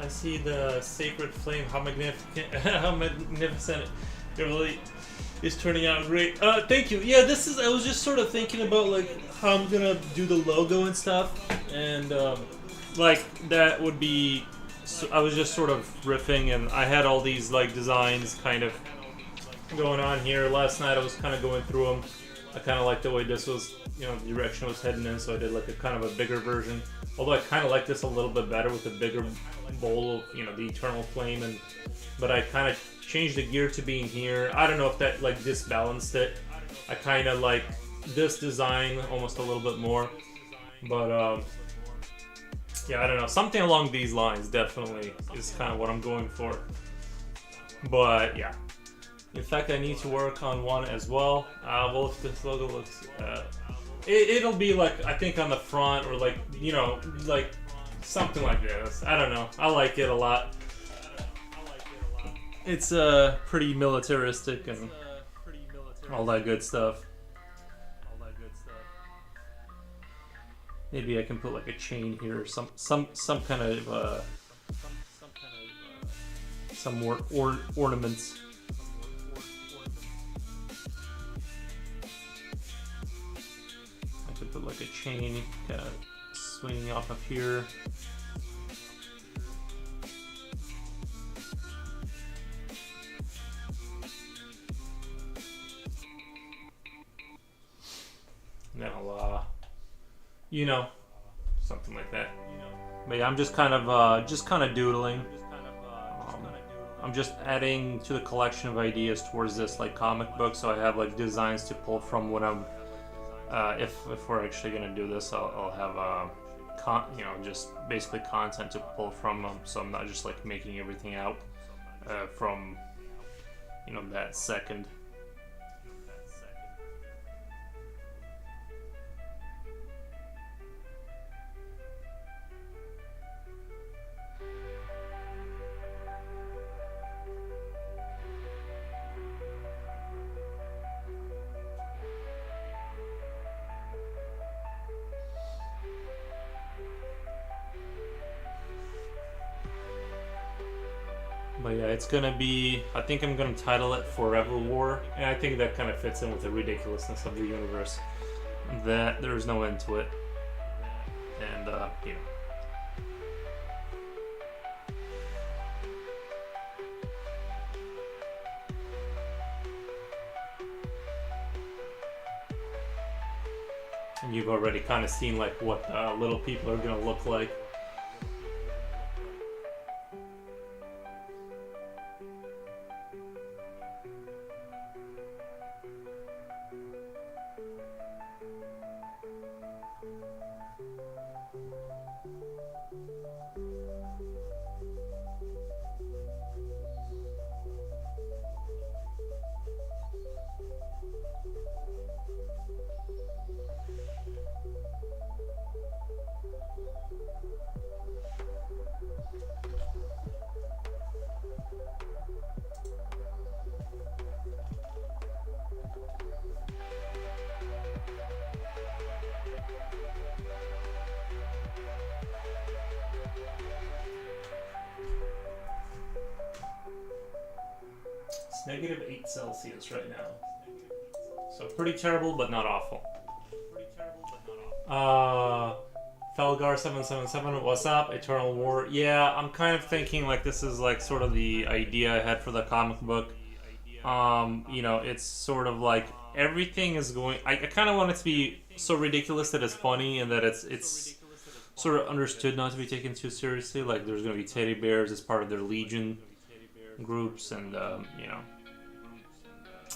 see the sacred flame. How magnificent! How magnificent! It really is turning out great. Thank you. Yeah, this is. I was just sort of thinking about like how I'm gonna do the logo and stuff, and like that would be. So I was just sort of riffing, and I had all these like designs kind of going on here. Last night I was kind of going through them. I kind of like the way this was, you know, the direction I was heading in, so I did like a kind of a bigger version. Although I kind of like this a little bit better with a bigger bowl of, you know, the eternal flame, and but I kind of changed the gear to being here. I don't know if that like disbalanced it. I kind of like this design almost a little bit more, but yeah, I don't know. Something along these lines definitely is kind of what I'm going for. But yeah. In fact, I need to work on one as well. Well, if this logo looks... it'll be like, I think on the front or like, you know, like something like this. I don't know. I like it a lot. It's pretty militaristic and all that good stuff. Maybe I can put like a chain here or some kind of some more ornaments. I could put like a chain kind of swinging off of here. And then I'll you know, something like that. But yeah, I'm just kind of doodling. I'm just adding to the collection of ideas towards this like comic book, so I have like designs to pull from when I'm. If we're actually gonna do this, I'll have you know, just basically content to pull from them, so I'm not just like making everything out from, you know, that second. But yeah, it's gonna be, I think I'm gonna title it Forever War, and I think that kind of fits in with the ridiculousness of the universe, that there's no end to it, and you know. And you've already kind of seen like what little people are gonna look like. It's -8 Celsius right now. So pretty terrible, but not awful. Felgar777, what's up? Eternal War. Yeah, I'm kind of thinking like this is like sort of the idea I had for the comic book. You know, it's sort of like everything is going... I kind of want it to be so ridiculous that it's funny, and that it's sort of understood not to be taken too seriously. Like there's going to be teddy bears as part of their legion groups, and you know,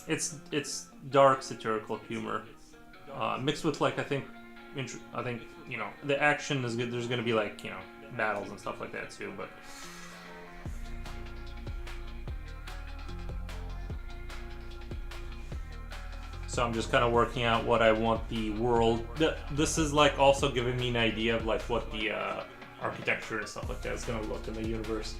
it's dark satirical humor mixed with like I think you know, the action is good. There's going to be like, you know, battles and stuff like that too, but so I'm just kind of working out what I want the world. This is like also giving me an idea of like what the architecture and stuff like that is going to look in the universe.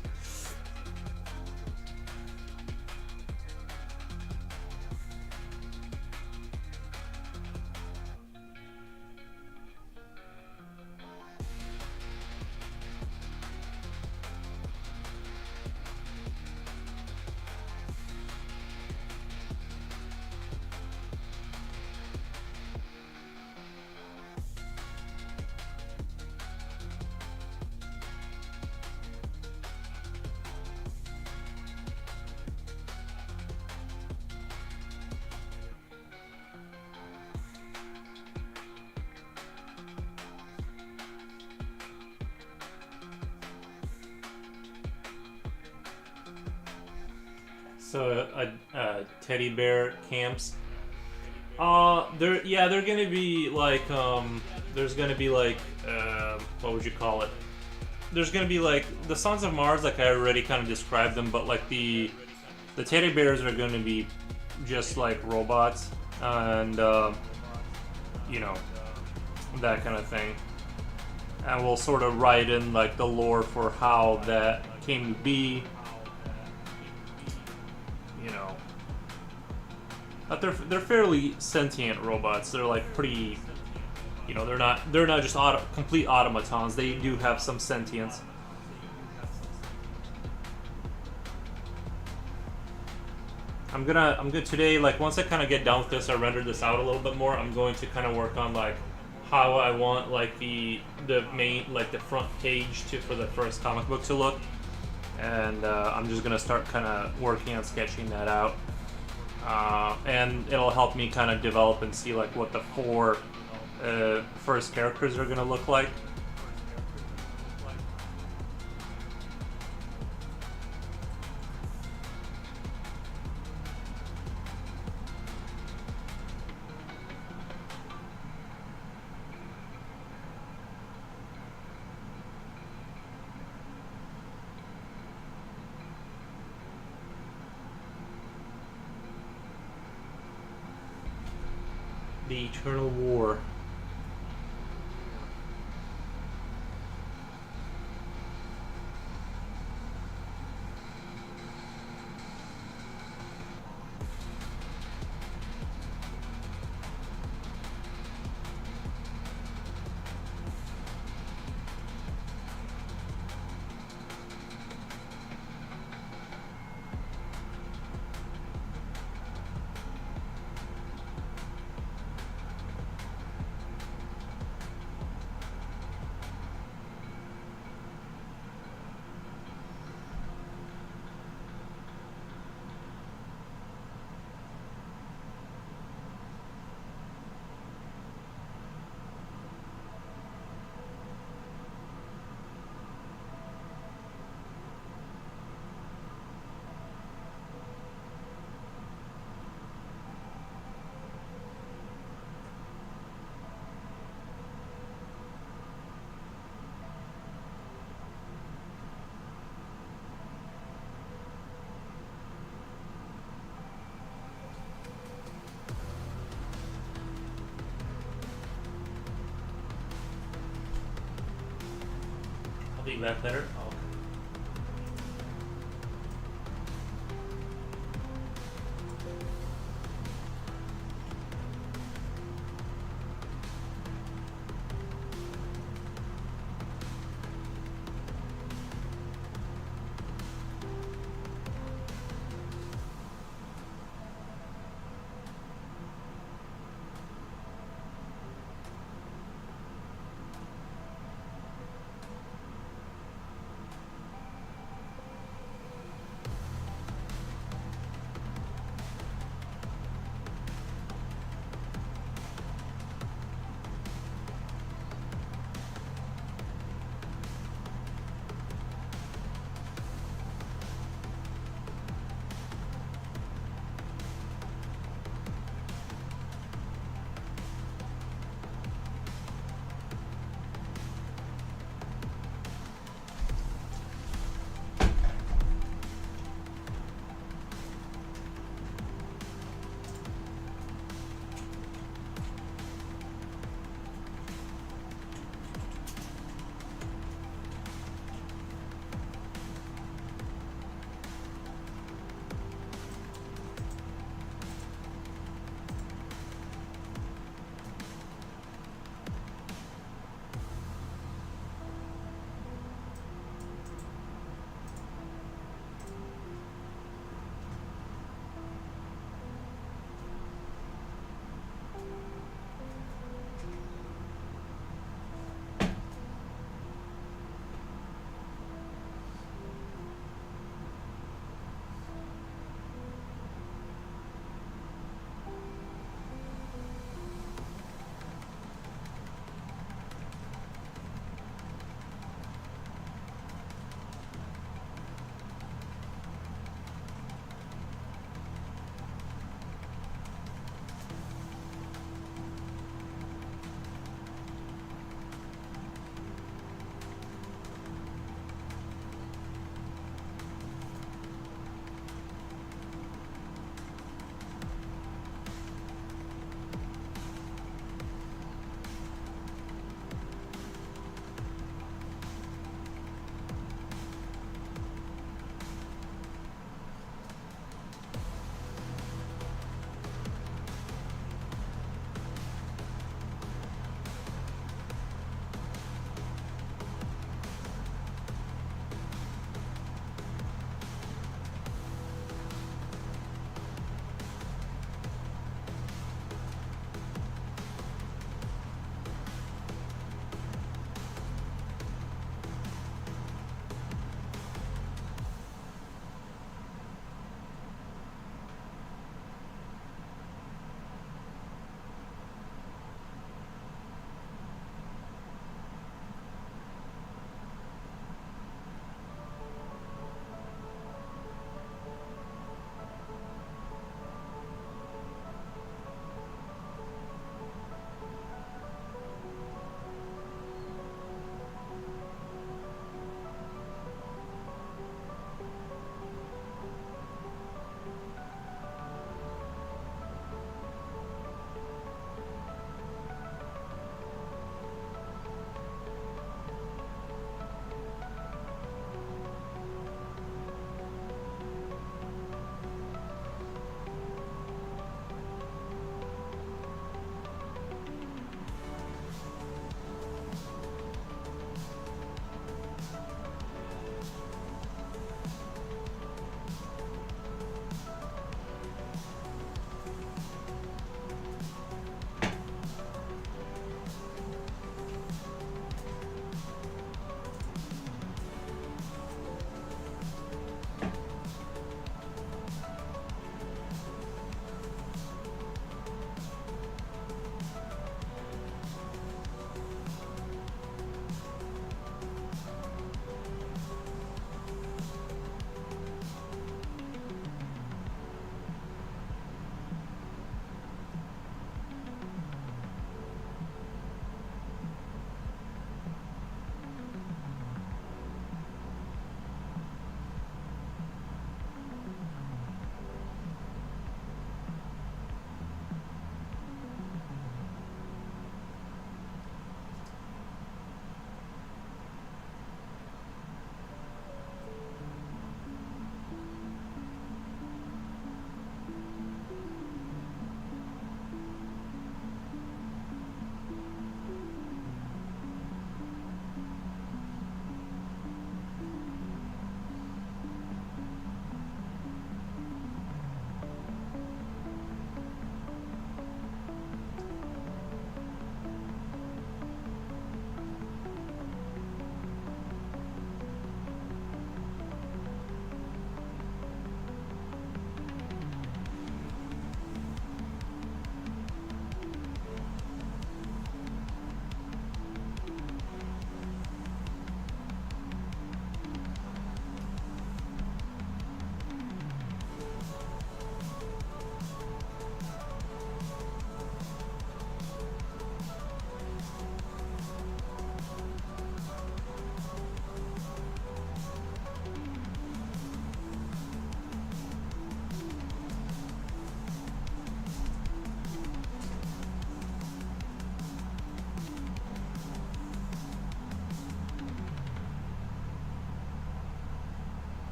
So teddy bear camps. They're gonna be like there's gonna be like what would you call it? There's gonna be like the Sons of Mars, like I already kind of described them, but like the teddy bears are gonna be just like robots and you know, that kind of thing. And we'll sort of write in like the lore for how that came to be, you know. But they're fairly sentient robots. They're like pretty, you know, they're not just complete automatons. They do have some sentience. I'm gonna today, like once I kind of get done with this, I render this out a little bit more. I'm going to kind of work on like how I want like the main, like the front page to for the first comic book to look, and I'm just gonna start kind of working on sketching that out, and it'll help me kind of develop and see like what the four first characters are gonna look like. The Eternal War. I'll be back later. Oh.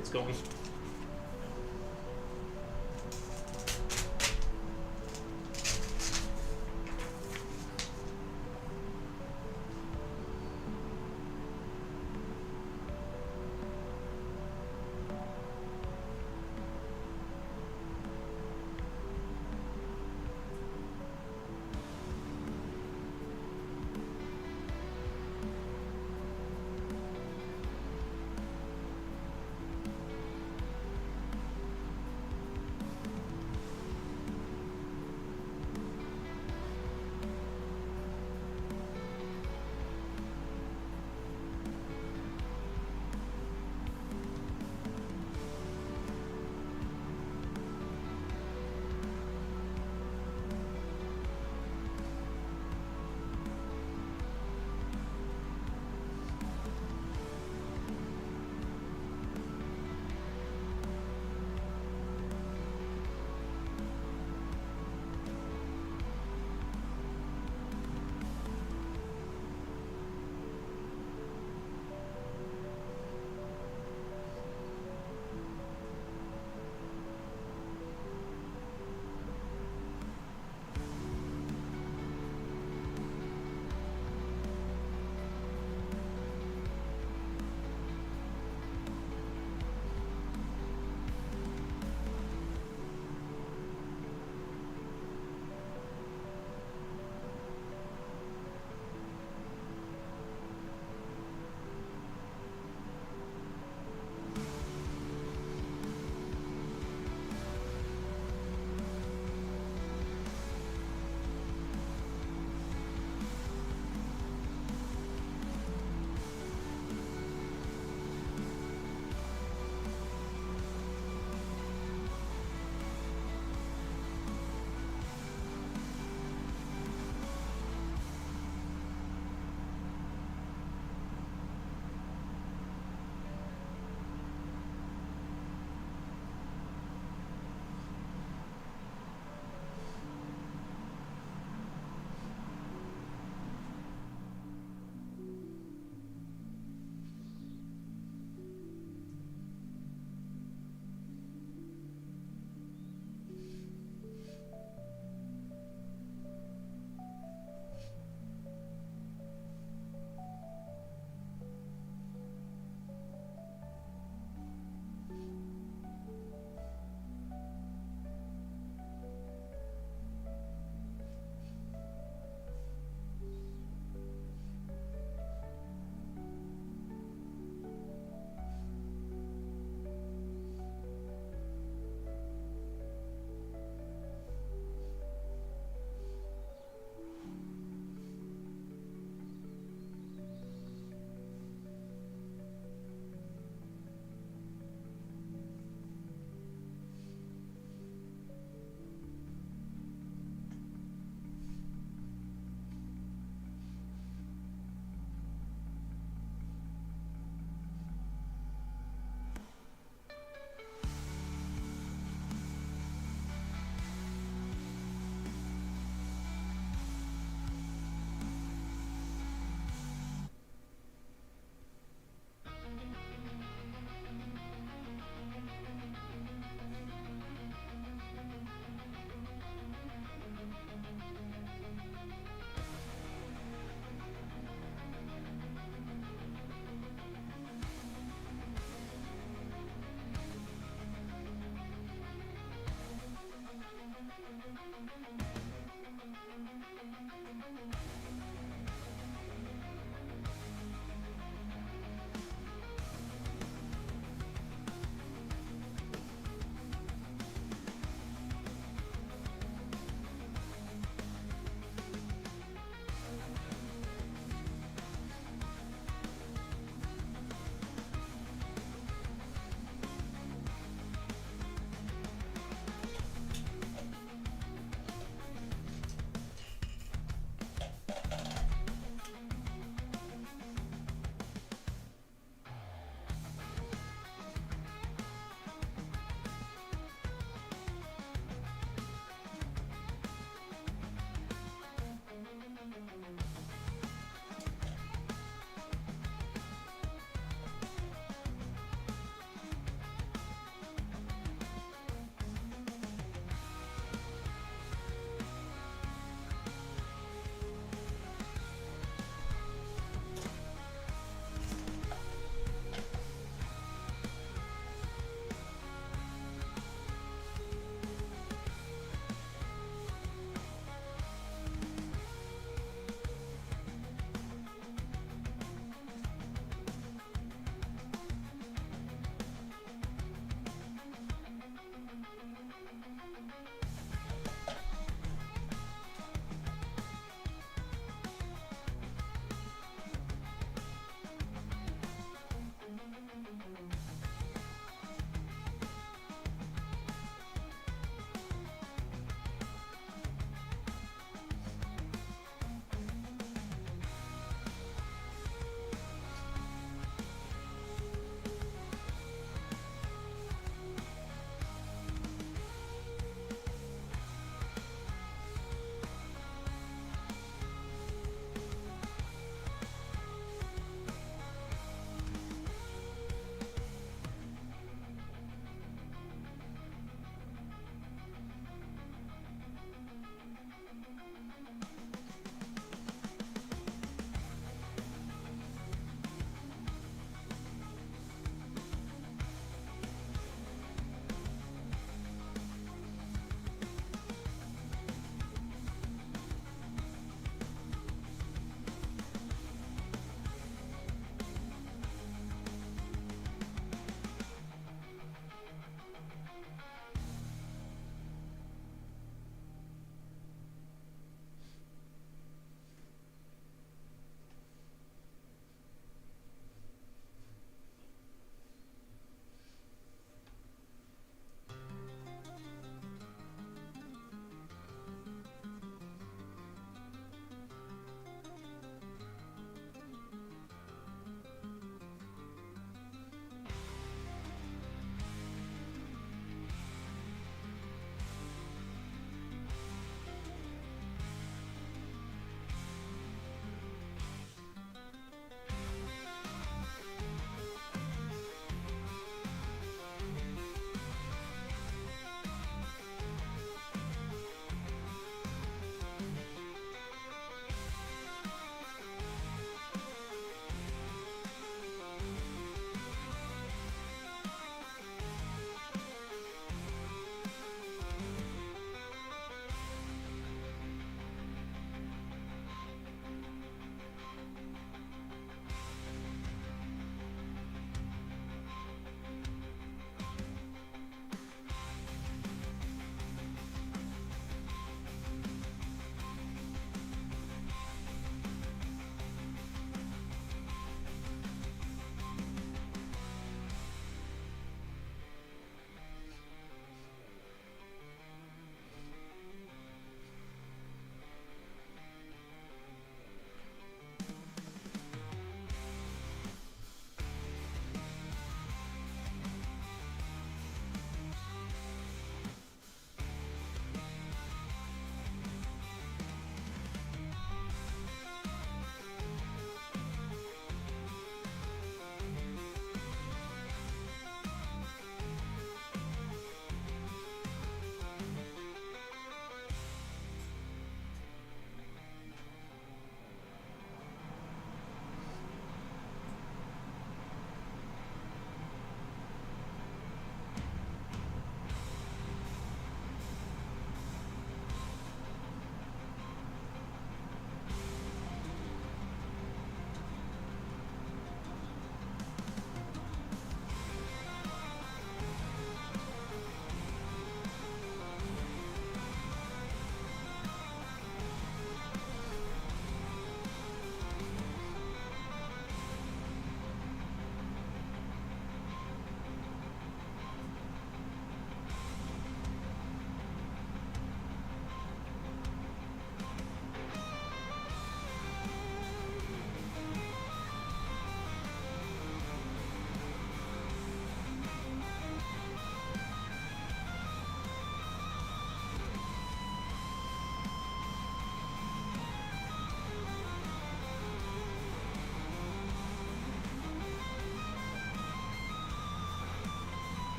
it's going.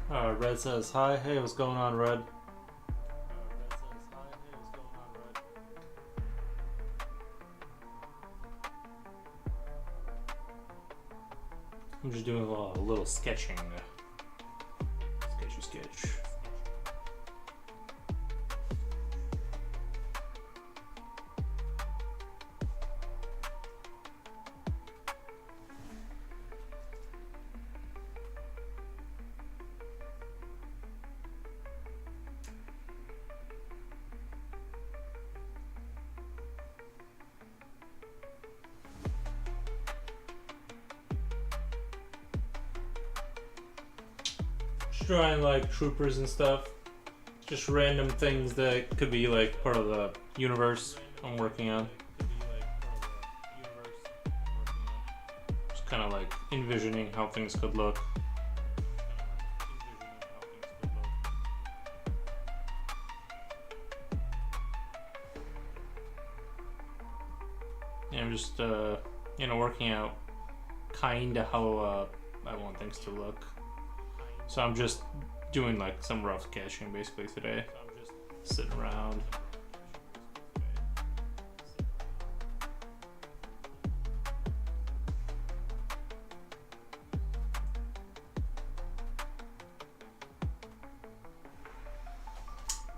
Red says hi. Hey, what's going on, Red? I'm just doing a little sketching. Sketch. Just drawing like troopers and stuff. Just random things that could be like part of the universe I'm working on. Just kind of like envisioning how things could look. Yeah, I'm just working out kinda how I want things to look. So I'm just doing like some rough sketching basically today. Sitting around.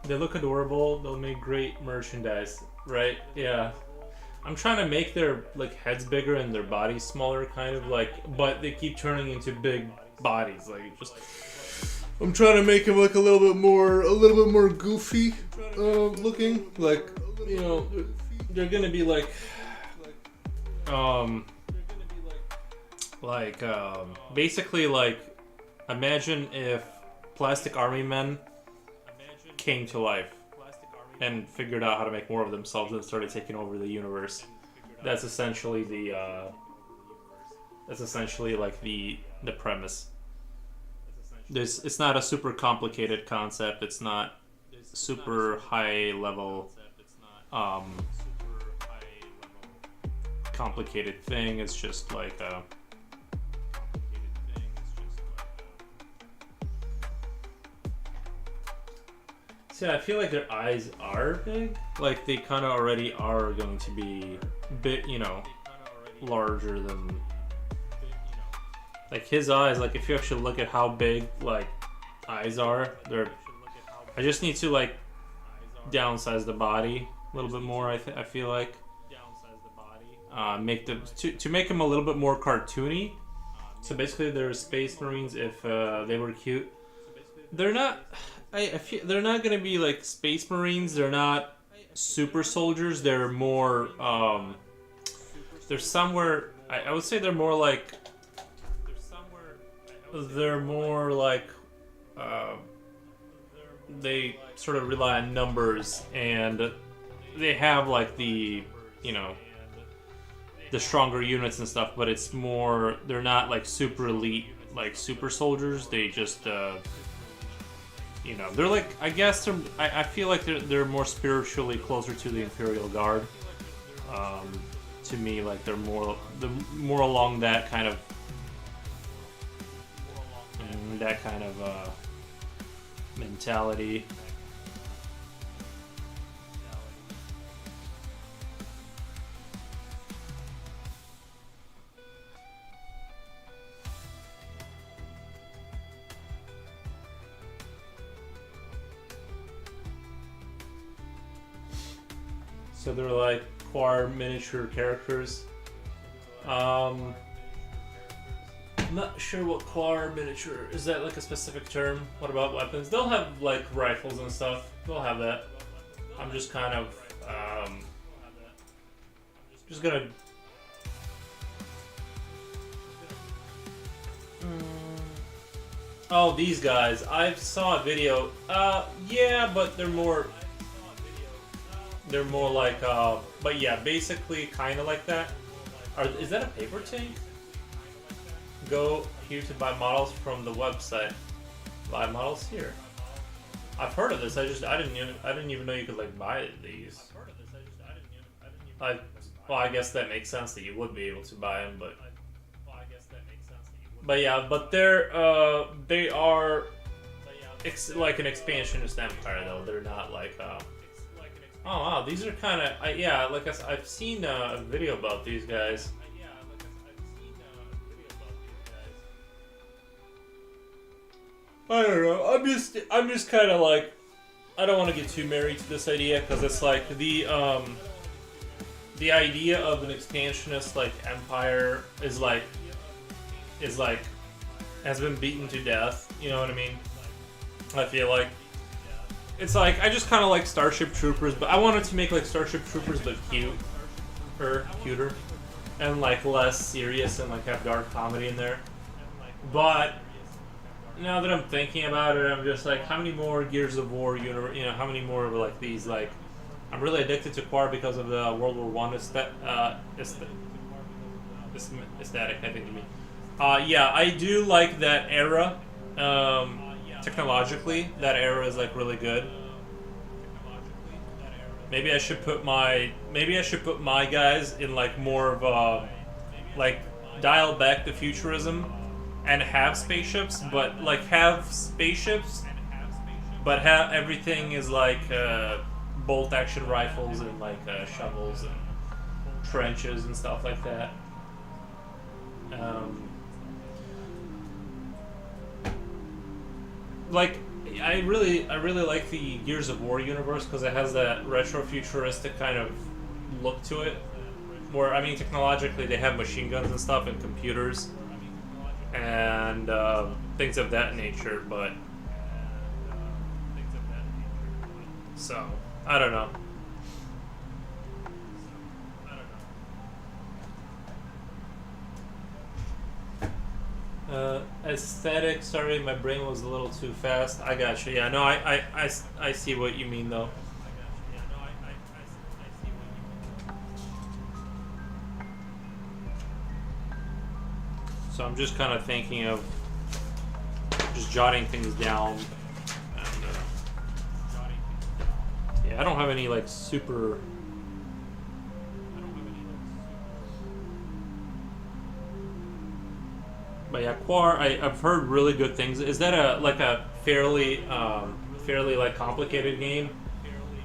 They look adorable. They'll make great merchandise, right? Yeah. I'm trying to make their like heads bigger and their bodies smaller, kind of like, but they keep turning into big bodies. Like just, I'm trying to make them like a little bit more goofy looking. Like, you know, they're gonna be basically like, imagine if plastic army men came to life and figured out how to make more of themselves and started taking over the universe. That's essentially like the premise. It's not a super complicated concept. It's not super high level complicated thing. It's just like see, I feel like their eyes are big. Like they kind of already are going to be bit, larger than like his eyes. Like if you actually look at how big like eyes are, I just need to like downsize the body a little bit more. I feel like make them to make them a little bit more cartoony. So basically, they're Space Marines if they were cute. They're not. I feel they're not gonna be like Space Marines. They're not super soldiers. They're more. They're somewhere. I would say they're more like. They're more like. They sort of rely on numbers, and they have like the the stronger units and stuff. But it's more. They're not like super elite, like super soldiers. They just. They're like, I guess I feel like they're more spiritually closer to the Imperial Guard. To me, like they're more along that kind of mentality. So they're like Quar miniature characters. I'm not sure what Quar miniature is. That like a specific term? What about weapons? They'll have like rifles and stuff. They'll have that. I'm just kind of just gonna. Oh, these guys. I saw a video. Yeah, but they're more. They're more like, but yeah, basically kind of like that. Is that a paper tank? Go here to buy models from the website. Buy models here. I've heard of this. I didn't even know you could like buy these. I guess that makes sense that you would be able to buy them, but yeah, but they are like an expansionist empire though. They're not like. Oh wow, these are kind of yeah. Like I've seen a video about these guys. I don't know. I'm just kind of like, I don't want to get too married to this idea because it's like the idea of an expansionist like empire is like has been beaten to death. You know what I mean? I feel like it's like I just kind of like Starship Troopers, but I wanted to make like Starship Troopers but cuter, and like less serious and like have dark comedy in there. But now that I'm thinking about it, I'm just like, how many more Gears of War universe? You know, how many more of like these? Like, I'm really addicted to Quar because of the World War One aesthetic. I think you mean. Yeah, I do like that era. Technologically, that era is like really good. Maybe I should put my guys in like more of a like dial back the futurism. And have spaceships, but have everything is like bolt action rifles and like shovels and trenches and stuff like that. Like I really like the Gears of War universe because it has that retro futuristic kind of look to it. Where I mean, technologically they have machine guns and stuff and computers. And things of that nature, but so I don't know. Aesthetic. Sorry, my brain was a little too fast. I got you. Yeah, no, I see what you mean though. So I'm just kind of thinking of just jotting things down. And, yeah, I don't have any like super. But yeah, Quar, I've heard really good things. Is that a fairly like complicated game,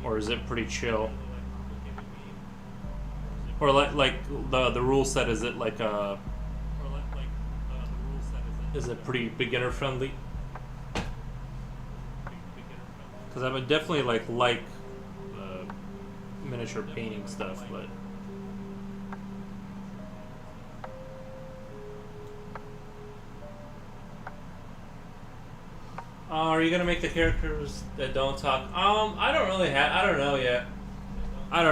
or is it pretty chill? Or like the rule set, is it like a? Is it pretty beginner friendly? Because I would definitely like miniature painting stuff, but are you gonna make the characters that don't talk? I don't really have. I don't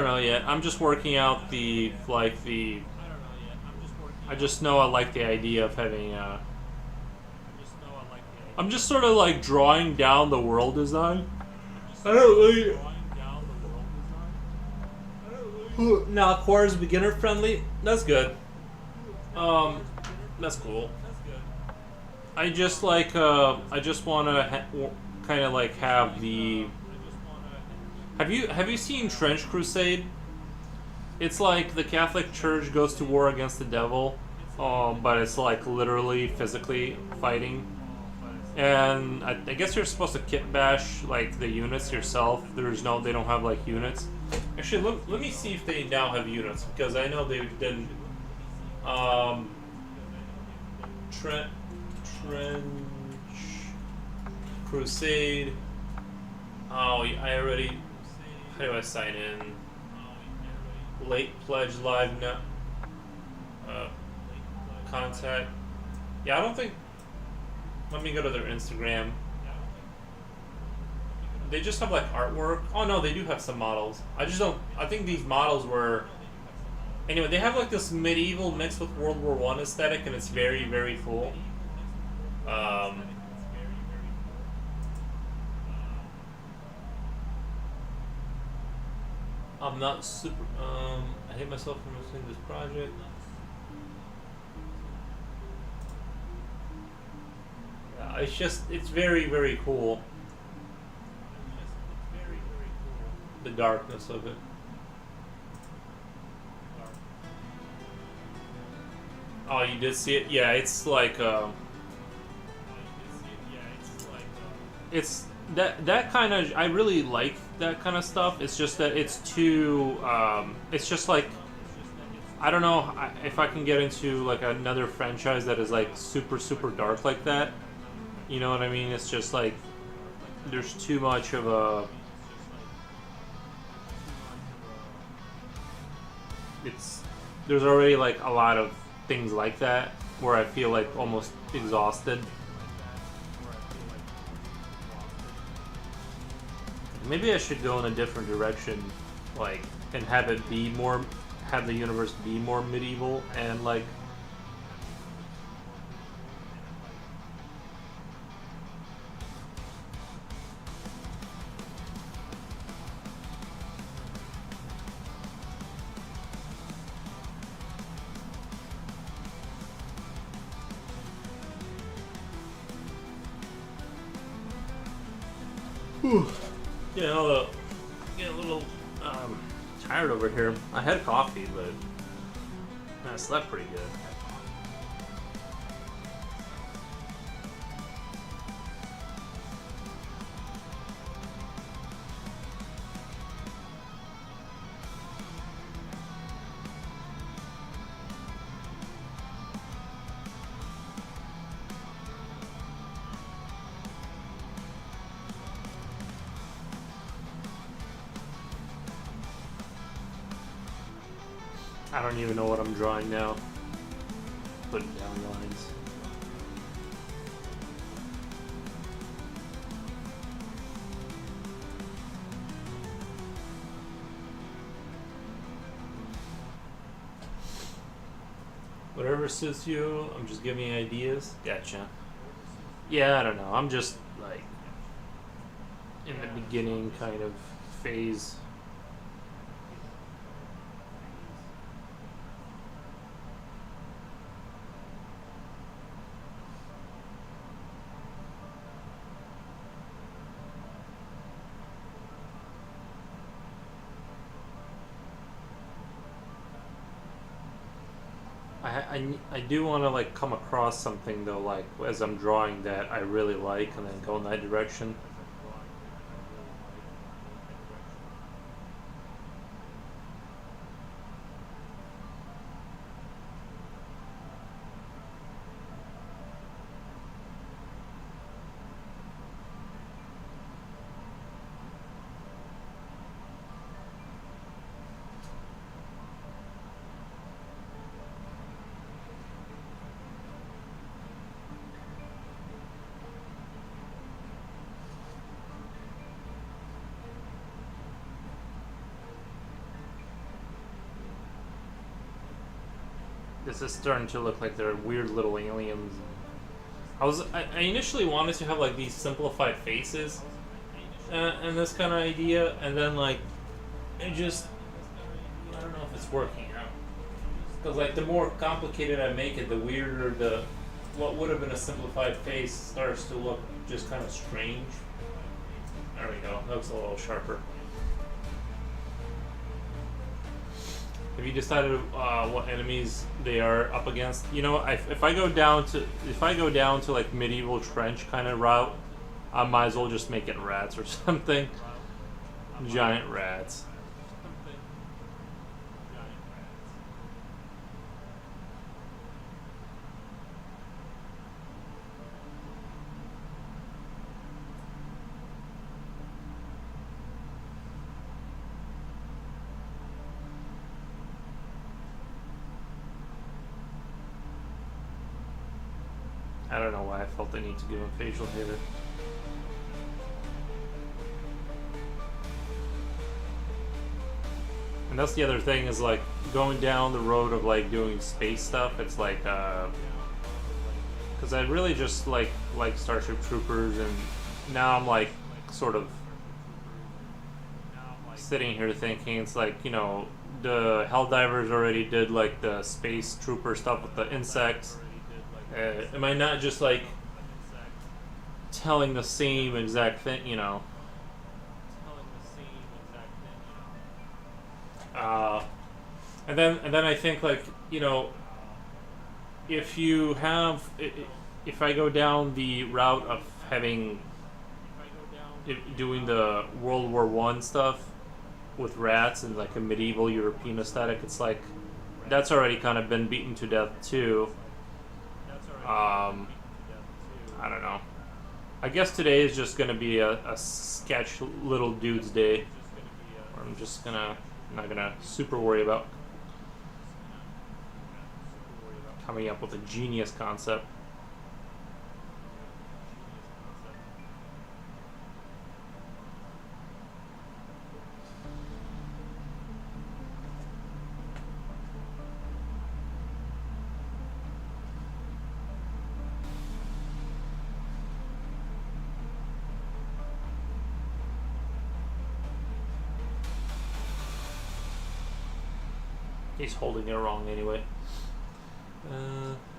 know yet. I'm just working out the I just know I like the idea of having I'm just sort of like drawing down the world design. I don't really. Now, Quar is beginner friendly. That's good. That's cool. I just like I just want to kind of like have the. Have you seen Trench Crusade? It's like the Catholic Church goes to war against the devil, but it's like literally physically fighting. And I guess you're supposed to kit bash like the units yourself. They don't have like units. Actually, let me see if they now have units because I know they didn't. Trench Crusade. Oh, I already. How do I sign in? Late pledge live now. Contact. Yeah, I don't think. Let me go to their Instagram. They just have like artwork. Oh no, they do have some models. I just don't. I think these models were. Anyway, they have like this medieval mixed with World War One aesthetic, and it's very, very cool. I'm not super. I hate myself for missing this project. It's very, very cool. The darkness of it. Oh, you did see it? Yeah, it's like, it's that kind of, I really like that kind of stuff. It's just that it's too it's just like, I don't know if I can get into like another franchise that is like super super dark like that. You know what I mean? It's just like there's too much of a, it's, there's already like a lot of things like that where I feel like almost exhausted. Maybe I should go in a different direction, like, and have it be more, have the universe be more medieval and like. Whew. Get a little tired over here. I had coffee, but I slept pretty good. I don't even know what I'm drawing now. Putting down lines. Whatever suits you, I'm just giving you ideas. Gotcha. Yeah, I don't know. I'm just like in the beginning kind of phase. I do want to like come across something though, like as I'm drawing that I really like, and then go in that direction. This is starting to look like they're weird little aliens. I initially wanted to have like these simplified faces, and this kind of idea, and then like it just, I don't know if it's working out. Because like the more complicated I make it, the weirder the, what would have been a simplified face starts to look just kind of strange. There we go. That looks a little sharper. Have you decided what enemies they are up against? You know, if I go down to like medieval trench kind of route, I might as well just make it rats or something. Giant rats. I don't know why I felt the need to give him facial hair. And that's the other thing, is like going down the road of like doing space stuff. It's like, because I really just like Starship Troopers, and now I'm like sort of sitting here thinking it's like, you know, the Helldivers already did like the space trooper stuff with the insects. Am I not just like telling the same exact thing, you know? And then I think, like, you know, if you have, if I go down the route of having doing the World War One stuff with rats and like a medieval European aesthetic. It's like that's already kind of been beaten to death too. I don't know. I guess today is just gonna be a sketch little dude's day. Where I'm just not gonna super worry about coming up with a genius concept. He's holding it wrong anyway.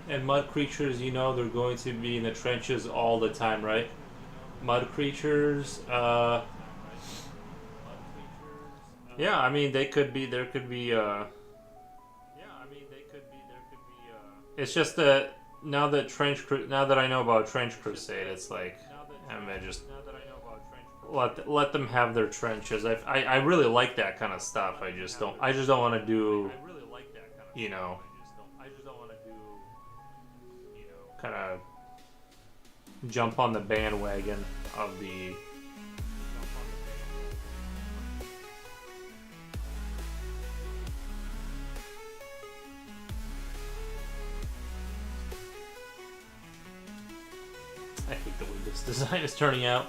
And mud creatures, you know, they're going to be in the trenches all the time, right? Mud creatures, yeah, I mean, they could be, there could be, it's just that now that I know about Trench Crusade, it's like, I mean, just let them have their trenches. I really like that kind of stuff. I just don't want to do, you know, kind of jump on the bandwagon of the. I hate the way this design is turning out.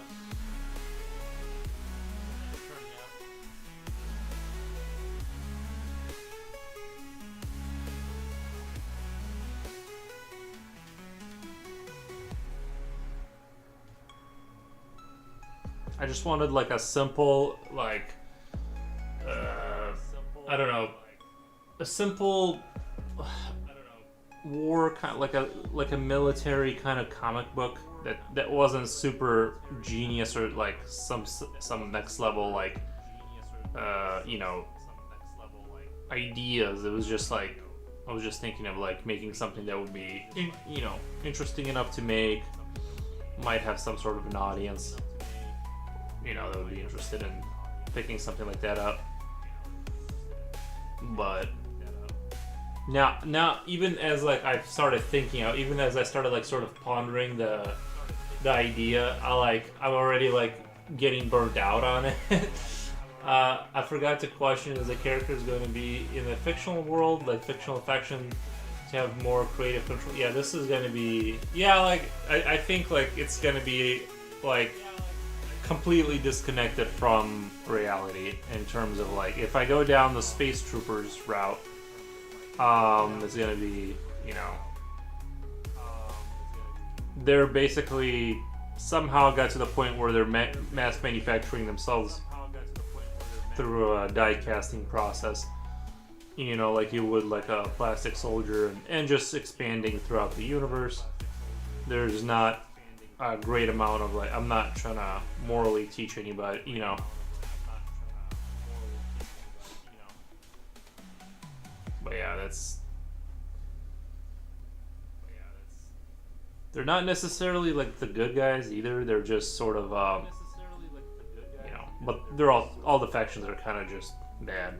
I just wanted like a simple, like, I don't know, a simple war kind of like a military kind of comic book that wasn't super genius or like some next level like you know, ideas. It was just like I was just thinking of like making something that would be you know, interesting enough to make, might have some sort of an audience, you know, that would be interested in picking something like that up. But now even as like I've started thinking out, even as I started like sort of pondering the idea, I'm already like getting burnt out on it. I forgot to question, is the character is going to be in the fictional world, like fictional faction, to have more creative control? Yeah, this is going to be, yeah, like I think like it's going to be like completely disconnected from reality in terms of like, if I go down the space troopers route, it's gonna be, you know, they're basically somehow got to the point where they're mass manufacturing themselves through a die casting process, you know, like you would like a plastic soldier, and just expanding throughout the universe. There's not a great amount of like, I'm not trying to morally teach anybody, you know. But yeah, they're not necessarily like the good guys either. They're just sort of, you know, but they're all the factions are kind of just bad.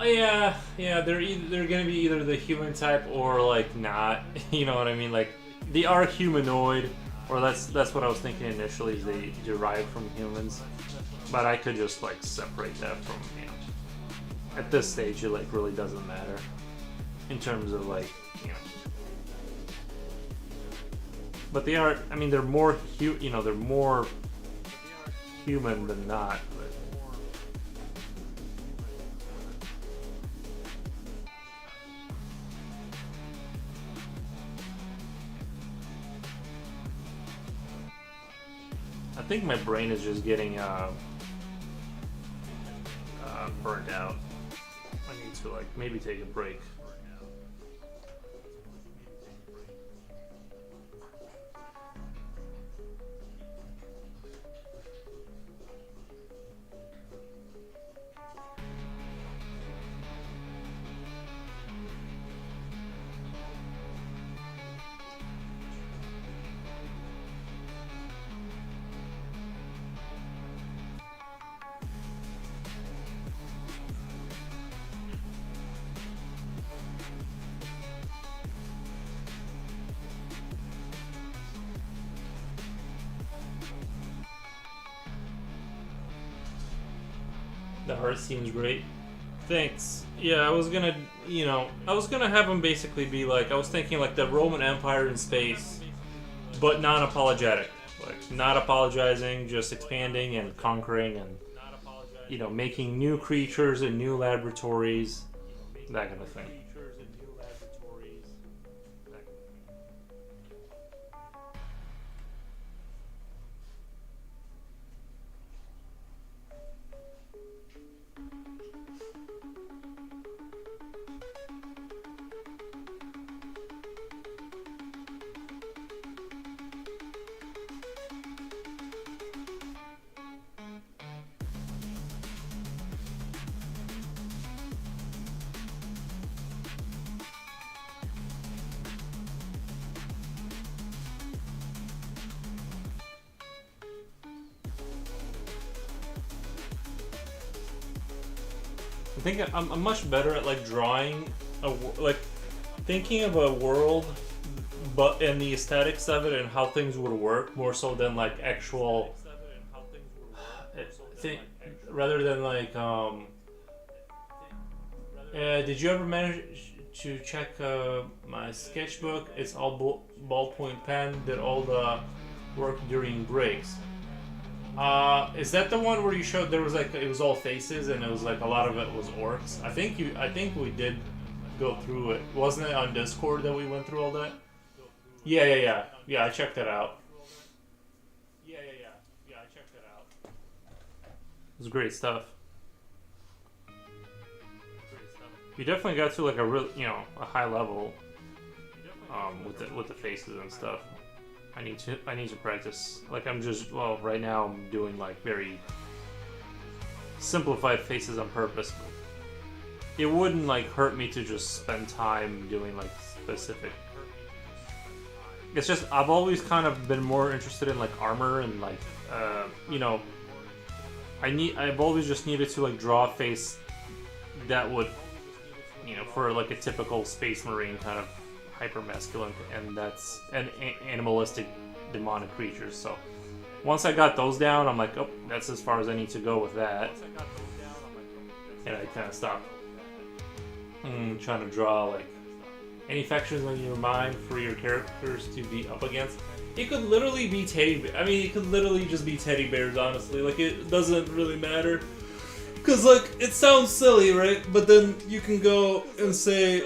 Oh, yeah, they're gonna be either the human type or like not. You know what I mean? Like they are humanoid, or that's what I was thinking initially. Is they derive from humans, but I could just like separate that from, you know. At this stage, it like really doesn't matter in terms of like, you know. But they are. I mean, they're more they're more human than not. I think my brain is just getting burnt out. I need to like maybe take a break. The art seems great. Thanks. Yeah, I was gonna, I was gonna have them basically be like, I was thinking like the Roman Empire in space, but non-apologetic. Like, not apologizing, just expanding and conquering and, making new creatures and new laboratories, that kind of thing. I think I'm much better at like drawing, like thinking of a world, but and the aesthetics of it and how things would work more so than like actual. Think rather than like did you ever manage to check my sketchbook? It's all ballpoint pen. Did all the work during breaks. Is that the one where you showed there was like it was all faces and it was like a lot of it was orcs? I think we did go through it. Wasn't it on Discord that we went through all that? Yeah. I checked that out. Yeah. I checked that out. It was great stuff. You definitely got to like a real, a high level, with the faces and stuff. I need to practice. Like right now I'm doing like very simplified faces on purpose. It wouldn't like hurt me to just spend time doing like specific. It's just I've always kind of been more interested in like armor and like I've always just needed to like draw a face that would for like a typical space marine kind of hyper masculine, and that's animalistic demonic creatures. So once I got those down, I'm like, oh, that's as far as I need to go with that. And I kind of stopped trying to draw like any factions in your mind for your characters to be up against. It could literally be it could literally just be teddy bears, honestly. Like, it doesn't really matter. Because, like, it sounds silly, right? But then you can go and say,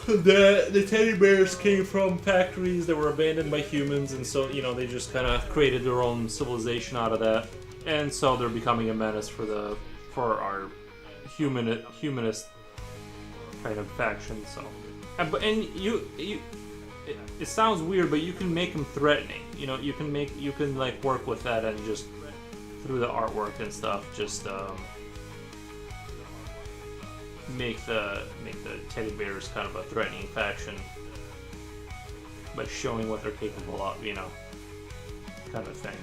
the teddy bears came from factories that were abandoned by humans, and so, they just kind of created their own civilization out of that. And so they're becoming a menace for our humanist kind of faction, so. And it sounds weird, but you can make them threatening. You can like work with that and just through the artwork and stuff, just make the teddy bears kind of a threatening faction by showing what they're capable of, kind of thing.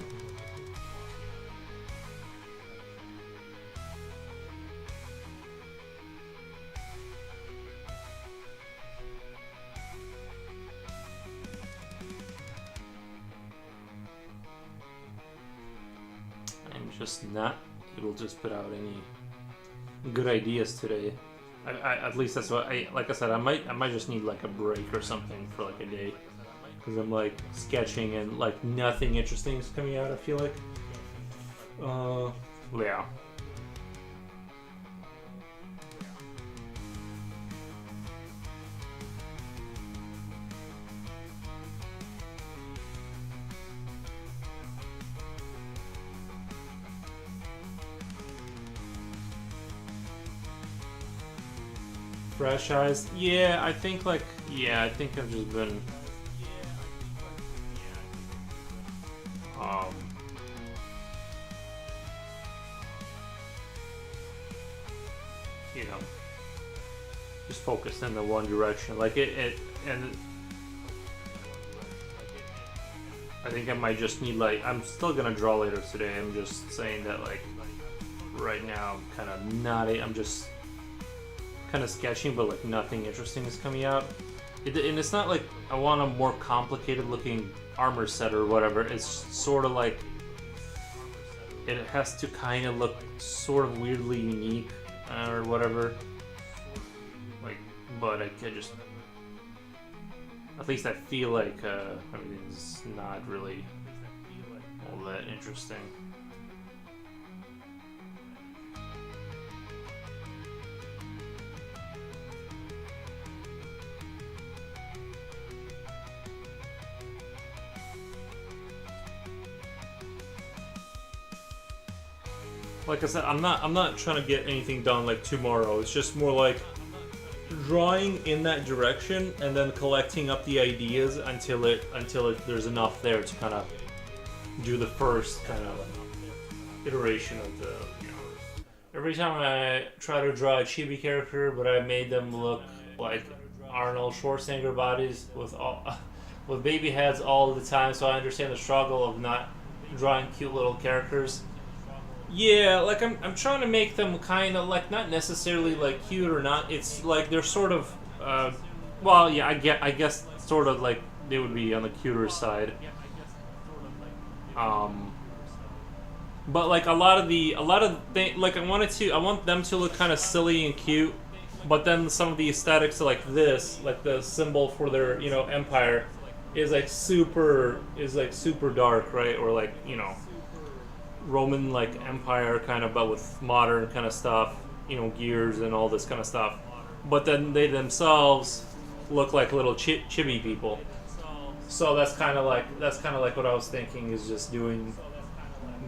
Just not able to spit out any good ideas today. At least that's what like I said, I might just need like a break or something for like a day, because I'm like sketching and like nothing interesting is coming out, I feel like. Yeah. Fresh eyes? Yeah, I think I've just been just focused in the one direction. Like and I think I might just need like, I'm still gonna draw later today. I'm just saying that like right now I'm kind of not, I'm just kind of sketching, but like nothing interesting is coming out. And it's not like I want a more complicated looking armor set or whatever. It's sort of like it has to kind of look sort of weirdly unique or whatever. Like, but I just, at least I feel like everything's not really all that interesting. Like I said, I'm not trying to get anything done like tomorrow. It's just more like drawing in that direction and then collecting up the ideas until there's enough there to kind of do the first kind of iteration of the, you know. Every time I try to draw a chibi character, but I made them look like Arnold Schwarzenegger bodies with with baby heads all the time, so I understand the struggle of not drawing cute little characters. Yeah, like I'm trying to make them kind of like not necessarily like cute or not. It's like they're sort of, well, yeah, I guess sort of like they would be on the cuter side. But like a lot of things, like I want them to look kind of silly and cute, but then some of the aesthetics like this, like the symbol for their, you know, empire, is like super dark, right? Or like, you know, Roman like empire kind of, but with modern kind of stuff, you know, gears and all this kind of stuff. But then they themselves look like little chibi people. So that's kind of like what I was thinking, is just doing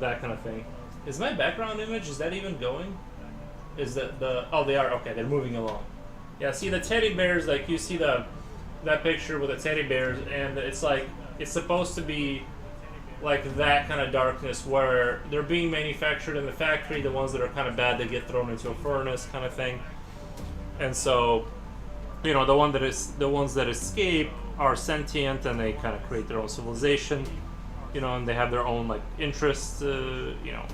that kind of thing. Is my background image, is that even going? Is that oh, they are, okay, they're moving along. Yeah, see the teddy bears, like you see that picture with the teddy bears, and it's like it's supposed to be like that kind of darkness where they're being manufactured in the factory. The ones that are kind of bad, they get thrown into a furnace kind of thing. And so, you know, the ones that escape are sentient, and they kind of create their own civilization, you know, and they have their own like interests, you know.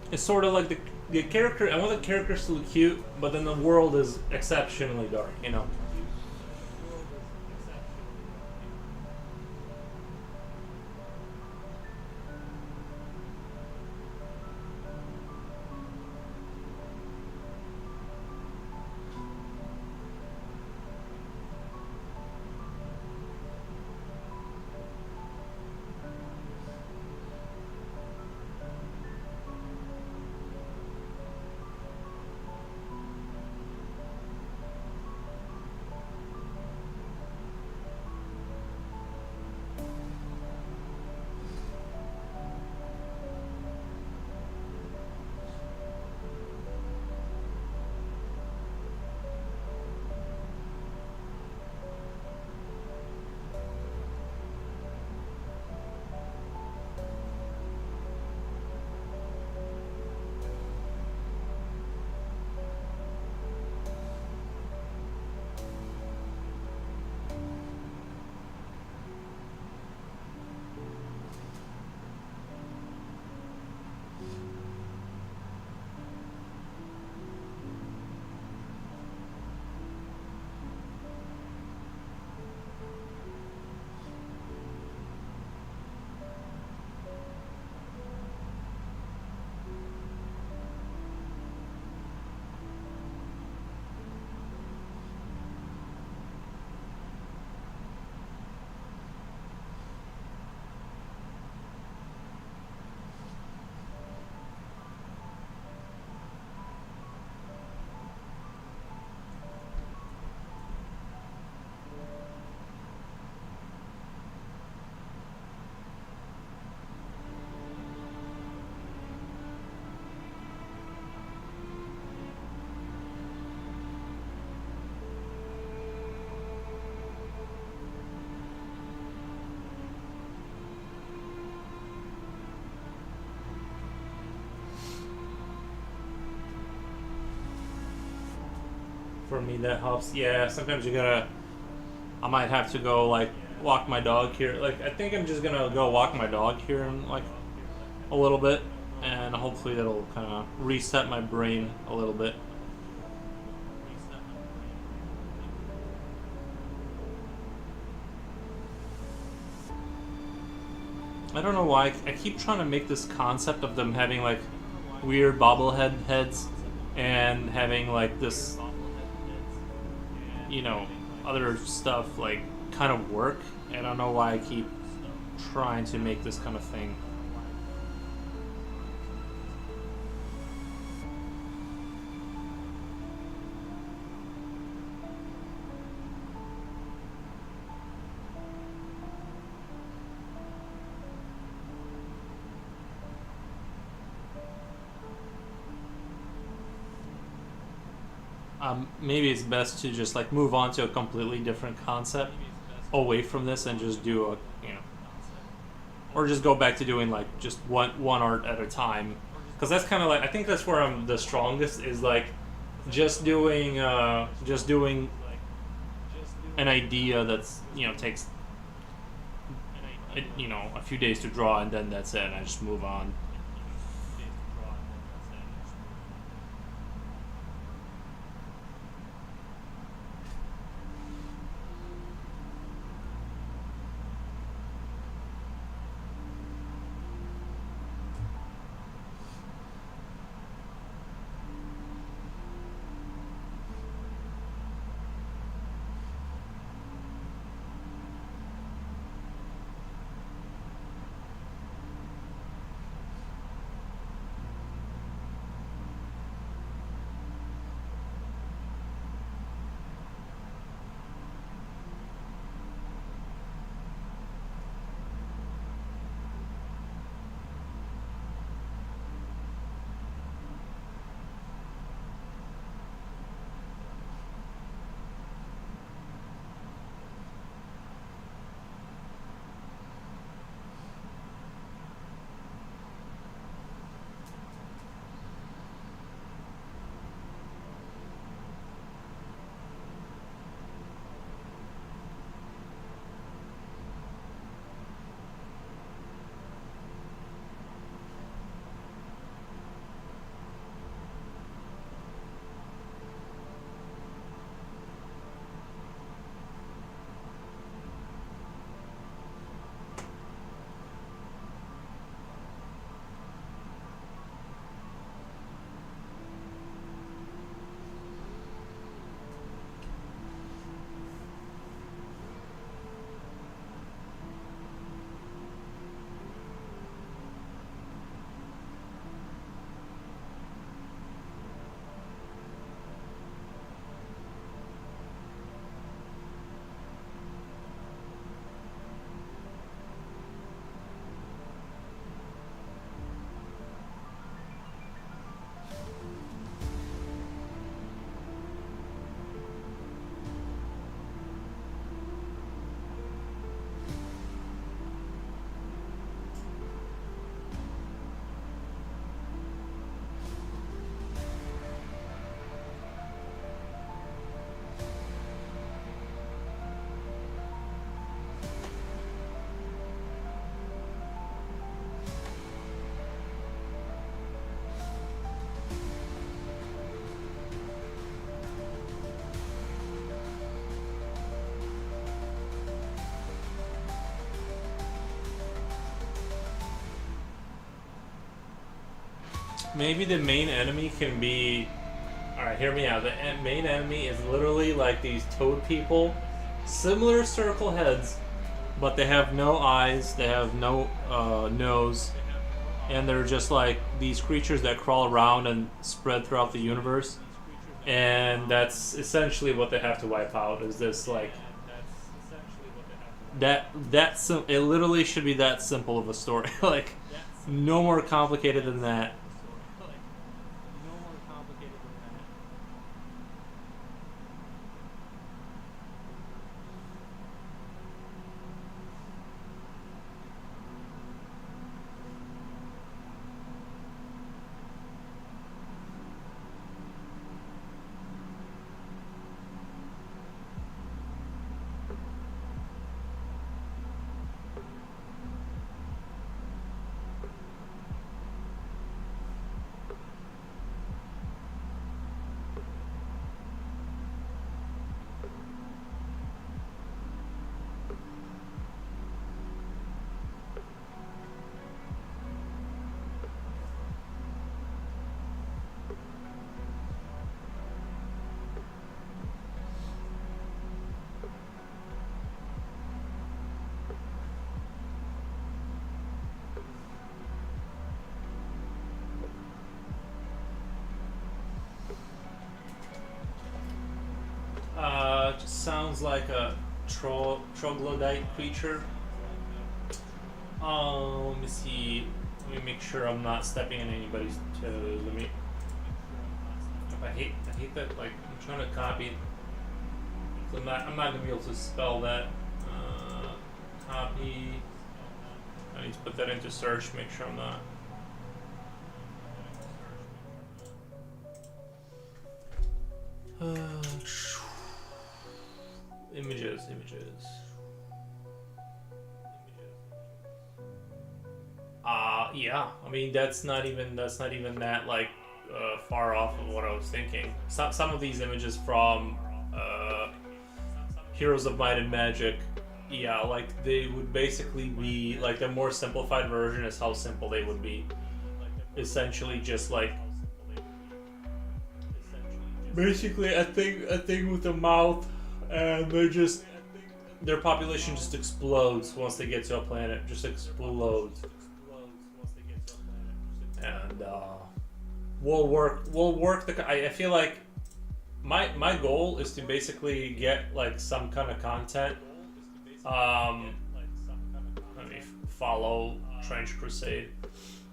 It's sort of like the character. I want the characters to look cute, but then the world is exceptionally dark, you know. for me that helps. Yeah, sometimes you gotta. I might have to go like walk my dog here. Like I think I'm just gonna go walk my dog here in like a little bit, and hopefully that'll kind of reset my brain a little bit. I don't know why I keep trying to make this concept of them having like weird bobblehead heads and having like this, you know, other stuff like kind of work. I don't know why I keep trying to make this kind of thing. Maybe it's best to just like move on to a completely different concept away from this and just do a, you know, or just go back to doing like just one art at a time, because that's kind of like I think that's where I'm the strongest is like just doing an idea that's, you know, takes, you know, a few days to draw, and then that's it, and I just move on. Maybe the main enemy can be. Alright, hear me out. The main enemy is literally like these toad people, similar circle heads, but they have no eyes, they have no nose, and they're just like these creatures that crawl around and spread throughout the universe. And that's essentially what they have to wipe out. Is this like it literally should be that simple of a story. Like no more complicated than that. sounds like a troglodyte creature. Let me see. Let me make sure I'm not stepping on anybody's toes. Let me. I hate that. Like I'm trying to copy. So I'm not gonna be able to spell that. Copy. I need to put that into search. Make sure I'm not. Images. Yeah. I mean, that's not even that like far off of what I was thinking. Some of these images from Heroes of Might and Magic, yeah, like they would basically be like the more simplified version is how simple they would be. Essentially, just like basically a thing with a mouth, and their population just explodes once they get to a planet. Just explodes. And we'll work I feel like my goal is to basically get like some kind of content. Let me follow Trench Crusade.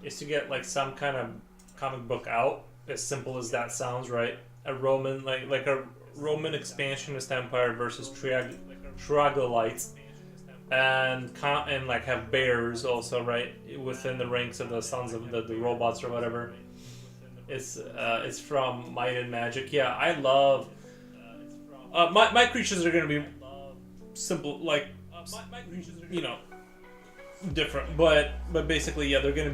Is to get like some kind of comic book out. As simple as that sounds, right? A Roman like a Roman expansionist empire versus troglodytes. And like have bears also, right, within the ranks of the sons of the robots or whatever. It's from Might and Magic. Yeah, I love. My creatures are gonna be simple, like you know, different, but basically, yeah, they're gonna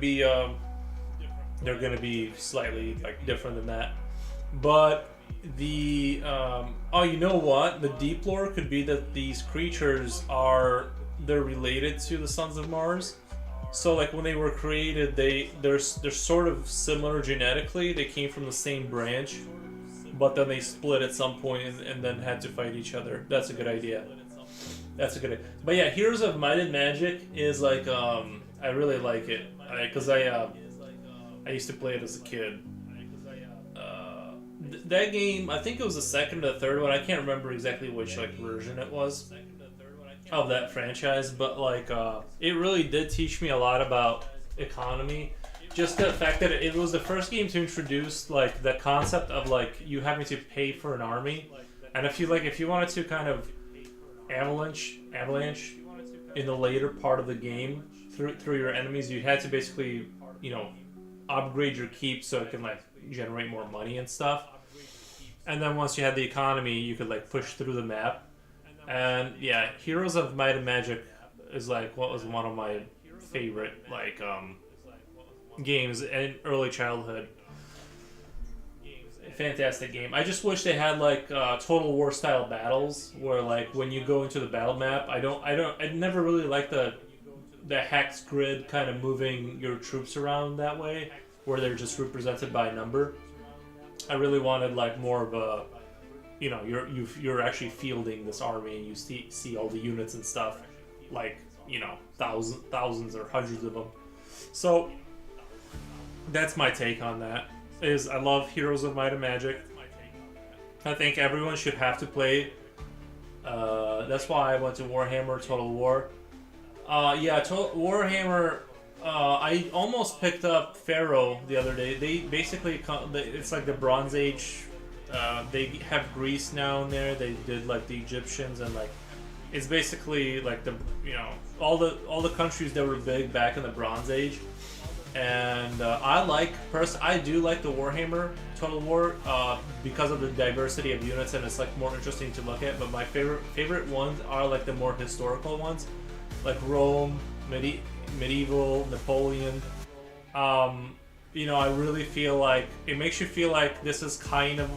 be slightly like different than that. But the oh, you know what? The deep lore could be that these creatures they're related to the Sons of Mars. So like when they were created, they're sort of similar genetically. They came from the same branch, but then they split at some point and then had to fight each other. That's a good idea. But yeah, Heroes of Might and Magic is like I really like it because I used to play it as a kid. That game, I think it was the second or the third one. I can't remember exactly which like version it was of that franchise, but like it really did teach me a lot about economy. Just the fact that it was the first game to introduce like the concept of like you having to pay for an army, and if you wanted to kind of avalanche in the later part of the game through your enemies, you had to basically upgrade your keep so it can like generate more money and stuff. And then once you had the economy, you could like push through the map. And yeah, Heroes of Might and Magic is like what was one of my favorite like games in early childhood. Fantastic game. I just wish they had like Total War style battles where like when you go into the battle map, I never really liked the hex grid kind of moving your troops around that way where they're just represented by a number. I really wanted like more of a you're actually fielding this army and you see all the units and stuff, like thousands or hundreds of them. So that's my take on that. I love Heroes of Might and Magic. I think everyone should have to play. That's why I went to Warhammer Total War. Warhammer. I almost picked up Pharaoh the other day. They basically it's like the Bronze Age. They have Greece now in there. They did like the Egyptians and like it's basically like the all the countries that were big back in the Bronze Age. And I do like the Warhammer Total War because of the diversity of units and it's like more interesting to look at. But my favorite ones are like the more historical ones, like Rome, medieval, Napoleon. I really feel like it makes you feel like this is kind of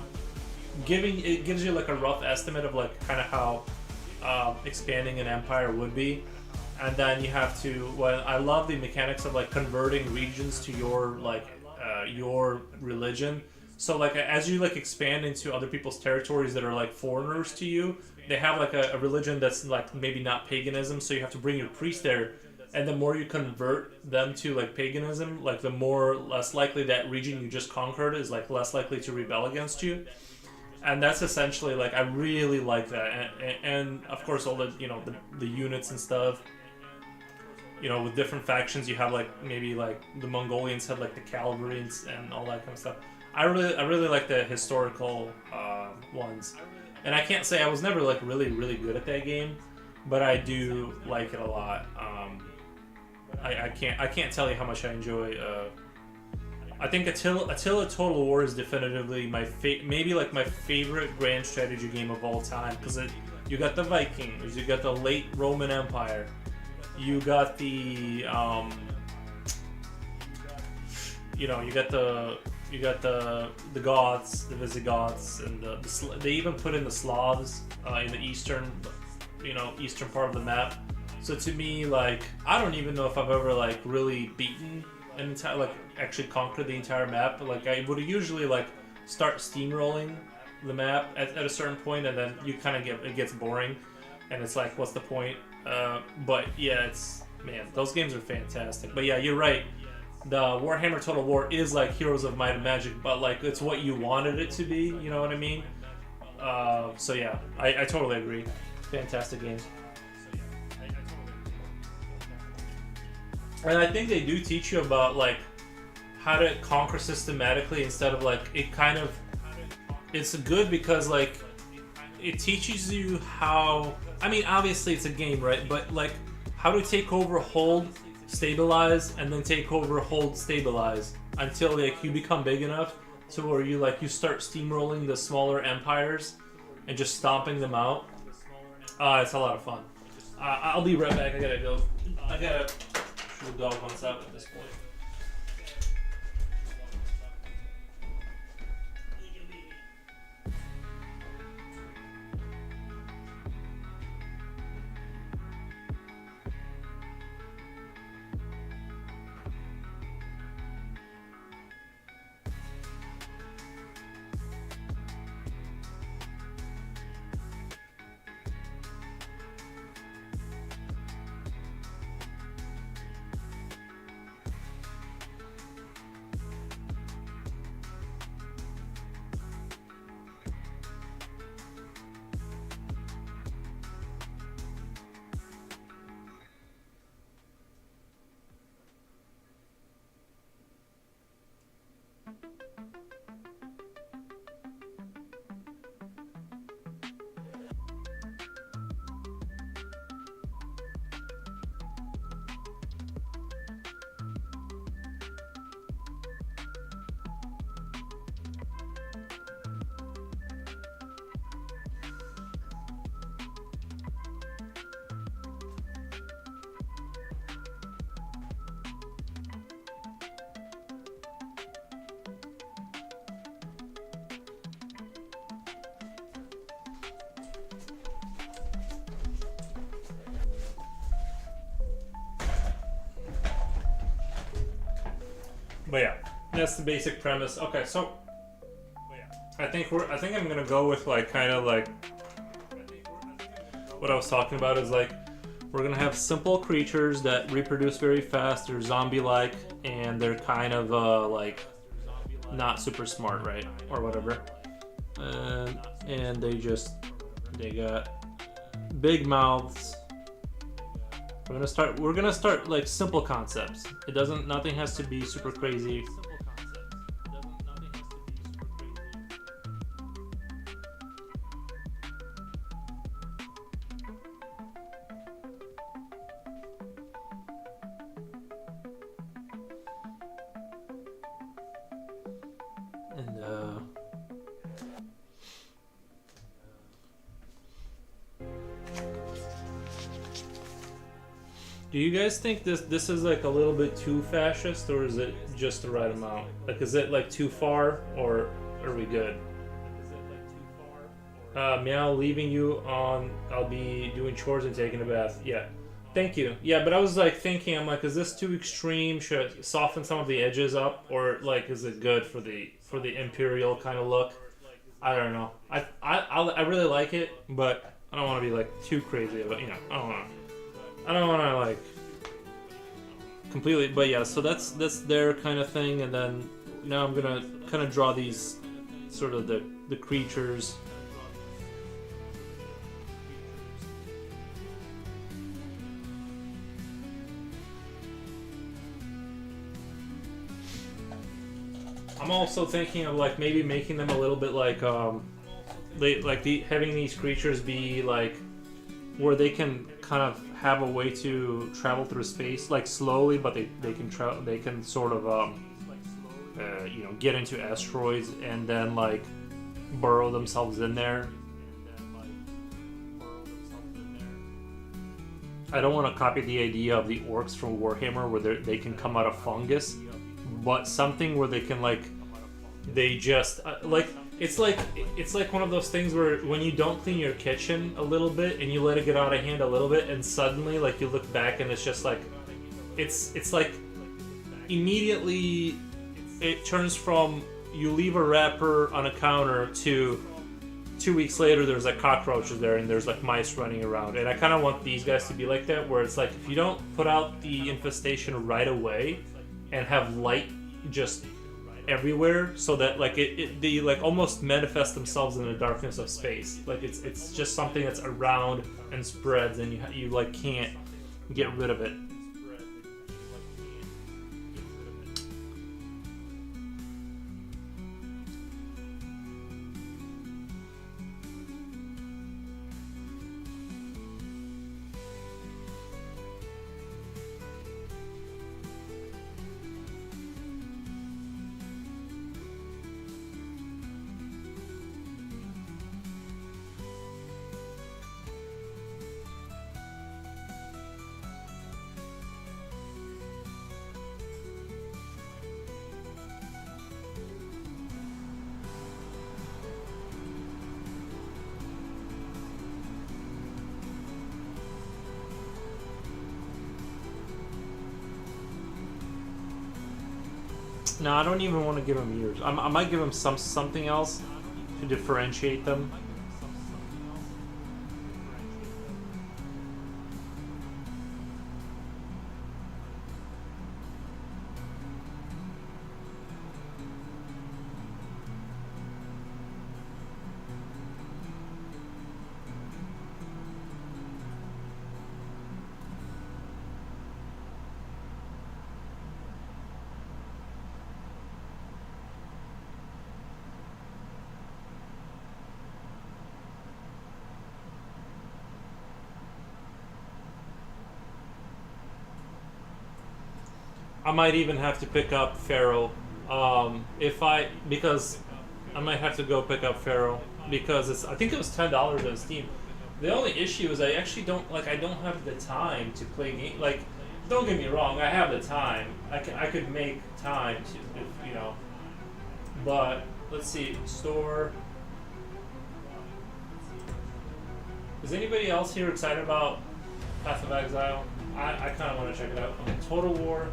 gives you like a rough estimate of like kind of how expanding an empire would be. And then you have to. Well, I love the mechanics of like converting regions to your your religion. So like as you like expand into other people's territories that are like foreigners to you, they have like a religion that's like maybe not paganism. So you have to bring your priest there, and the more you convert them to like paganism, like the less likely that region you just conquered is like less likely to rebel against you. and that's essentially like I really like that, and of course all the the units and stuff. With different factions, you have like maybe like the Mongolians had like the cavalry and all that kind of stuff. I really like the historical ones, and I can't say I was never like really good at that game, but I do like it a lot. I can't tell you how much I enjoy. I think Attila Total War is definitively maybe like my favorite grand strategy game of all time, because you got the Vikings, you got the late Roman Empire, you got the you got the Goths, the Visigoths, and they even put in the Slavs in the eastern part of the map. So to me, like, I don't even know if I've ever like really beaten an entire, like, actually conquered the entire map. But, like, I would usually like start steamrolling the map at a certain point, and then you kind of it gets boring, and it's like, what's the point? But yeah, man, those games are fantastic. But yeah, you're right. The Warhammer Total War is like Heroes of Might and Magic, but like it's what you wanted it to be. You know what I mean? So yeah, I totally agree. Fantastic games. And I think they do teach you about like how to conquer systematically instead of like it's good because like it teaches you how, I mean obviously it's a game, right? But like how to take over, hold, stabilize, and then take over, hold, stabilize until like you become big enough to where you start steamrolling the smaller empires and just stomping them out. It's a lot of fun. I'll be right back. I gotta go. The dog wants out at this point. But yeah, that's the basic premise. Okay, so I think I'm gonna go with like kind of like what I was talking about is like we're gonna have simple creatures that reproduce very fast. They're zombie-like and they're kind of like not super smart, right, or whatever. And they got big mouths. We're gonna start like simple concepts. Nothing has to be super crazy. And do you guys think this is like a little bit too fascist, or is it just the right amount? Like, is it like too far, or are we good? Meow, leaving you on. I'll be doing chores and taking a bath. Yeah, thank you. Yeah, but I was like thinking, I'm like, is this too extreme? Should I soften some of the edges up, or like, is it good for the imperial kind of look? I don't know. I really like it, but I don't want to be like too crazy about I don't want to like completely, but yeah. So that's their kind of thing, and then now I'm gonna kind of draw these sort of the creatures. I'm also thinking of like maybe making them a little bit like having these creatures be like where they can kind of have a way to travel through space like slowly, but they can sort of you know, get into asteroids and then like burrow themselves in there. I don't want to copy the idea of the orcs from Warhammer where they can come out of fungus, but something where they can like they just like it's like one of those things where when you don't clean your kitchen a little bit and you let it get out of hand a little bit, and suddenly like you look back and it's just like it's like immediately it turns from you leave a wrapper on a counter to 2 weeks later there's like cockroaches there and there's like mice running around. And I kind of want these guys to be like that, where it's like if you don't put out the infestation right away and have light just everywhere, so that like they like almost manifest themselves in the darkness of space. Like it's just something that's around and spreads, and you like can't get rid of it. No, I don't even want to give them ears. I might give them something else to differentiate them. I might even have to pick up Pharaoh, because I might have to go pick up Pharaoh because I think it was $10 on Steam. The only issue is I actually don't have the time to play game. Like, don't get me wrong, I have the time. I could make time to, if, you know. But let's see, store. Is anybody else here excited about Path of Exile? I kind of want to check it out. Total War.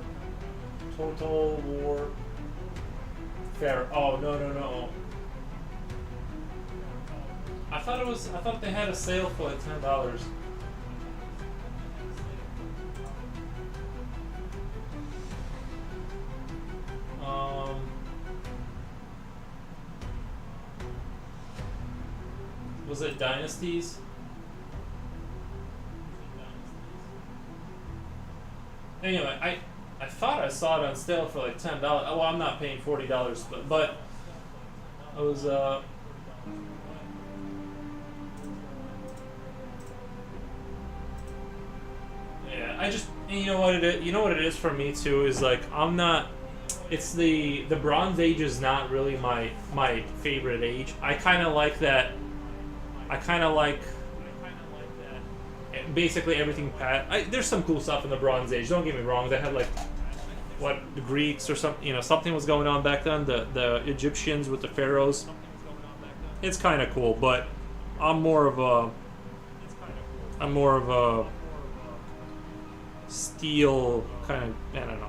Fair. Oh no. I thought they had a sale for like $10. Was it Dynasties? Anyway, I thought I saw it on sale for like $10. Well, I'm not paying $40, but I was yeah. I just, you know what it is. You know what it is for me too is like I'm not. It's the Bronze Age is not really my favorite age. I kind of like that. I kind of like basically everything. There's some cool stuff in the Bronze Age. Don't get me wrong. They had like the Greeks or something. You know, something was going on back then. The Egyptians with the pharaohs. It's kind of cool, but I'm more of a steel kind of. I don't know.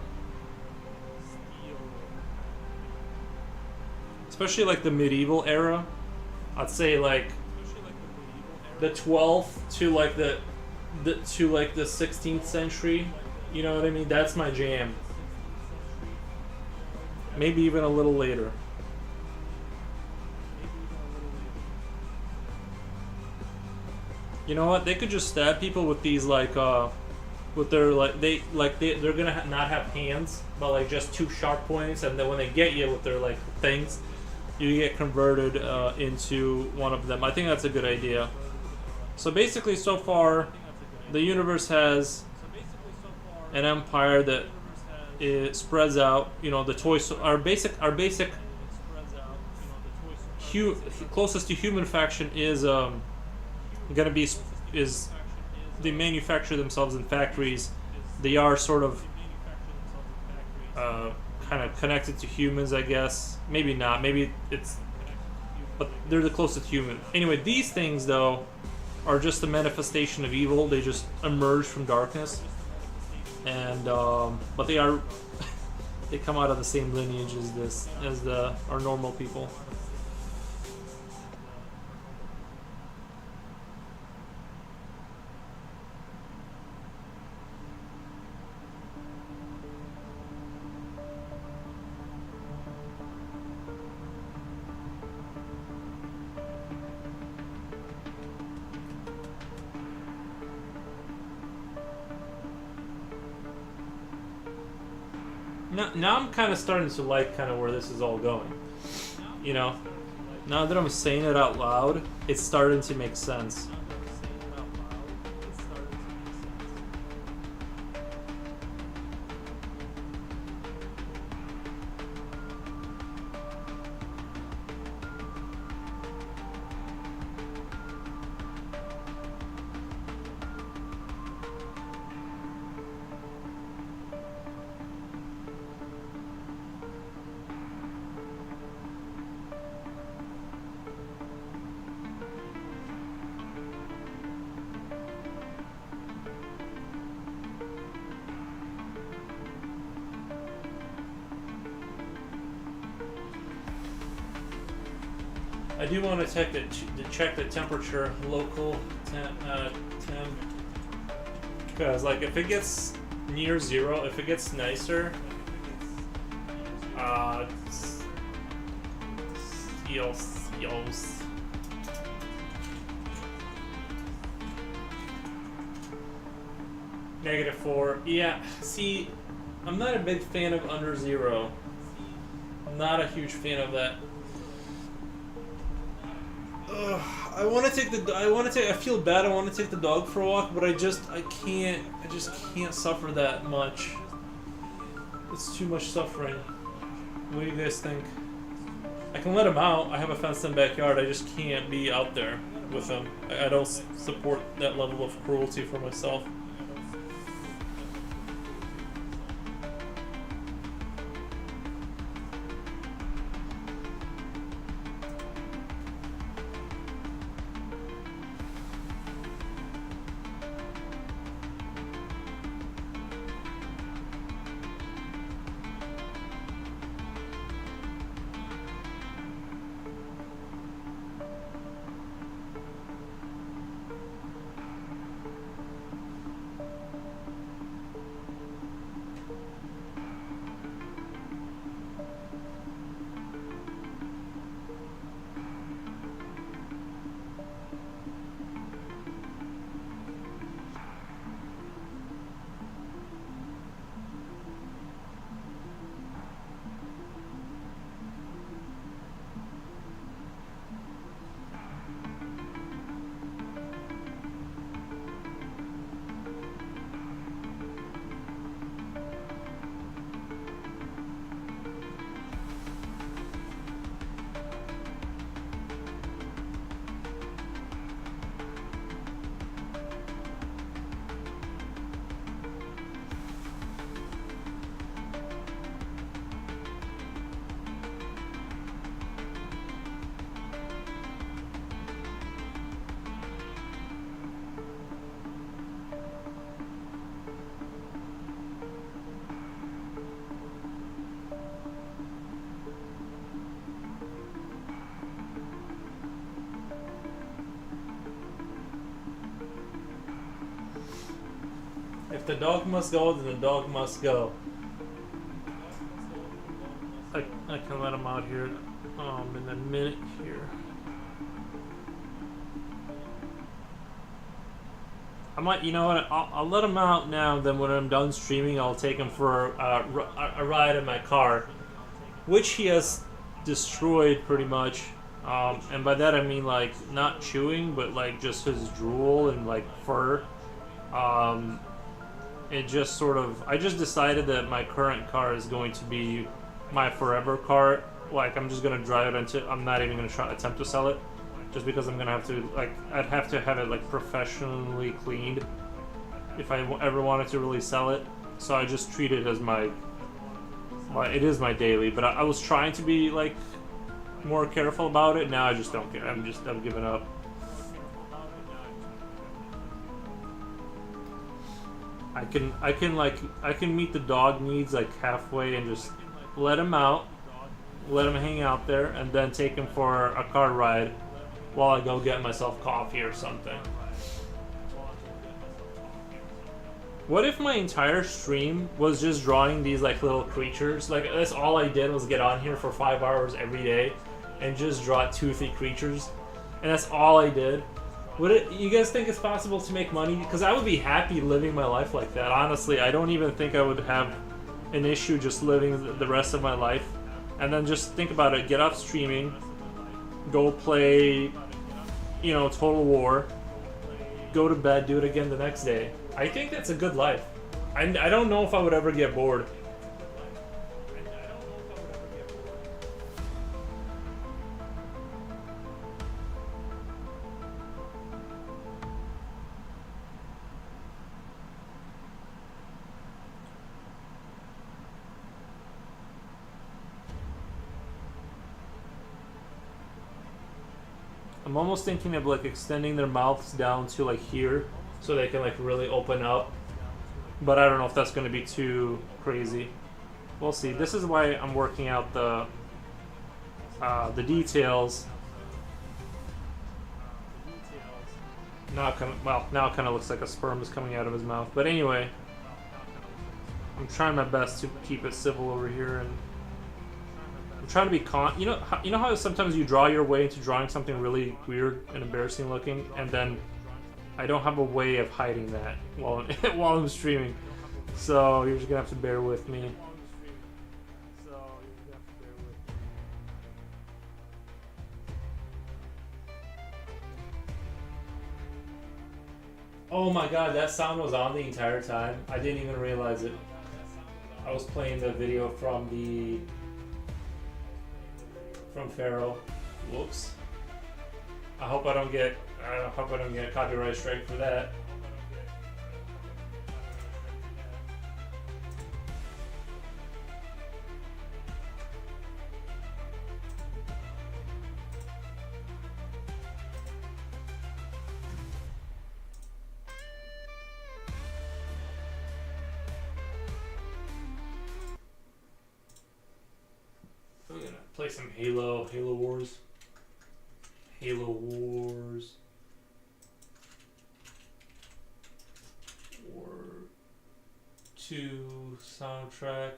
Especially like the medieval era. I'd say like the 12th to like the 16th century. You know what I mean? That's my jam. Maybe even a little later. You know what? They could just stab people with these like with their they're gonna not have hands, but like just two sharp points, and then when they get you with their like things, you get converted into one of them. I think that's a good idea. So basically, so far, the universe has an empire that it spreads out. You know, the toys, our basic closest to human faction is gonna be is they manufacture themselves in factories. They are sort of kind of connected to humans, I guess. Maybe not. Maybe it's, but they're the closest human. Anyway, these things though are just a manifestation of evil. They just emerge from darkness, and but they are they come out of the same lineage as our normal people. Now I'm kind of starting to like kind of where this is all going. You know, now that I'm saying it out loud, it's starting to make sense. I do want to check the temperature, local temp, because like if it gets near zero, if it gets nicer, steals. -4. Yeah, see, I'm not a big fan of under zero. I'm not a huge fan of that. I feel bad. I want to take the dog for a walk, but I just can't suffer that much. It's too much suffering. What do you guys think? I can let him out. I have a fenced-in backyard. I just can't be out there with him. I don't support that level of cruelty for myself. If the dog must go, then the dog must go. I can let him out here in a minute here. I might, you know what? I'll let him out now. Then when I'm done streaming, I'll take him for a ride in my car, which he has destroyed pretty much. And by that I mean like not chewing, but like just his drool and like fur. Um, it just sort of. I just decided that my current car is going to be my forever car. Like I'm just gonna drive it until I'm not even gonna try attempt to sell it, just because I'm gonna have to like I'd have to have it like professionally cleaned if I ever wanted to really sell it. So I just treat it as my it is my daily. But I was trying to be like more careful about it. Now I just don't care. I'm giving up. I can meet the dog needs like halfway and just let him out, let him hang out there, and then take him for a car ride while I go get myself coffee or something. What if my entire stream was just drawing these like little creatures? Like that's all I did was get on here for 5 hours every day and just draw toothy creatures, and that's all I did. Would it? You guys think it's possible to make money? Because I would be happy living my life like that. Honestly, I don't even think I would have an issue just living the rest of my life. And then just think about it: get off streaming, go play, Total War, go to bed, do it again the next day. I think that's a good life. I don't know if I would ever get bored. I'm almost thinking of like extending their mouths down to like here so they can like really open up. But I don't know if that's going to be too crazy. We'll see. This is why I'm working out the details. Now it kind of looks like a sperm is coming out of his mouth. But anyway, I'm trying my best to keep it civil over here, and I'm trying to be you know how sometimes you draw your way into drawing something really weird and embarrassing looking, and then I don't have a way of hiding that while while I'm streaming. So you're just gonna have to bear with me. Oh my god, that sound was on the entire time. I didn't even realize it. I was playing the video from Pharaoh. Whoops. I hope I don't get a copyright strike for that. We're gonna play some Halo Wars. Halo Wars. War 2 soundtrack.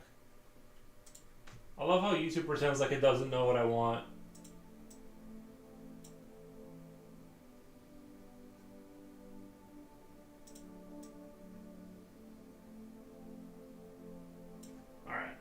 I love how YouTube pretends like it doesn't know what I want. Alright.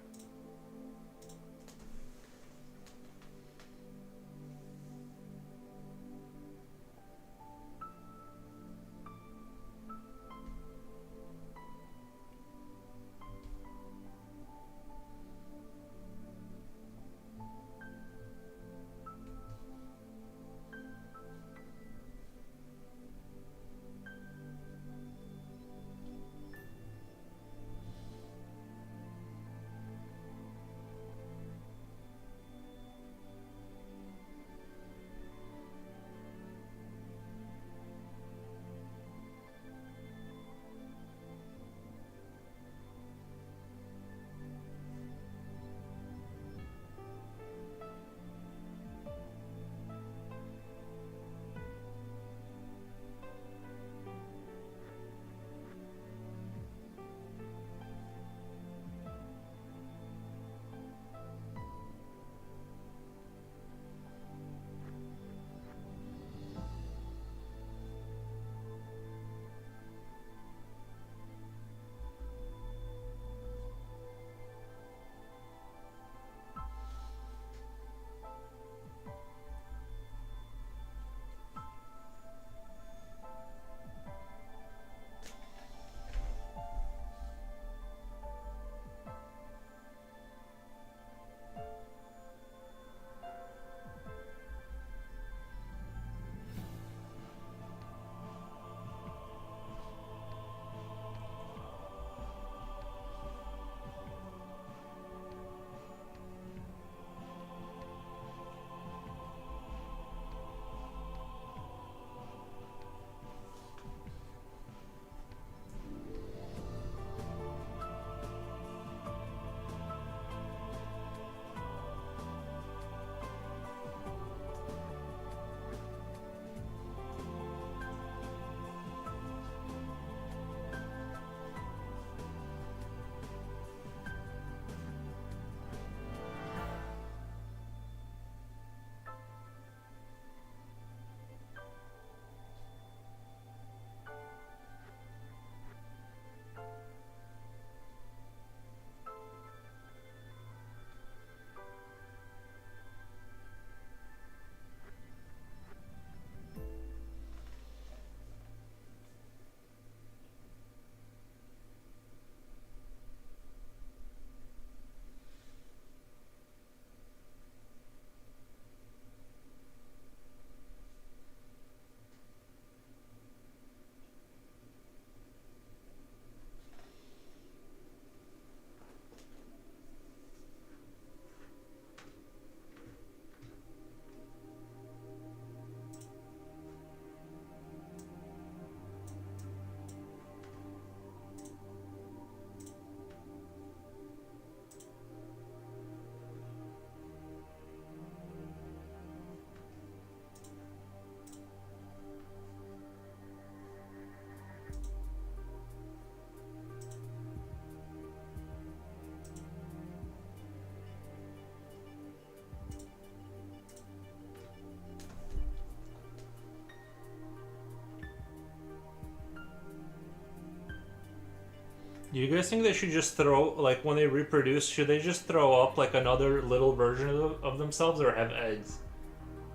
Do you guys think they should just throw, like, when they reproduce, should they just throw up like another little version of themselves, or have eggs?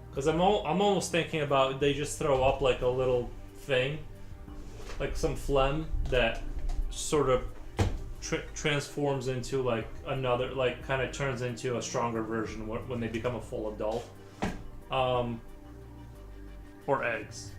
Because I'm almost thinking about they just throw up like a little thing, like some phlegm that sort of transforms into like another, like kind of turns into a stronger version when they become a full adult. Um, or eggs.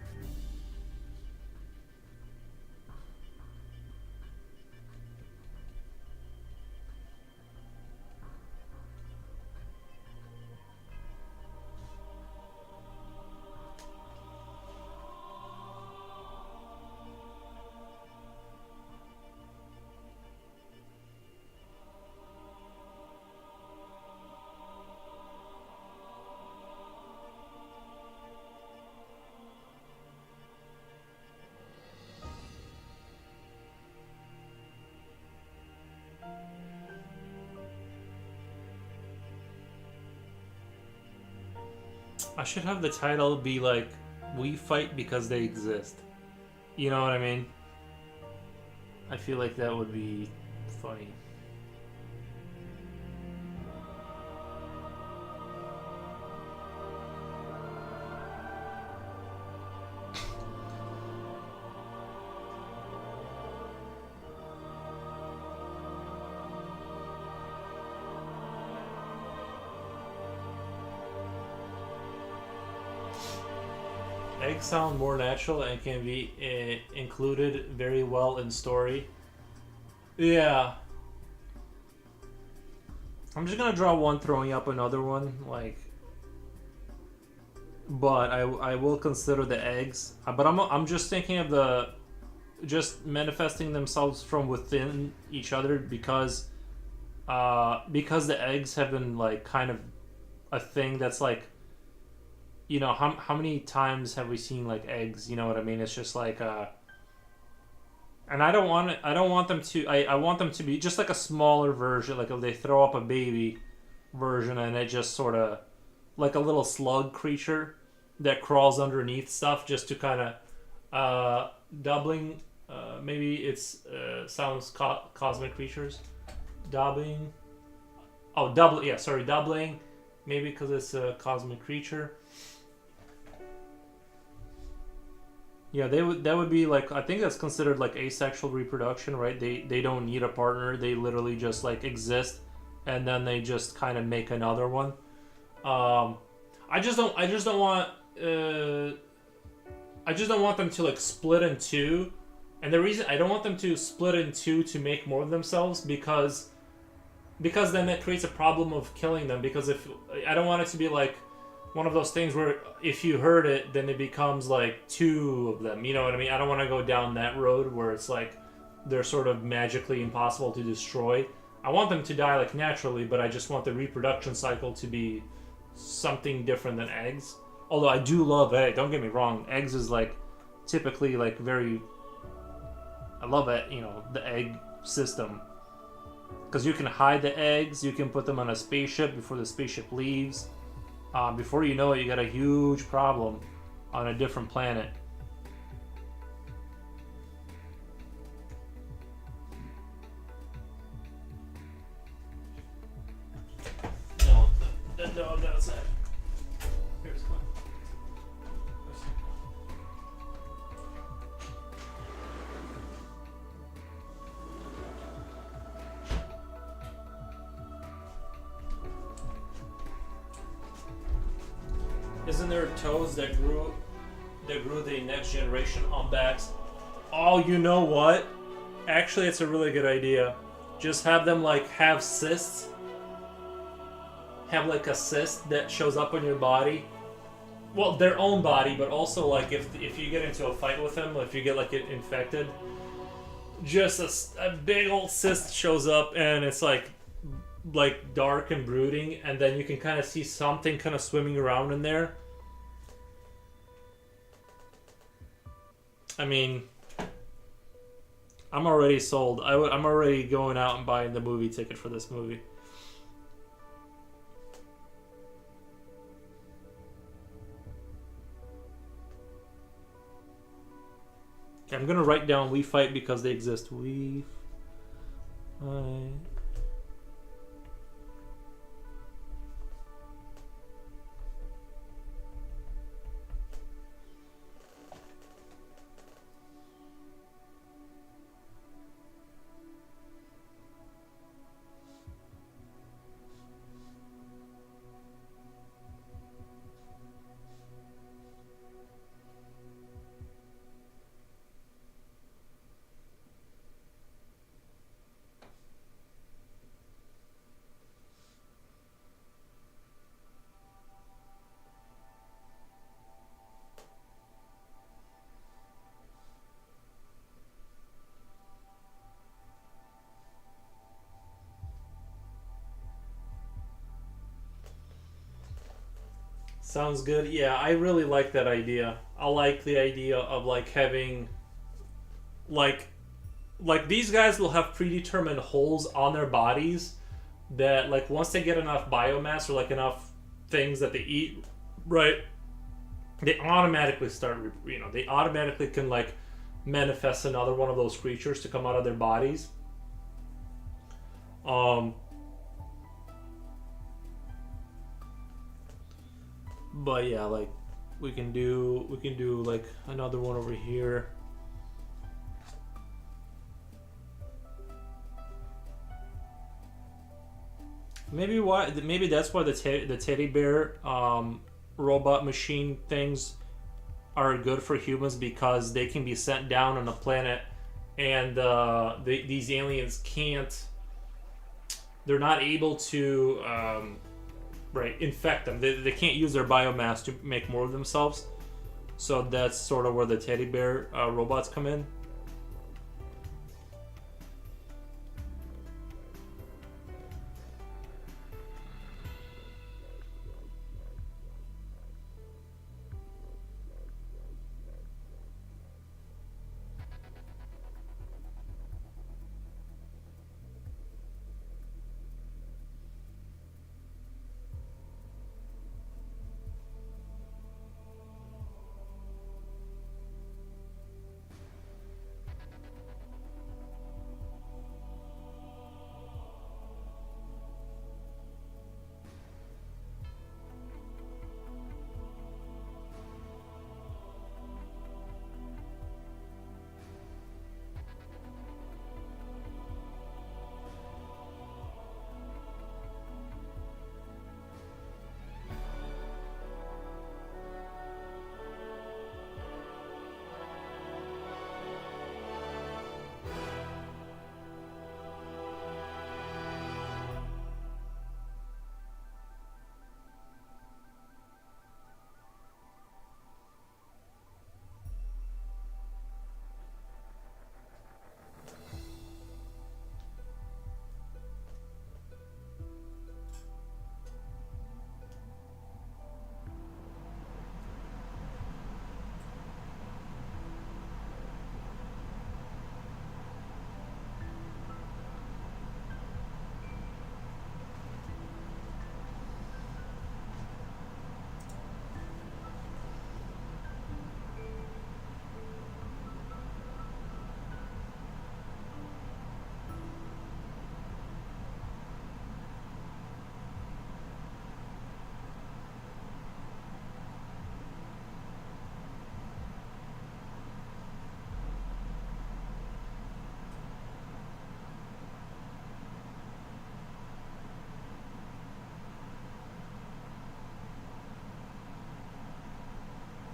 I should have the title be like, "We fight because they exist." You know what I mean? I feel like that would be funny. Eggs sound more natural and can be included very well in story. Yeah. I'm just gonna draw one throwing up another one, like. But I will consider the eggs. But I'm just thinking of the just manifesting themselves from within each other because the eggs have been like kind of a thing that's like, you know, how many times have we seen like eggs, you know what I mean? It's just like and I don't want them to I want them to be just like a smaller version, like if they throw up a baby version and it just sort of like a little slug creature that crawls underneath stuff just to kind of doubling, maybe it's sounds cosmic creatures doubling, oh double, yeah, sorry, doubling, maybe because it's a cosmic creature. Yeah, that would be like, I think that's considered like asexual reproduction, right? They don't need a partner. They literally just like exist, and then they just kind of make another one. I just don't want I just don't want them to like split in two. And the reason I don't want them to split in two to make more of themselves because then that creates a problem of killing them, because if I don't want it to be like one of those things where if you hurt it, then it becomes like two of them. You know what I mean? I don't want to go down that road where it's like they're sort of magically impossible to destroy. I want them to die like naturally, but I just want the reproduction cycle to be something different than eggs. Although I do love eggs. Don't get me wrong. Eggs is like typically like very. I love it. You know, the egg system, because you can hide the eggs. You can put them on a spaceship before the spaceship leaves. Before you know it, you got a huge problem on a different planet. No, the dog outside. Here's one. Isn't there toads that grew the next generation on backs? Oh, you know what? Actually, it's a really good idea. Just have them like have cysts. Have like a cyst that shows up on your body. Well, their own body, but also like if you get into a fight with them, if you get like infected, just a big old cyst shows up and it's like dark and brooding, and then you can kind of see something kind of swimming around in there. I mean, I'm already sold. I'm already going out and buying the movie ticket for this movie. Okay, I'm gonna write down "we fight because they exist." We I Sounds good. Yeah, I really like that idea. I like the idea of like having like these guys will have predetermined holes on their bodies that like once they get enough biomass or like enough things that they eat, right? They automatically start, they automatically can like manifest another one of those creatures to come out of their bodies. Um but yeah, like we can do like another one over here. Maybe that's why the teddy bear robot machine things are good for humans, because they can be sent down on a planet, and these aliens can't. They're not able to right infect them. They can't use their biomass to make more of themselves. So that's sort of where the teddy bear robots come in.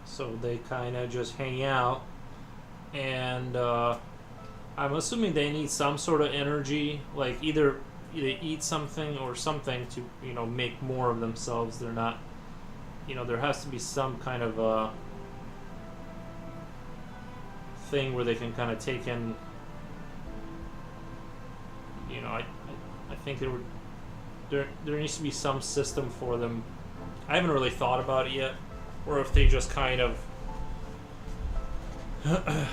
So they kind of just hang out, and I'm assuming they need some sort of energy, like either eat something or something to make more of themselves. They're not, there has to be some kind of thing where they can kind of take in. I think there needs to be some system for them. I haven't really thought about it yet, or if they just kind of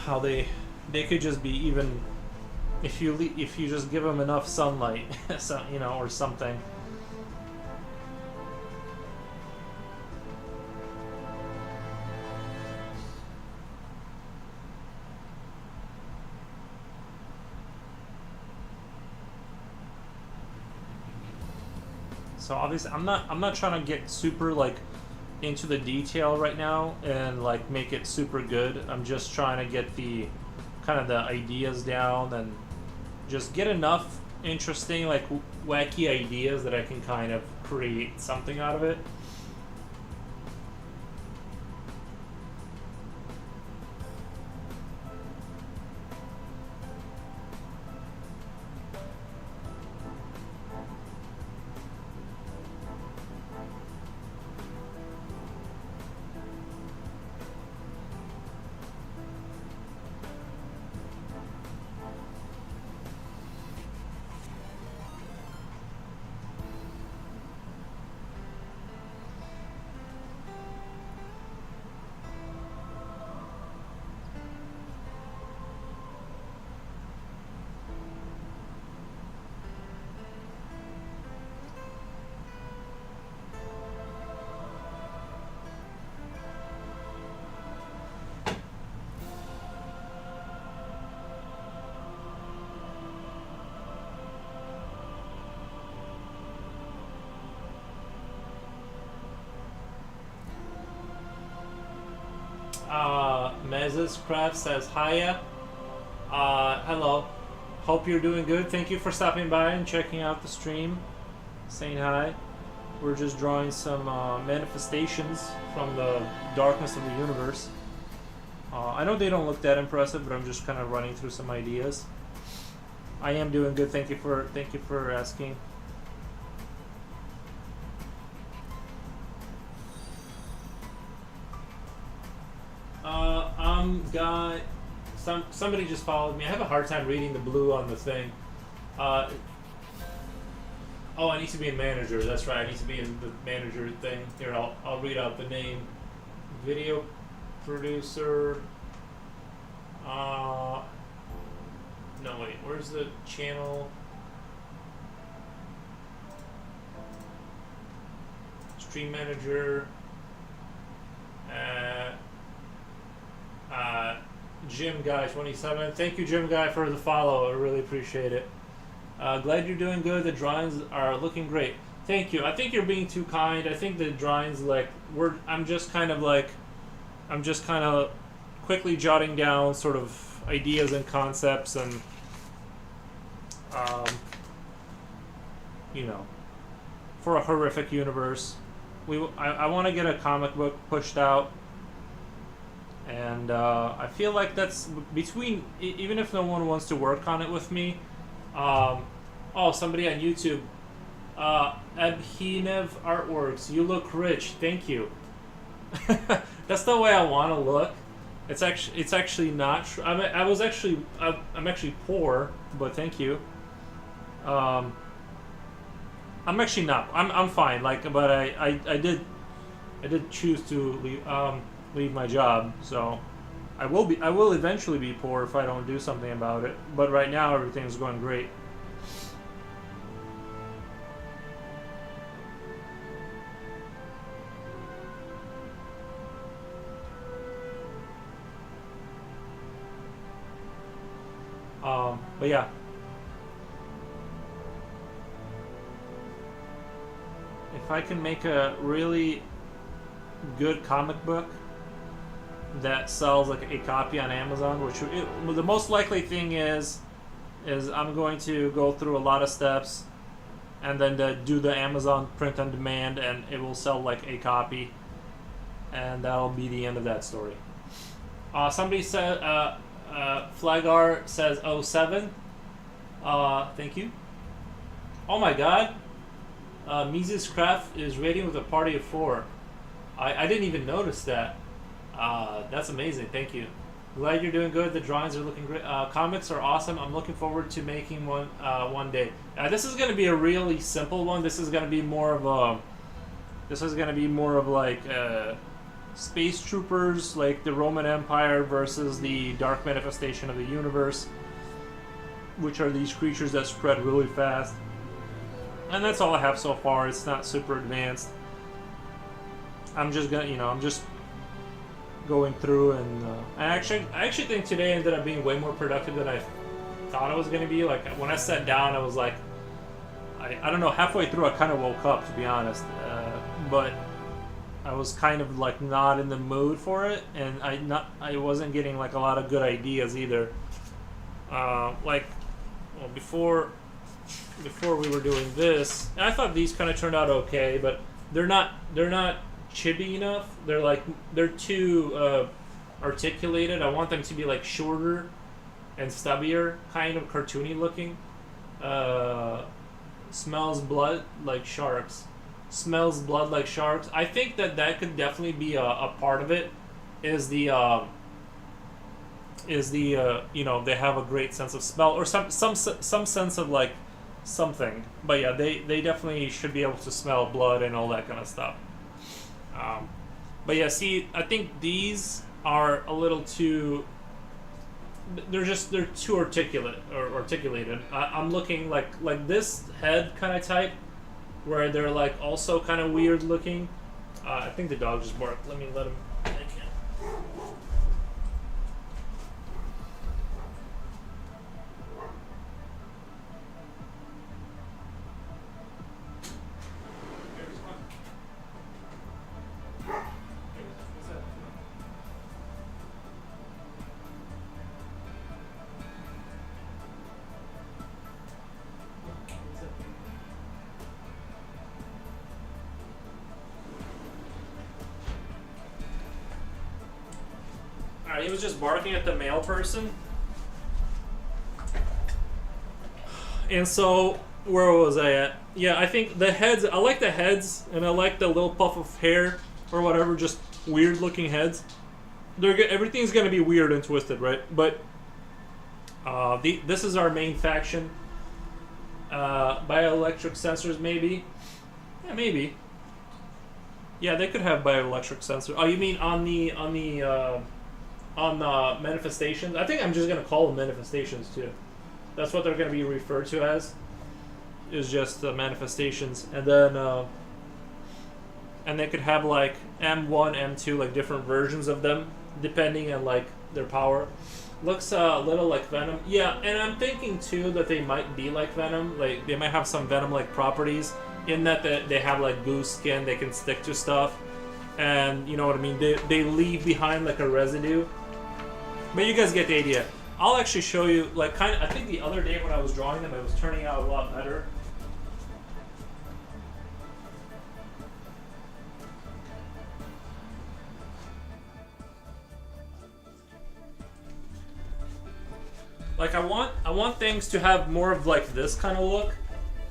how they could just be, even if you just give them enough sunlight, so, or something. So obviously, I'm not trying to get super like into the detail right now and like make it super good. I'm just trying to get the kind of the ideas down and just get enough interesting like wacky ideas that I can kind of create something out of it. Mez's Craft says, hiya. Hello. Hope you're doing good. Thank you for stopping by and checking out the stream. Saying hi. We're just drawing some manifestations from the darkness of the universe. I know they don't look that impressive, but I'm just kind of running through some ideas. I am doing good. Thank you for asking. Somebody just followed me. I have a hard time reading the blue on the thing. Oh, I need to be in manager. That's right. I need to be in the manager thing. Here, I'll read out the name. Video producer. No, wait. Where's the channel? Stream manager. Jim Guy 27. Thank you, Jim Guy, for the follow. I really appreciate it. Glad you're doing good. The drawings are looking great. Thank you. I think you're being too kind. I think the drawings, like, I'm just kind of quickly jotting down sort of ideas and concepts and, you know, for a horrific universe. I want to get a comic book pushed out. And I feel like that's between, even if no one wants to work on it with me. Oh, somebody on YouTube. Abhinav Artworks. You look rich. Thank you. That's the way I want to look. It's actually not true. I'm actually poor, but thank you. I'm actually not. I'm fine. Like, but I did choose to leave my job, so I will eventually be poor if I don't do something about it. But right now everything's going great. But yeah. If I can make a really good comic book that sells like a copy on Amazon, which the most likely thing is I'm going to go through a lot of steps and then do the Amazon print on demand, and it will sell like a copy, and that'll be the end of that story. Somebody said Flagar says 07. Thank you. Oh my god, Mises Craft is rating with a party of 4. I didn't even notice that. That's amazing. Thank you. Glad you're doing good. The drawings are looking great. Comics are awesome. I'm looking forward to making one day. This is going to be a really simple one. This is going to be more of like space troopers, like the Roman Empire versus the dark manifestation of the universe, which are these creatures that spread really fast. And that's all I have so far. It's not super advanced. I'm just going through, and I actually think today ended up being way more productive than I thought it was going to be. Like, when I sat down, I was like, I I don't know. Halfway through, I kind of woke up, to be honest. But I was kind of like not in the mood for it, and I wasn't getting like a lot of good ideas either. Like, well, before we were doing this, and I thought these kind of turned out okay, but they're not chibi enough. They're too articulated. I want them to be like shorter and stubbier, kind of cartoony looking. Smells blood like sharks. Smells blood like sharks. I think that could definitely be a part of it. Is the you know, they have a great sense of smell or some sense of like something. But yeah, they definitely should be able to smell blood and all that kind of stuff. But yeah, see, I think these are a little too. They're too articulated. I'm looking like this head kind of type, where they're like also kind of weird looking. I think the dog just barked. Let him. I can't. Alright, he was just barking at the male person. And so, where was I at? Yeah, I think the heads, I like the heads, and I like the little puff of hair, or whatever, just weird looking heads. Everything's gonna be weird and twisted, right? But, this is our main faction. Bioelectric sensors, maybe? Yeah, maybe. Yeah, they could have bioelectric sensors. Oh, you mean on the manifestations? I think I'm just gonna call them manifestations too. That's what they're gonna be referred to as. Is just manifestations, and they could have like M1, M2, like different versions of them depending on like their power. Looks a little like Venom. Yeah, and I'm thinking too that they might be like Venom. Like they might have some Venom-like properties in that they have like goo skin, they can stick to stuff, and you know what I mean. They leave behind like a residue. But you guys get the idea. I'll actually show you, like, kind of. I think the other day when I was drawing them, it was turning out a lot better. Like, I want things to have more of like this kind of look.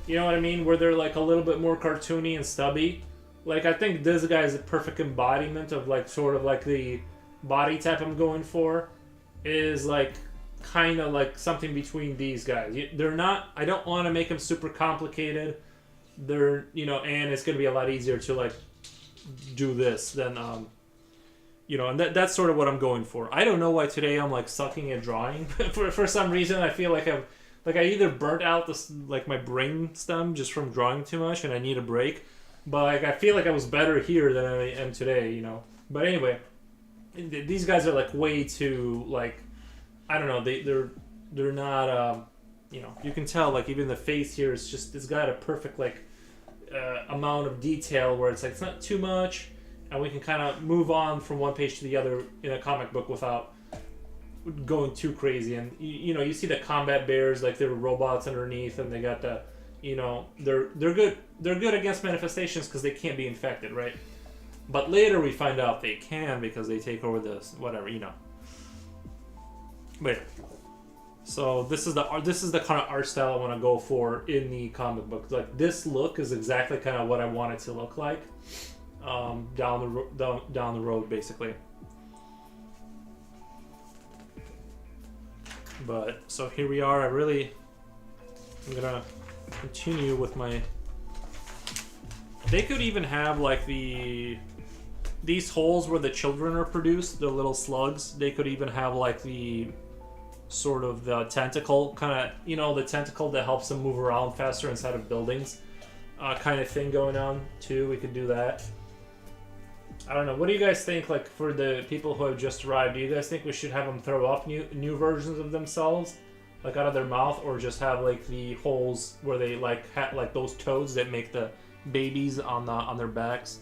You know what I mean? Where they're like a little bit more cartoony and stubby. Like, I think this guy is a perfect embodiment of like sort of like the body type I'm going for. Is like kind of like something between these guys. They're not. I don't want to make them super complicated. They're, you know, and it's gonna be a lot easier to like do this than you know, and that's sort of what I'm going for. I don't know why today I'm like sucking at drawing. for some reason I feel like I either burnt out this like my brain stem just from drawing too much and I need a break. But like I feel like I was better here than I am today, you know. But anyway, these guys are like way too like, I don't know, they're not you know, you can tell like even the face here is just, it's got a perfect like amount of detail where it's like it's not too much, and we can kind of move on from one page to the other in a comic book without going too crazy. And you know, you see the combat bears, like they're robots underneath, and they got the, you know, they're good against manifestations because they can't be infected, right? But later we find out they can because they take over this, whatever, you know. But yeah. So this is the kind of art style I want to go for in the comic book. Like this look is exactly kind of what I want it to look like down the road, basically. But so here we are. I'm gonna continue with my. They could even have like these holes where the children are produced, the little slugs. They could even have like the sort of the tentacle kind of, you know, the tentacle that helps them move around faster inside of buildings, kind of thing going on too. We could do that. I don't know. What do you guys think? Like for the people who have just arrived, do you guys think we should have them throw up new versions of themselves, like out of their mouth, or just have like the holes where they like like those toads that make the babies on their backs.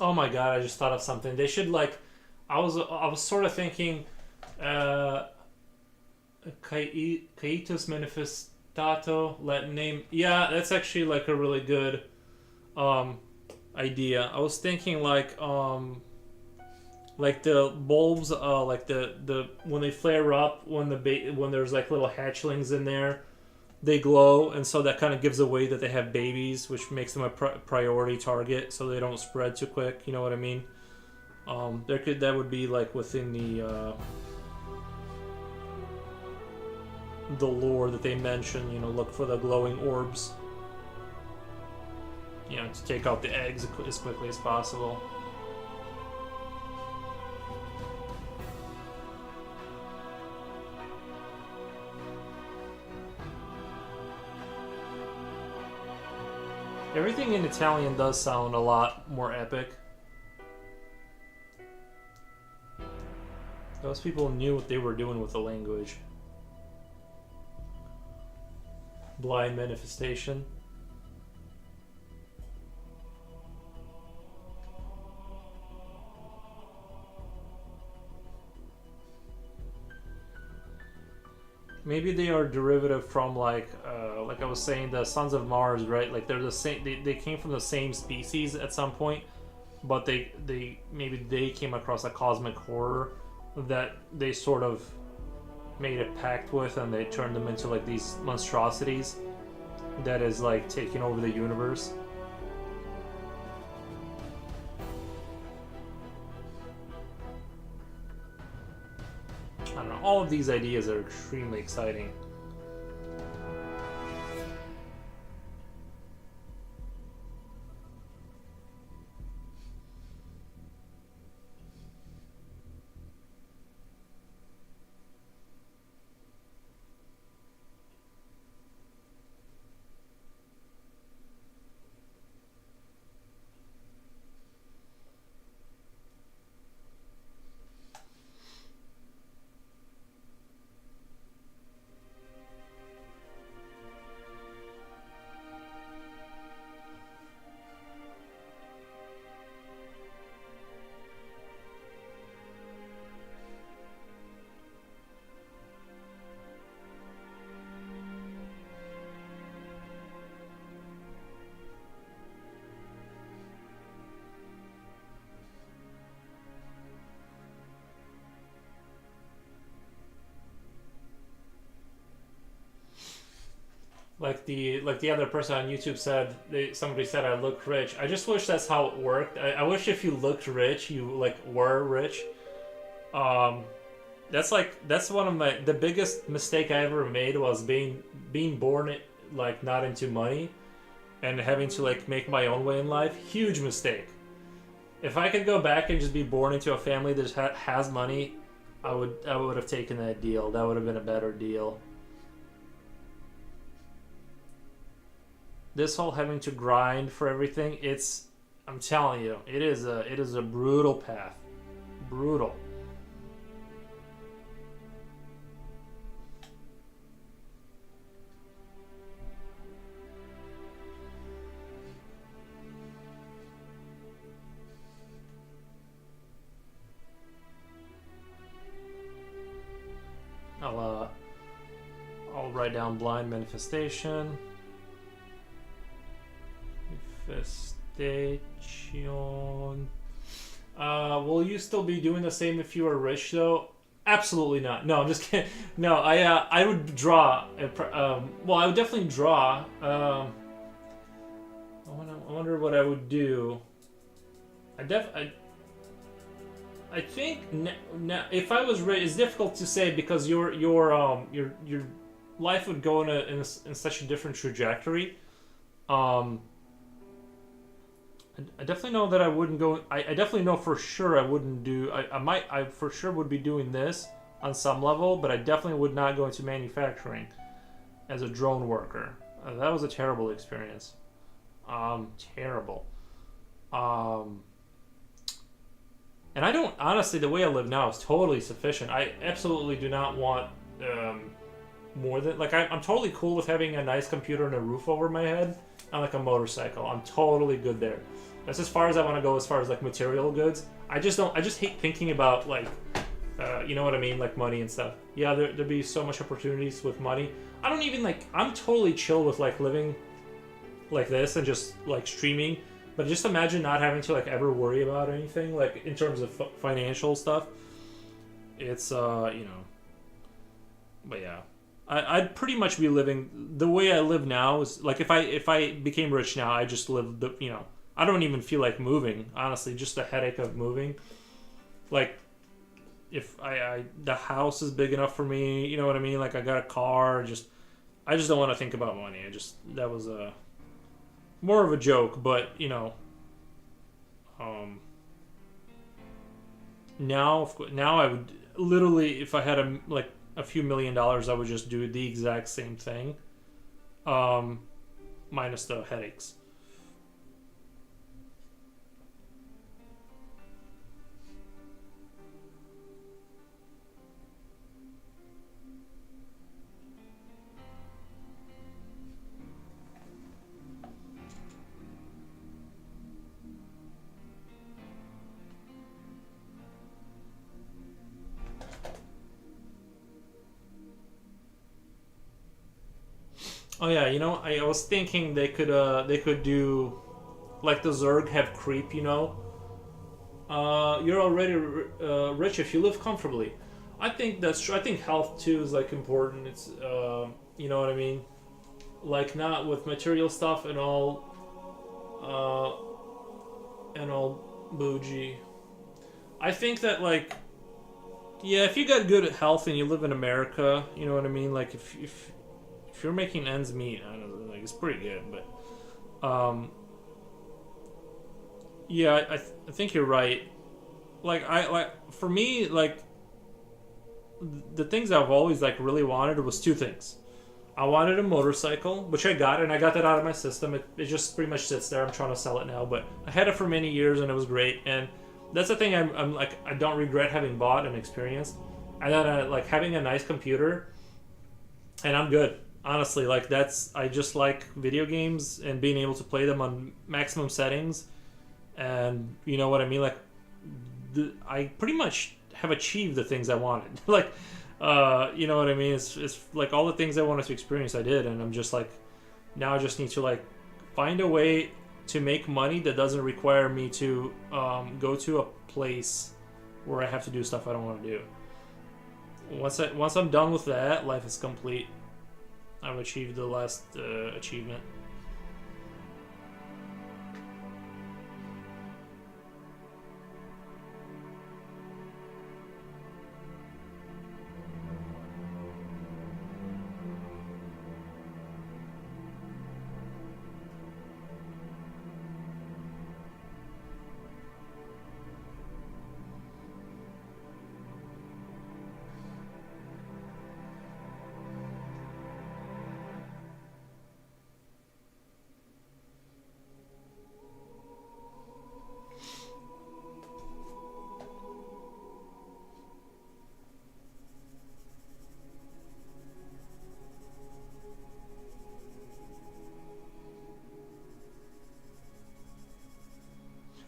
Oh my god! I just thought of something. They should like. I was sort of thinking, uh, Caitus manifestato Latin name. Yeah, that's actually like a really good um idea. I was thinking like the bulbs, like the when they flare up, when there's like little hatchlings in there, they glow, and so that kind of gives away that they have babies, which makes them a priority target, so they don't spread too quick. You know what I mean? That would be like within the lore that they mention. You know, look for the glowing orbs. You know, to take out the eggs as quickly as possible. Everything in Italian does sound a lot more epic. Those people knew what they were doing with the language. Blind manifestation. Maybe they are derivative from like I was saying, the Sons of Mars, right? Like they're the same. They came from the same species at some point, but maybe they came across a cosmic horror that they sort of made a pact with, and they turned them into like these monstrosities that is like taking over the universe. I don't know. All of these ideas are extremely exciting. Like the other person on YouTube said, somebody said I look rich. I just wish that's how it worked. I wish if you looked rich, you like were rich. That's one of the biggest mistake I ever made was being born like not into money and having to like make my own way in life. Huge mistake. If I could go back and just be born into a family that has money, I would have taken that deal. That would have been a better deal. This whole having to grind for everything, I'm telling you, it is a brutal path. Brutal. I'll write down blind manifestation. Manifestation. Will you still be doing the same if you were rich though? Absolutely not. No, I'm just kidding. No, I would draw. Well, I would definitely draw. I wonder what I would do. I think if I was rich, it's difficult to say because your life would go in such a different trajectory. I definitely know that I wouldn't go. I definitely know for sure I wouldn't do. I for sure would be doing this on some level, but I definitely would not go into manufacturing as a drone worker. That was a terrible experience. Terrible. And I don't honestly. The way I live now is totally sufficient. I absolutely do not want more than like I'm totally cool with having a nice computer and a roof over my head and like a motorcycle. I'm totally good there. That's as far as I want to go as far as like material goods. I just hate thinking about like you know what I mean, like money and stuff. Yeah, there'd be so much opportunities with money. I don't even like. I'm totally chill with like living like this and just like streaming. But just imagine not having to like ever worry about anything like in terms of financial stuff. It's you know. But yeah. I'd pretty much be living the way I live now is like if I became rich now, I just live the you know I don't even feel like moving honestly, just the headache of moving. Like if the house is big enough for me, you know what I mean? Like I got a car, I just don't want to think about money. That was a more of a joke, but you know, now I would literally if I had a few $1,000,000, I would just do the exact same thing, minus the headaches. Oh yeah, you know, I was thinking they could do like the Zerg have creep, you know. You're already rich if you live comfortably. I think that's true. I think health too is like important. It's you know what I mean, like not with material stuff and all bougie. I think that like yeah, if you got good health and you live in America, you know what I mean. Like if you're making ends meet, I don't know, like it's pretty good. But yeah, I think you're right. Like for me, like the things I've always like really wanted was two things. I wanted a motorcycle, which I got, and I got that out of my system. It just pretty much sits there. I'm trying to sell it now, but I had it for many years, and it was great. And that's the thing I'm like I don't regret having bought and experienced. And then like having a nice computer, and I'm good. Honestly, like I just like video games and being able to play them on maximum settings, and you know what I mean. Like I pretty much have achieved the things I wanted. Like you know what I mean. It's like all the things I wanted to experience, I did, and I'm just like now I just need to like find a way to make money that doesn't require me to go to a place where I have to do stuff I don't want to do. Once I'm done with that, life is complete. I've achieved the last achievement.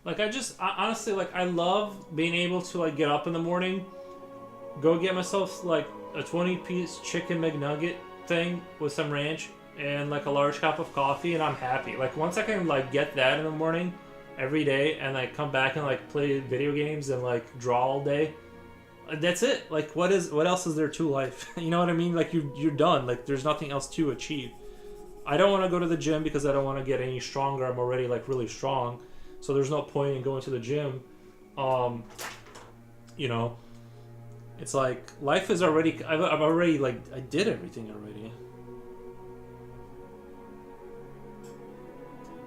Like honestly, like I love being able to like get up in the morning, go get myself like a 20-piece chicken McNugget thing with some ranch and like a large cup of coffee, and I'm happy. Like once I can like get that in the morning every day and like come back and like play video games and like draw all day, that's it. Like what else is there to life? You know what I mean? Like you're done. Like there's nothing else to achieve. I don't want to go to the gym because I don't want to get any stronger. I'm already like really strong, so there's no point in going to the gym. You know, it's like life is already. I've already like I did everything already.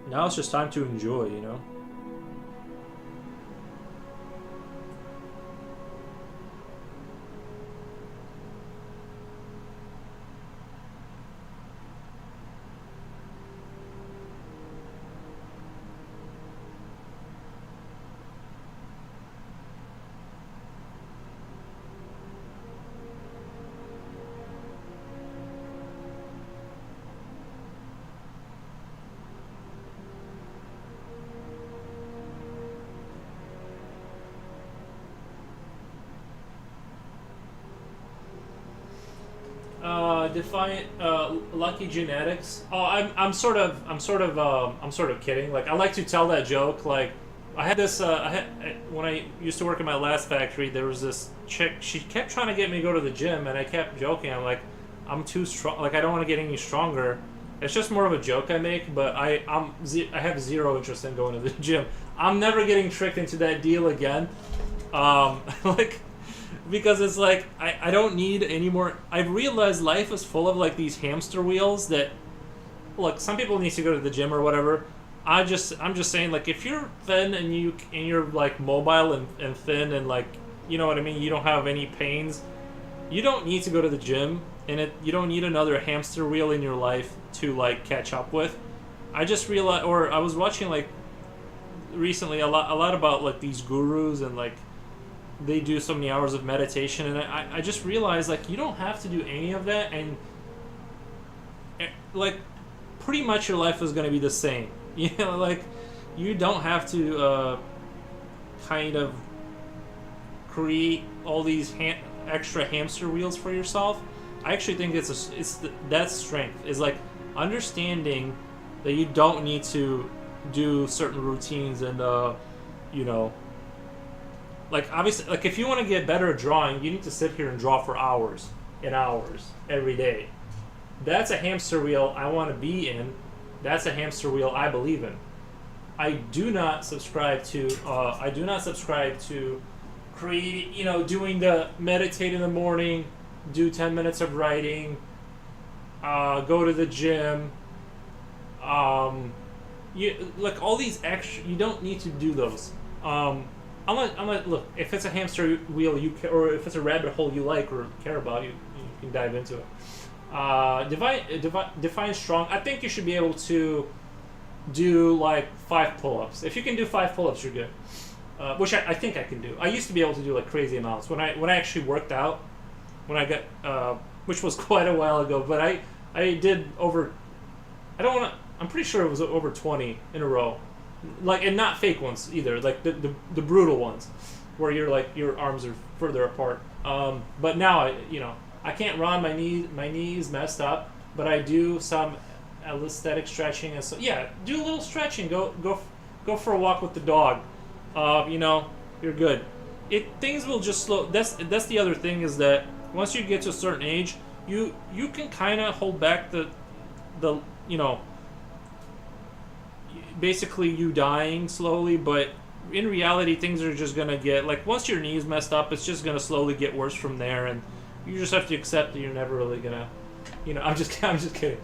Now it's just time to enjoy. You know. Define lucky genetics. Oh, I'm sort of kidding. Like I like to tell that joke. Like I had this. When I used to work in my last factory, there was this chick. She kept trying to get me to go to the gym, and I kept joking. I'm like, I'm too strong. Like I don't want to get any stronger. It's just more of a joke I make. But I have zero interest in going to the gym. I'm never getting tricked into that deal again. Like. Because it's like I don't need any more. I've realized life is full of like these hamster wheels that, look, some people need to go to the gym or whatever. I'm just saying, like, if you're thin and you're like mobile and thin and like, you know what I mean, you don't have any pains, you don't need to go to the gym, and you don't need another hamster wheel in your life to like catch up with. I just realized, or I was watching like recently a lot about like these gurus and like. They do so many hours of meditation, and I just realized like you don't have to do any of that, and like pretty much your life is going to be the same. You know, like you don't have to kind of create all these extra hamster wheels for yourself. I actually think that's strength, is like understanding that you don't need to do certain routines and you know. Like, obviously, like, if you want to get better at drawing, you need to sit here and draw for hours and hours every day. That's a hamster wheel I want to be in. That's a hamster wheel I believe in. I do not subscribe to create, you know, doing the meditate in the morning, do 10 minutes of writing, go to the gym, like, all these extra, you don't need to do those. I'm like, look, if it's a hamster wheel or if it's a rabbit hole you like or care about, you can dive into it. Define strong. I think you should be able to do like 5 pull-ups. If you can do 5 pull-ups, you're good. Which I think I can do. I used to be able to do like crazy amounts when I actually worked out. When I got, which was quite a while ago, but I did over. I don't want to. I'm pretty sure it was over 20 in a row. Like, and not fake ones either, like the brutal ones where you're like your arms are further apart. But now I can't run, my knees messed up, but I do some aesthetic stretching, and so yeah, do a little stretching, go for a walk with the dog. You're good. Things will just slow. That's the other thing, is that once you get to a certain age, you can kind of hold back the basically you dying slowly, but in reality things are just gonna get, like, once your knee's messed up, it's just gonna slowly get worse from there, and you just have to accept that you're never really gonna, I'm just kidding.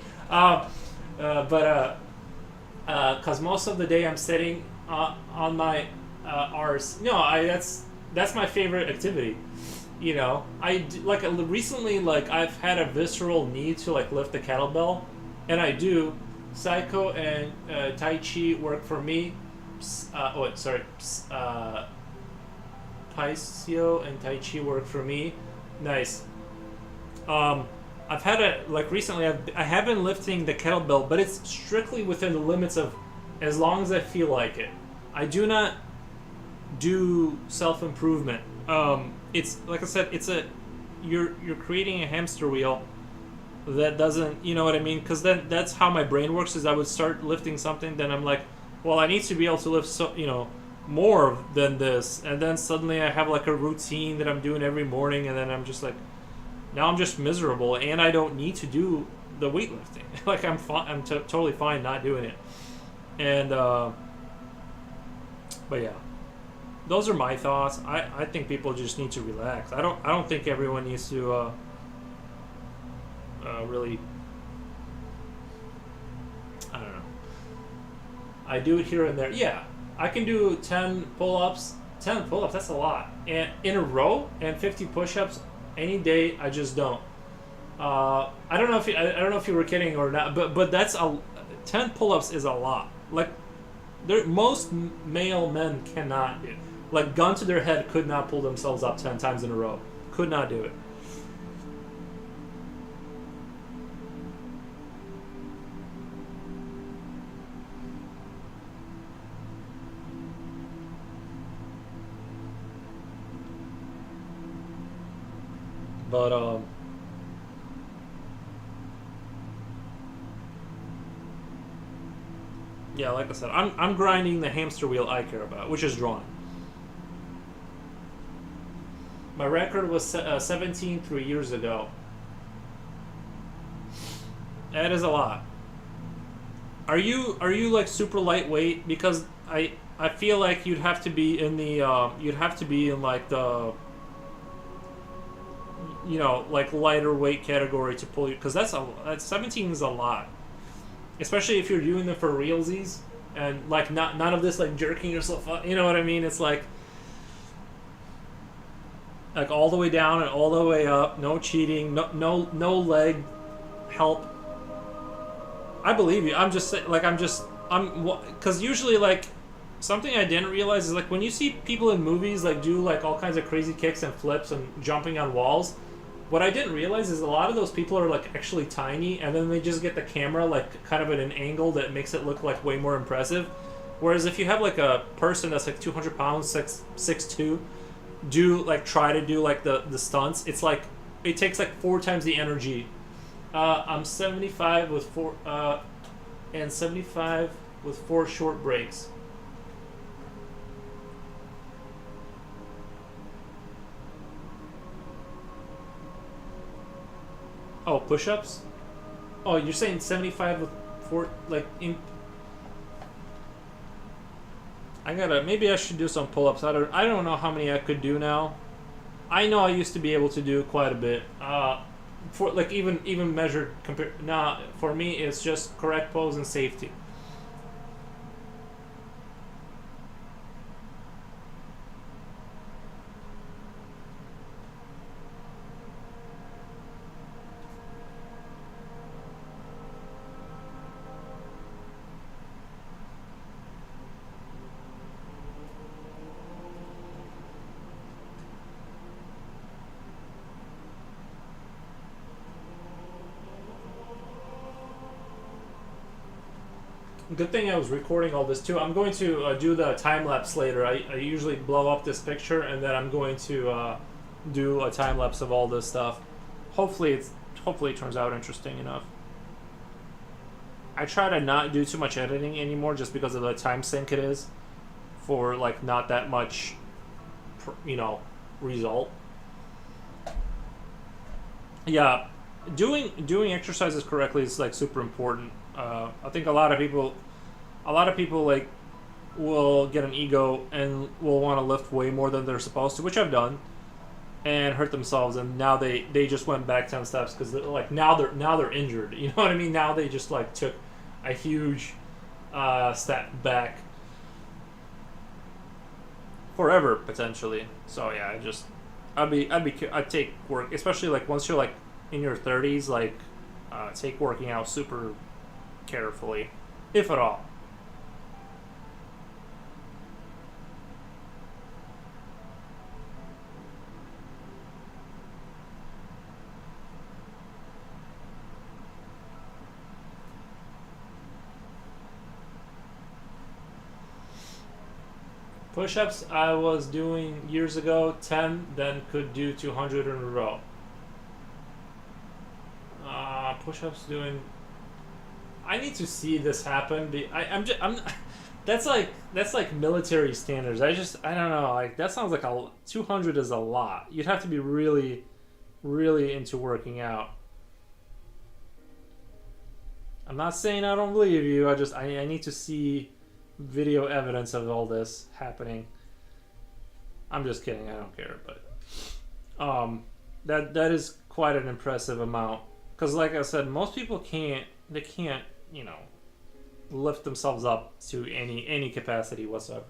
Because most of the day I'm sitting on my arse. No, that's my favorite activity. Recently, like, I've had a visceral need to like lift the kettlebell, and I do. Psycho and Tai Chi work for me. Paisio and Tai Chi work for me. Nice. I've had recently I have been lifting the kettlebell, but it's strictly within the limits of as long as I feel like it. I do not do self improvement. It's like I said, it's a you're creating a hamster wheel that doesn't, you know what I mean? Because then that's how my brain works. Is I would start lifting something, then I'm like, well, I need to be able to lift more than this, and then suddenly I have like a routine that I'm doing every morning, and then I'm just like, now I'm just miserable, and I don't need to do the weightlifting. Like I'm fine, totally fine not doing it, and but yeah. Those are my thoughts. I think people just need to relax. I don't think everyone needs to really. I don't know. I do it here and there. Yeah, I can do 10 pull-ups. 10 pull-ups. That's a lot. And in a row and 50 push-ups any day. I just don't. I don't know if I don't know if you were kidding or not. But that's a 10 pull-ups is a lot. Like most male men cannot do. Like gun to their head, could not pull themselves up 10 times in a row. Could not do it. But yeah, like I said, I'm grinding the hamster wheel I care about, which is drawing. My record was 17 3 years ago. That is a lot. Are you like super lightweight? Because I feel like you'd have to be in the you'd have to be in like the like lighter weight category to pull you, because that's 17 is a lot, especially if you're doing them for realsies, and like none of this like jerking yourself up. You know what I mean? It's like all the way down and all the way up, no cheating, no leg help. I believe you. I'm just saying, like I'm because usually like something I didn't realize is like when you see people in movies like do like all kinds of crazy kicks and flips and jumping on walls, what I didn't realize is a lot of those people are like actually tiny, and then they just get the camera like kind of at an angle that makes it look like way more impressive. Whereas if you have like a person that's like 200 pounds, 6'2", try to do like the stunts, it's like it takes like 4 times the energy. I'm 75 with 4 short breaks. Oh, push-ups? Oh, you're saying 75 with 4, like in. Maybe I should do some pull-ups. I don't know how many I could do now. I know I used to be able to do quite a bit. For like even measured compared. Nah, for me it's just correct pose and safety. Good thing I was recording all this too. I'm going to do the time lapse later. I usually blow up this picture and then I'm going to do a time lapse of all this stuff. Hopefully it turns out interesting enough. I try to not do too much editing anymore just because of the time sink it is for like not that much, result. Yeah, doing exercises correctly is like super important. I think a lot of people like will get an ego and will want to lift way more than they're supposed to, which I've done, and hurt themselves, and now they just went back 10 steps because like now they're injured. You know what I mean? Now they just like took a huge step back forever potentially. So yeah, I'd take work, especially like once you're like in your 30s, like take working out super carefully, if at all. Push-ups I was doing years ago, 10, then could do 200 in a row. Push-ups doing. I need to see this happen. I'm just I'm. That's like military standards. I don't know. Like that sounds like 200 is a lot. You'd have to be really, really into working out. I'm not saying I don't believe you. I need to see video evidence of all this happening. I'm just kidding. I don't care, but that is quite an impressive amount. Because like I said, most people can't. They can't. Lift themselves up to any capacity whatsoever.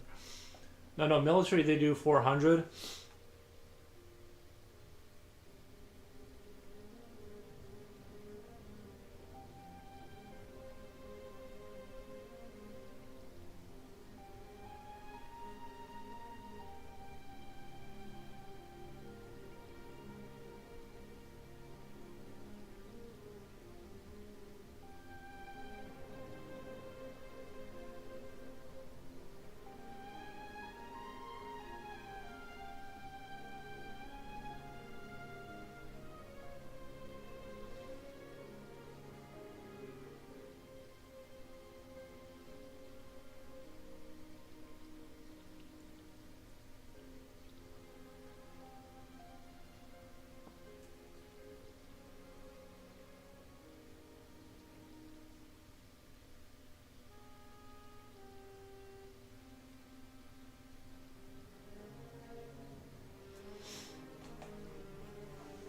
No, military they do 400.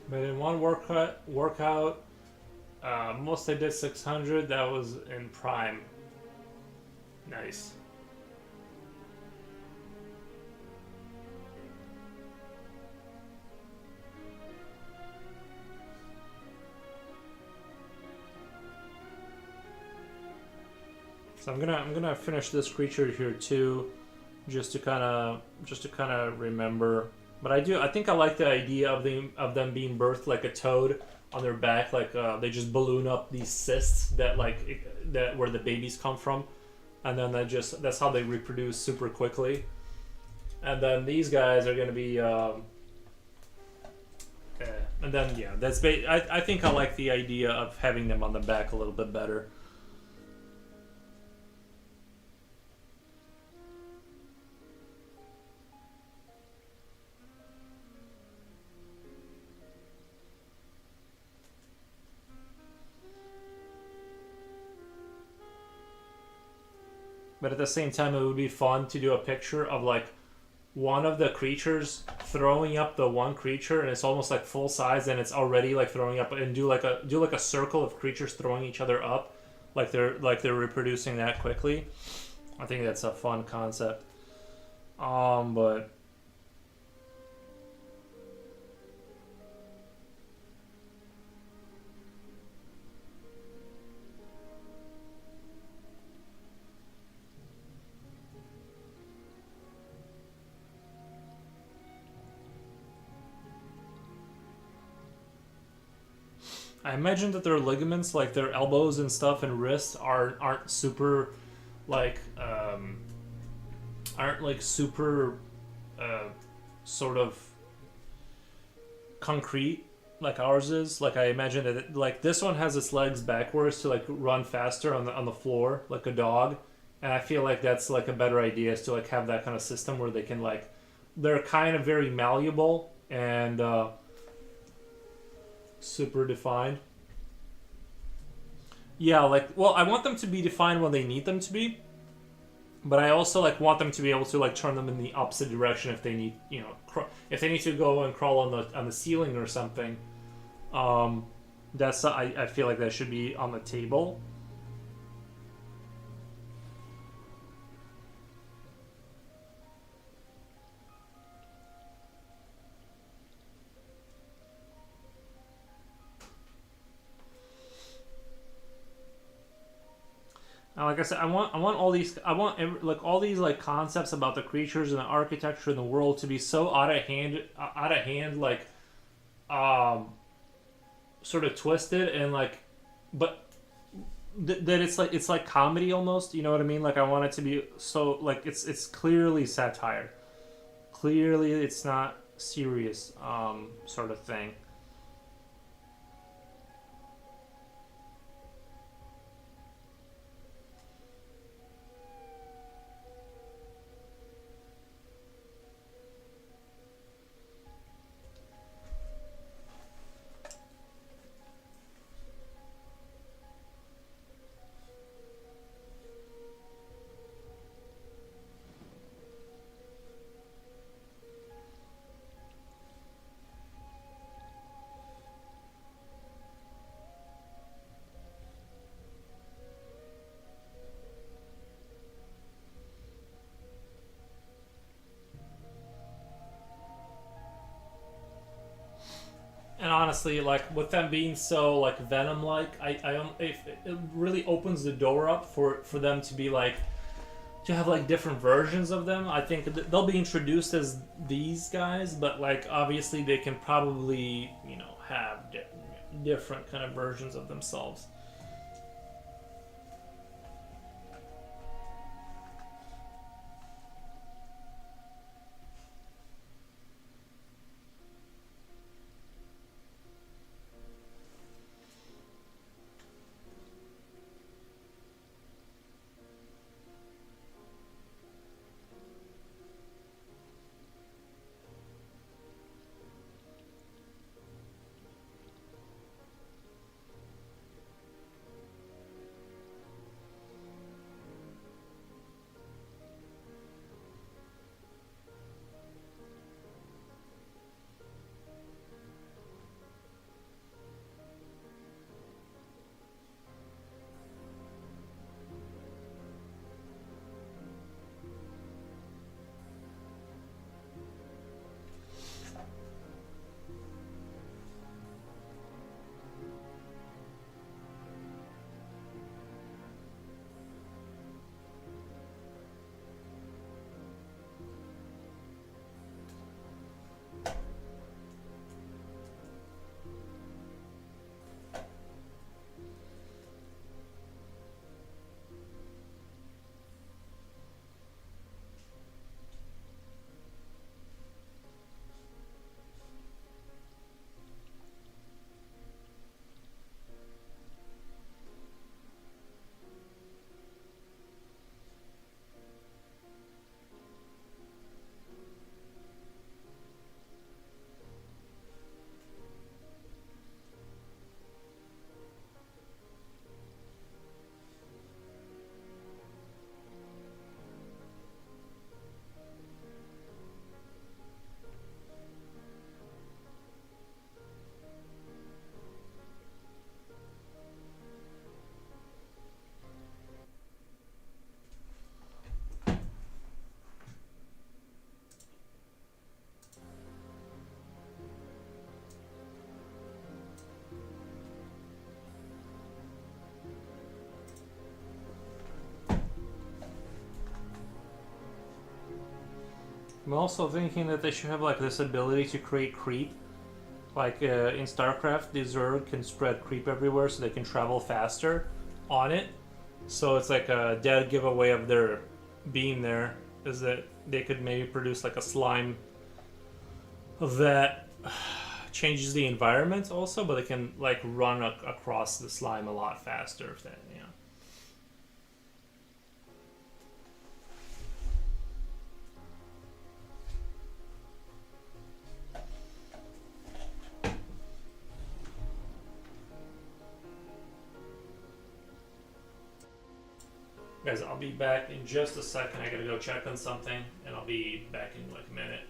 But in one workout, most I did 600. That was in prime. Nice. So I'm gonna finish this creature here too, just to kind of remember. But I think I like the idea of them being birthed like a toad on their back, like they just balloon up these cysts that that where the babies come from, and then that's how they reproduce super quickly. And then these guys are gonna be, and then yeah, I think I like the idea of having them on the back a little bit better. But at the same time, it would be fun to do a picture of like one of the creatures throwing up the one creature, and it's almost like full size, and it's already like throwing up, and do like a circle of creatures throwing each other up, like they're reproducing that quickly. I think that's a fun concept. But I imagine that their ligaments, like their elbows and stuff and wrists, aren't super, like aren't like super, sort of concrete like ours is. Like I imagine that like this one has its legs backwards to like run faster on the floor like a dog, and I feel like that's like a better idea is to like have that kind of system where they can like they're kind of very malleable and super defined. Yeah, like well, I want them to be defined when they need them to be, but I also like want them to be able to like turn them in the opposite direction if they need, if they need to go and crawl on the ceiling or something. That's I feel like that should be on the table. Like I said, I want all these, like all these like concepts about the creatures and the architecture in the world to be so out of hand, like, sort of twisted and like, but that it's like comedy almost. You know what I mean? Like I want it to be so like it's clearly satire. Clearly, it's not serious sort of thing. And honestly, like with them being so like Venom like, I don't if it really opens the door up for them to be like to have like different versions of them. I think they'll be introduced as these guys, but like obviously they can probably have different kind of versions of themselves. I'm also thinking that they should have like this ability to create creep. Like in StarCraft, the Zerg can spread creep everywhere so they can travel faster on it. So it's like a dead giveaway of their being there is that they could maybe produce like a slime that changes the environment also, but they can like run across the slime a lot faster if that, you know. Guys, I'll be back in just a second. I gotta go check on something, and I'll be back in like a minute.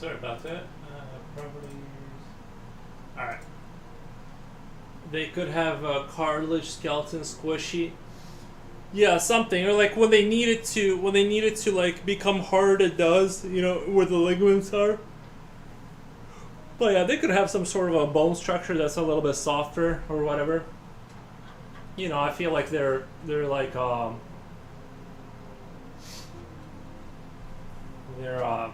sorry about that. Properties. All right. They could have a cartilage, skeleton, squishy. Yeah, something. Or like when they need it to like become hard, it does. You know where the ligaments are. But yeah, they could have some sort of a bone structure that's a little bit softer or whatever. You know, I feel like they're like they're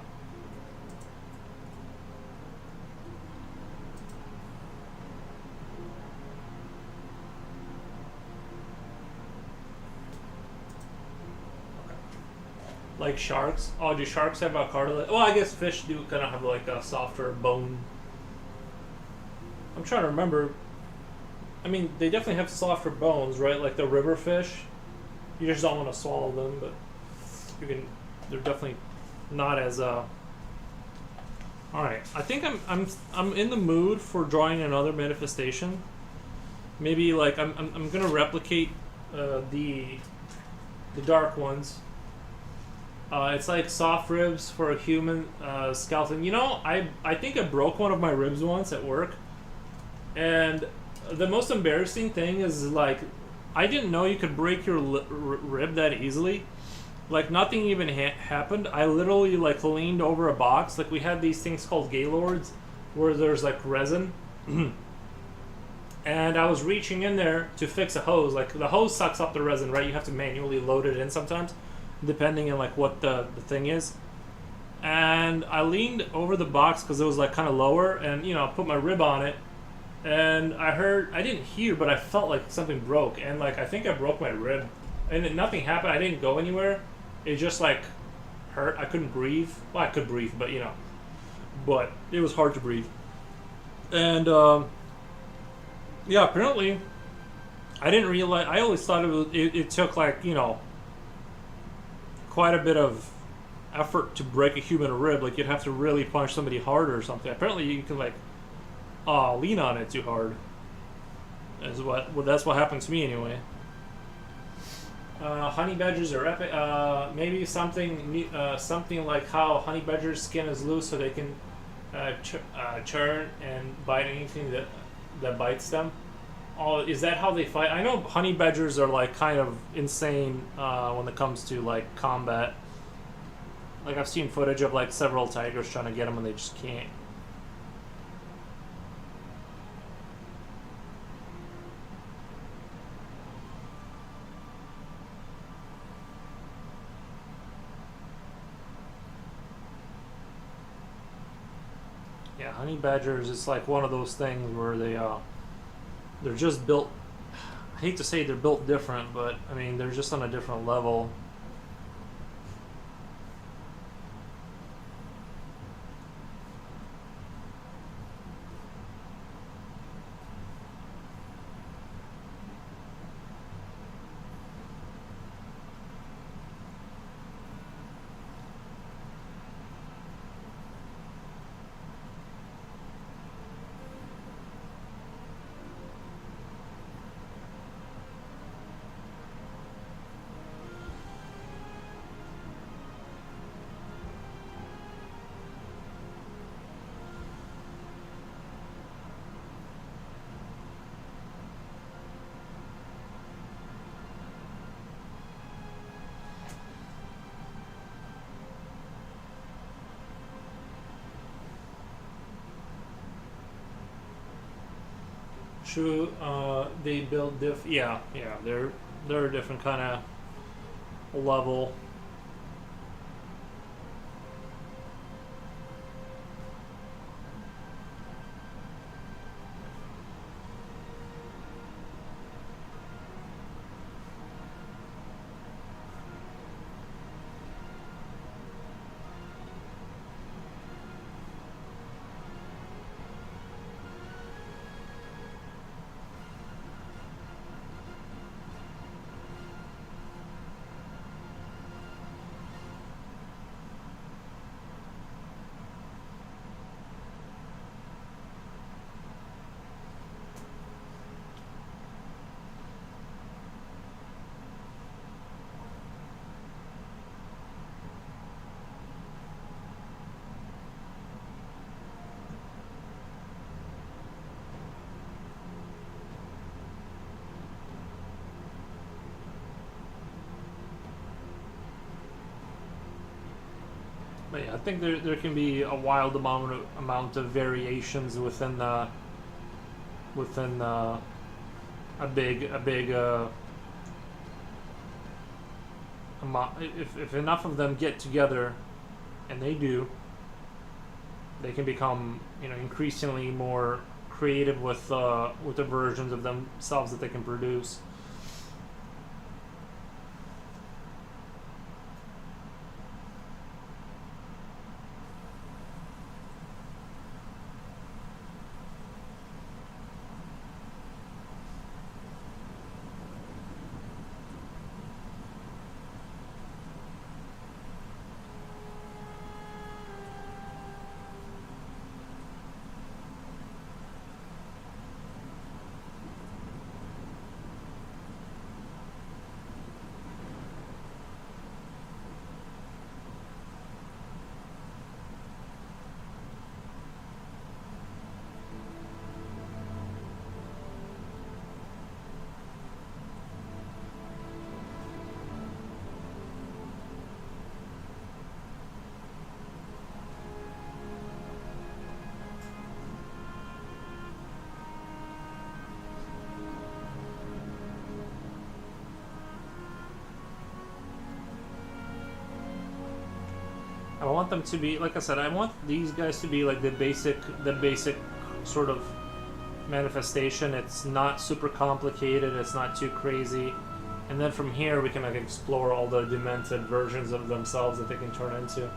like sharks. Oh, do sharks have a cartilage? Well, I guess fish do kind of have like a softer bone. I'm trying to remember. I mean, they definitely have softer bones, right? Like the river fish. You just don't want to swallow them, but you can. They're definitely not as All right, I think I'm in the mood for drawing another manifestation. Maybe like I'm gonna replicate the dark ones. It's like soft ribs for a human skeleton. You know, I think I broke one of my ribs once at work, and the most embarrassing thing is like I didn't know you could break your rib that easily. Like nothing even happened. I literally like leaned over a box. Like we had these things called Gaylords, where there's like resin, and I was reaching in there to fix a hose. Like the hose sucks up the resin, right? You have to manually load it in sometimes, depending on like what the thing is. And I leaned over the box because it was like kind of lower, and you know I put my rib on it, and I didn't hear, but I felt like something broke, and like I think I broke my rib, and nothing happened. I didn't go anywhere. It just like hurt. I couldn't breathe. Well, I could breathe, but you know, but it was hard to breathe. And yeah, apparently, I didn't realize. I always thought it took like you know quite a bit of effort to break a human rib. Like you'd have to really punch somebody hard or something. Apparently, you can like lean on it too hard. That's what happened to me anyway. Honey badgers are epic. Maybe something like how honey badgers' skin is loose, so they can churn and bite anything that bites them. Oh, is that how they fight? I know honey badgers are like kind of insane when it comes to like combat. Like I've seen footage of like several tigers trying to get them and they just can't. Yeah, honey badgers, it's like one of those things where they're just built. I hate to say they're built different, but I mean they're just on a different level. True, they build yeah, they're a different kind of level. But yeah, I think there can be a wild amount of variations within a big amount. If enough of them get together, and they do, they can become, increasingly more creative with the versions of themselves that they can produce. I want them to be, like I said, I want these guys to be like the basic sort of manifestation. It's not super complicated. It's not too crazy. And then from here, we can like explore all the demented versions of themselves that they can turn into.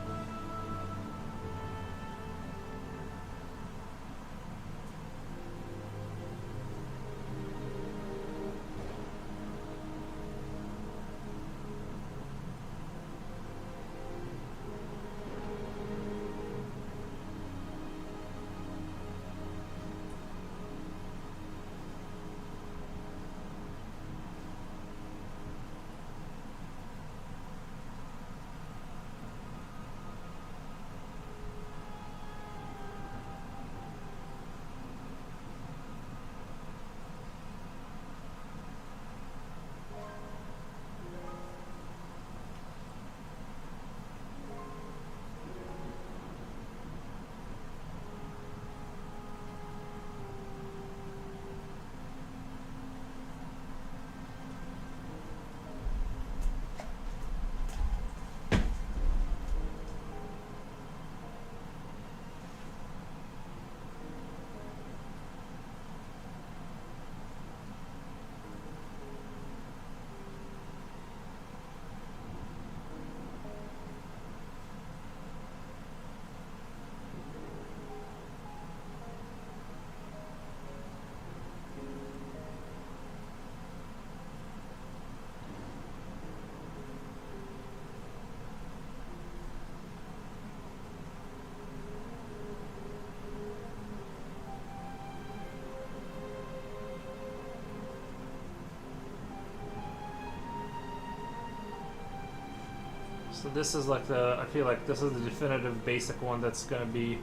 So this is like I feel like this is the definitive basic one that's gonna be.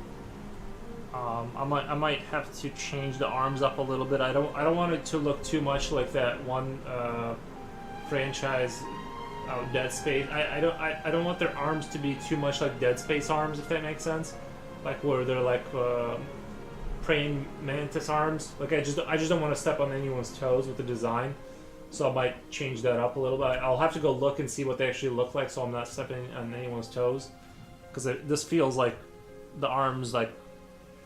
I might have to change the arms up a little bit. I don't want it to look too much like that one franchise, Dead Space. I don't want their arms to be too much like Dead Space arms, if that makes sense. Like where they're like praying mantis arms. Like I just don't want to step on anyone's toes with the design. So I might change that up a little bit. I'll have to go look and see what they actually look like, so I'm not stepping on anyone's toes. Because this feels like the arms, like,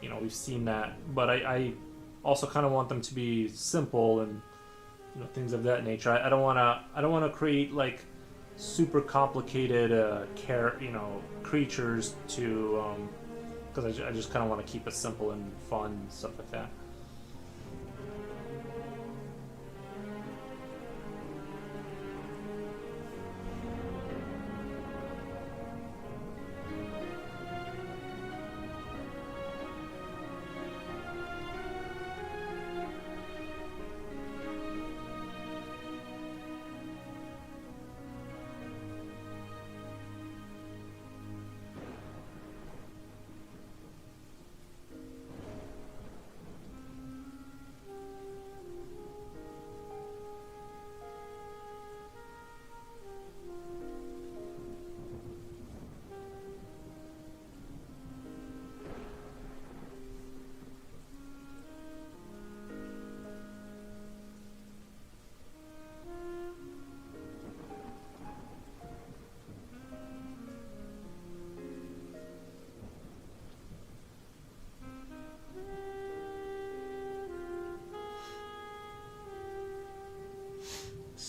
we've seen that. But I also kind of want them to be simple and things of that nature. I don't want to create like super complicated creatures to because I just kind of want to keep it simple and fun and stuff like that.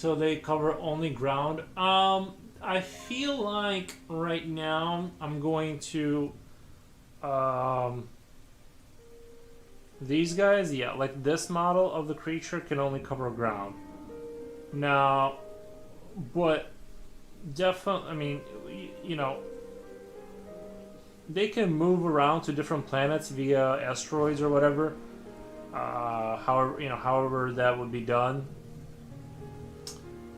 So they cover only ground. I feel like right now I'm going to these guys, yeah, like this model of the creature can only cover ground. Now, but definitely, I mean, you know, they can move around to different planets via asteroids or whatever. However that would be done.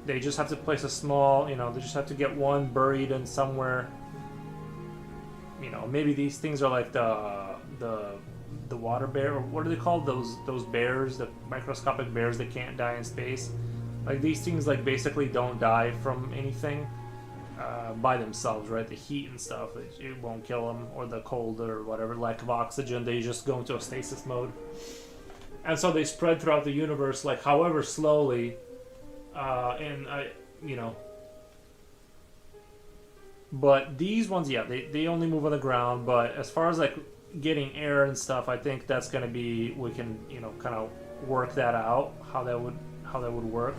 They just have to place a small, they just have to get one buried in somewhere. Maybe these things are like the water bear, or what are they called? Those bears, the microscopic bears that can't die in space. Like these things, like basically don't die from anything by themselves, right? The heat and stuff, it won't kill them, or the cold or whatever, lack of oxygen. They just go into a stasis mode, and so they spread throughout the universe, like however slowly. But these ones, yeah, they only move on the ground. But as far as like getting air and stuff, I think that's gonna be, we can kind of work that out, how that would work.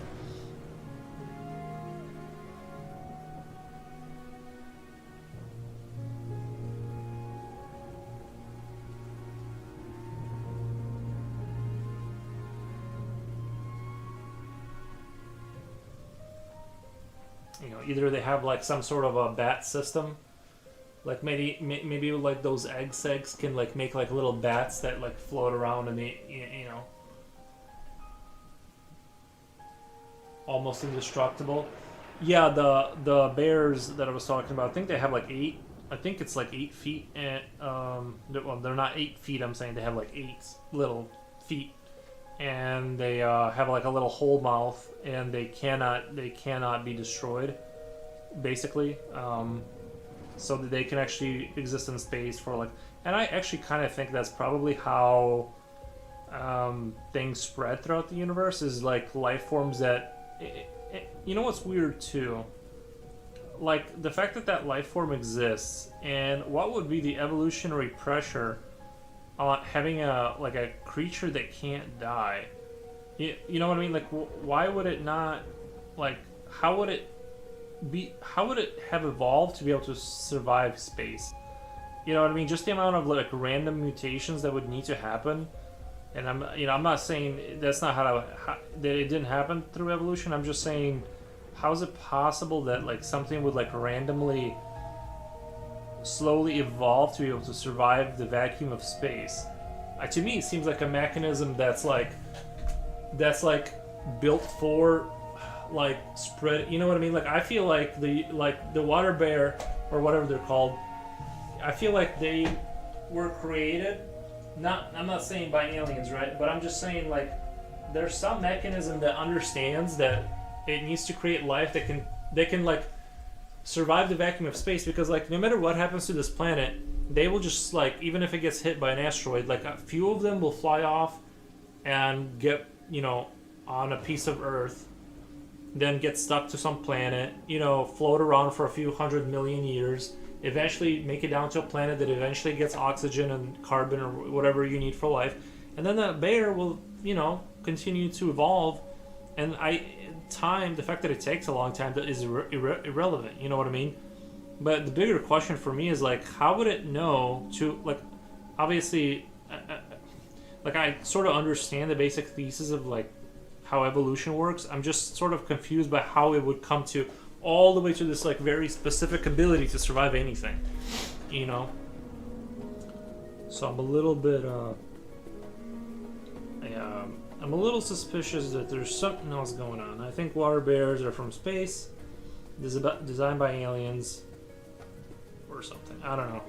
Either they have like some sort of a bat system, like maybe like those eggs can like make like little bats that like float around and almost indestructible. Yeah, the bears that I was talking about, I think they have like 8. I think it's like 8 feet, and well, they're not 8 feet. I'm saying they have like 8 little feet, and they have like a little hole mouth, and they cannot be destroyed, basically, so that they can actually exist in space for like. And I actually kind of think that's probably how things spread throughout the universe, is like life forms that. You know what's weird too? Like the fact that life form exists, and what would be the evolutionary pressure on having a creature that can't die? You know what I mean? Like, why would it not? Like, how would it have evolved to be able to survive space? You know what I mean? Just the amount of like random mutations that would need to happen. And I'm not saying that's not that it didn't happen through evolution. I'm just saying, how is it possible that like something would like randomly, slowly evolve to be able to survive the vacuum of space? To me, it seems like a mechanism that's like built for like spread. You know what I mean? Like I feel like the water bear or whatever they're called. I feel like they were created. I'm not saying by aliens, right? But I'm just saying like there's some mechanism that understands that it needs to create life that can like survive the vacuum of space, because like no matter what happens to this planet, they will just like, even if it gets hit by an asteroid, like a few of them will fly off and get on a piece of Earth, then get stuck to some planet, float around for a few 100 million years. Eventually make it down to a planet that eventually gets oxygen and carbon or whatever you need for life, and then that bear will continue to evolve. And the fact that it takes a long time is irrelevant. You know what I mean? But the bigger question for me is like, how would it know to like, obviously, like I sort of understand the basic thesis of like how evolution works. I'm just sort of confused by how it would come to all the way to this like very specific ability to survive anything, So I'm a little bit I'm a little suspicious that there's something else going on. I think water bears are from space, designed by aliens or something. I don't know.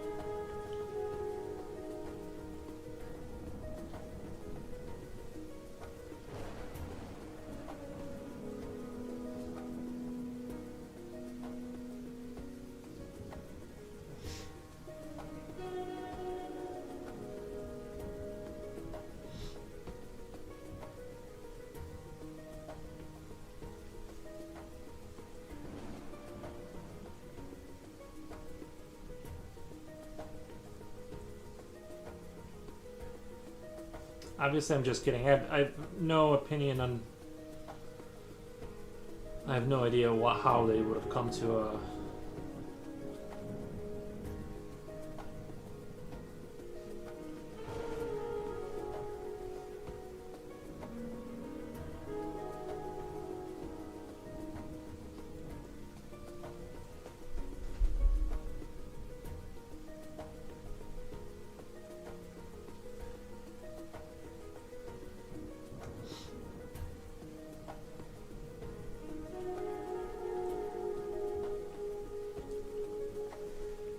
Obviously, I'm just kidding. I have no opinion on I have no idea how they would have come to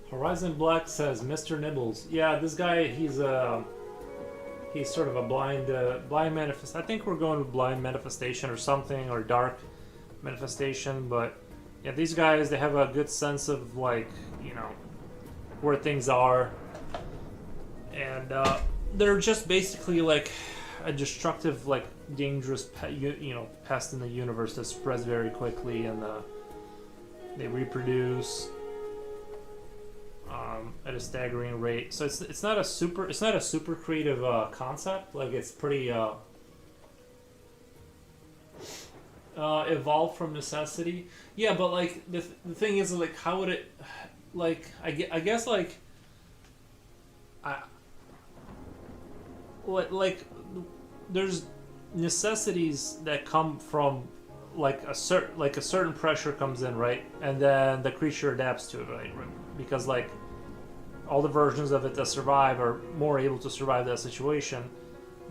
Horizon Black says Mr. Nibbles. Yeah, this guy, he's sort of a blind manifest. I think we're going with blind manifestation or something, or dark manifestation. But yeah, these guys, they have a good sense of, like, you know, where things are, and they're just basically like a destructive, like dangerous, pest in the universe that spreads very quickly, and they reproduce at a staggering rate. So it's not a super creative concept. Like, it's pretty evolved from necessity. Yeah, but like the thing is, like, how would it, like, I guess, like, like there's necessities that come from like a certain pressure comes in, right, and then the creature adapts to it, right? Because like all the versions of it that survive are more able to survive that situation.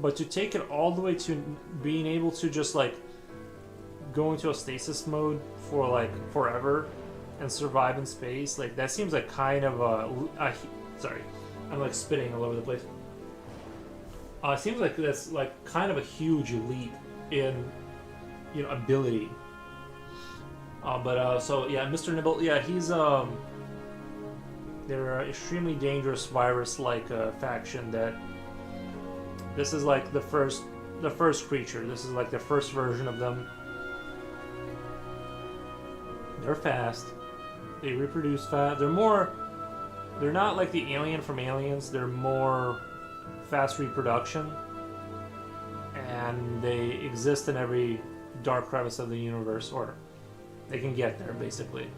But to take it all the way to being able to just like go into a stasis mode for like forever and survive in space, like that seems like kind of sorry, I'm like spitting all over the place. It seems like that's like kind of a huge leap in, you know, ability. So yeah, Mr. Nibble, yeah, he's they're an extremely dangerous virus-like faction. That this is like the first creature. This is like the first version of them. They're fast. They reproduce fast. They're not like the alien from Aliens. They're more fast reproduction, and they exist in every dark crevice of the universe, or they can get there basically.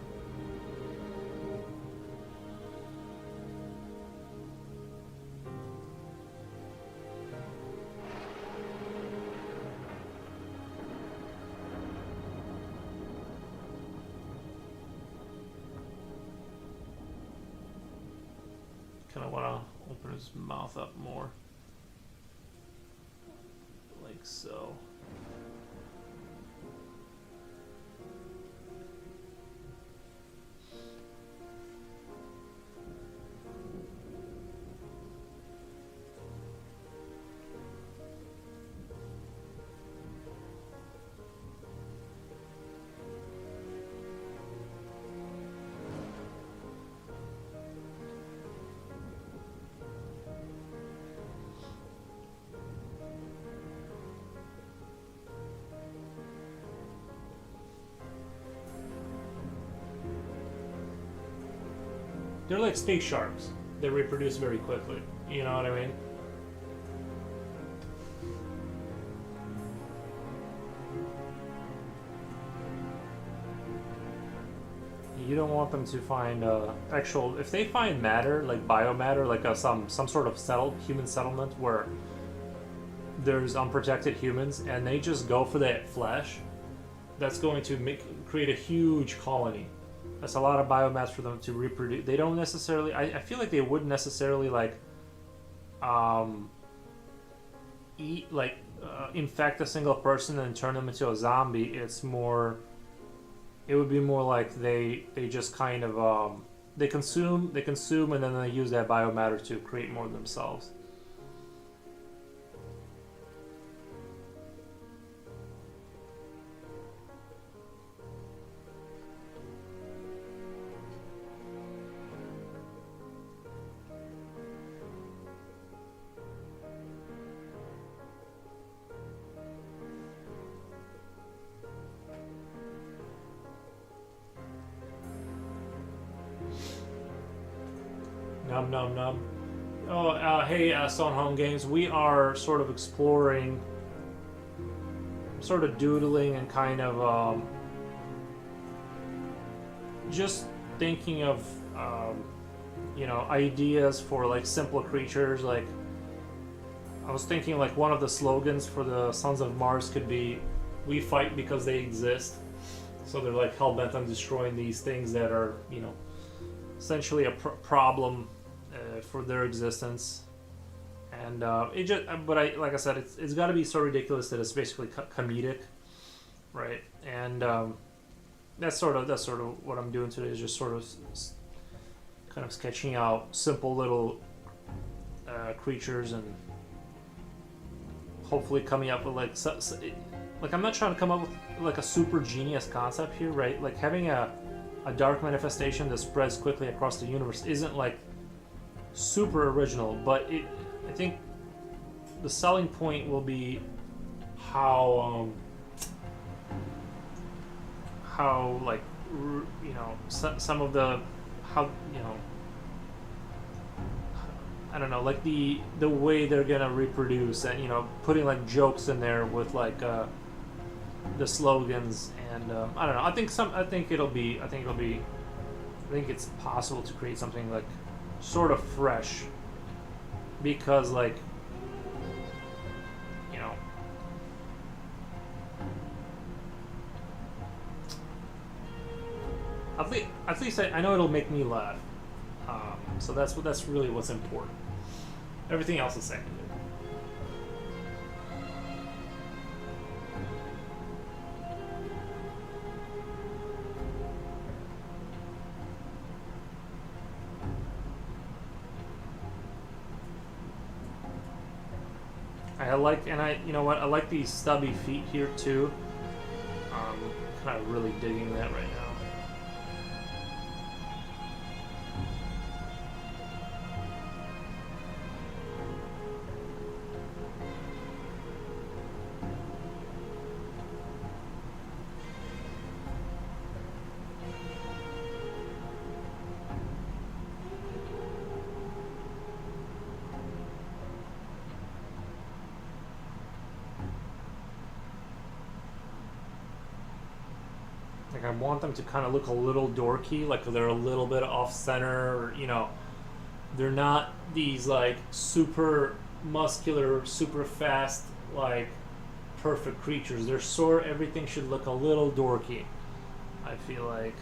Kind of want to open his mouth up more, like so. They're like space sharks. They reproduce very quickly. You know what I mean? You don't want them to find actual. If they find matter, like biomatter, like some sort of human settlement where there's unprotected humans, and they just go for that flesh, that's going to create a huge colony. That's a lot of biomass for them to reproduce. They don't necessarily. I feel like they wouldn't necessarily like infect a single person and turn them into a zombie. It's more. It would be more like they just kind of they consume and then they use that biomatter to create more themselves. Num num num. Oh, hey, Stone Home Games. We are sort of exploring, sort of doodling, and kind of just thinking of ideas for like simpler creatures. Like I was thinking like one of the slogans for the Sons of Mars could be, "We fight because they exist." So they're like hell bent on destroying these things that are essentially a problem for their existence. And it just, but I like I said, it's got to be so ridiculous that it's basically comedic, right? And that's sort of what I'm doing today, is just sort of kind of sketching out simple little creatures, and hopefully coming up with like I'm not trying to come up with like a super genius concept here, right? Like having a dark manifestation that spreads quickly across the universe isn't like super original, but I think the selling point will be how like some of the how I don't know, like the way they're gonna reproduce, and putting like jokes in there with like the slogans, and I don't know. I think it's possible to create something like sort of fresh, because like at least I know it'll make me laugh. So that's really what's important. Everything else is secondary. I like these stubby feet here too. Kind of really digging that right now. Like I want them to kind of look a little dorky, like they're a little bit off center, or, they're not these like super muscular, super fast, like perfect creatures. Everything should look a little dorky, I feel like.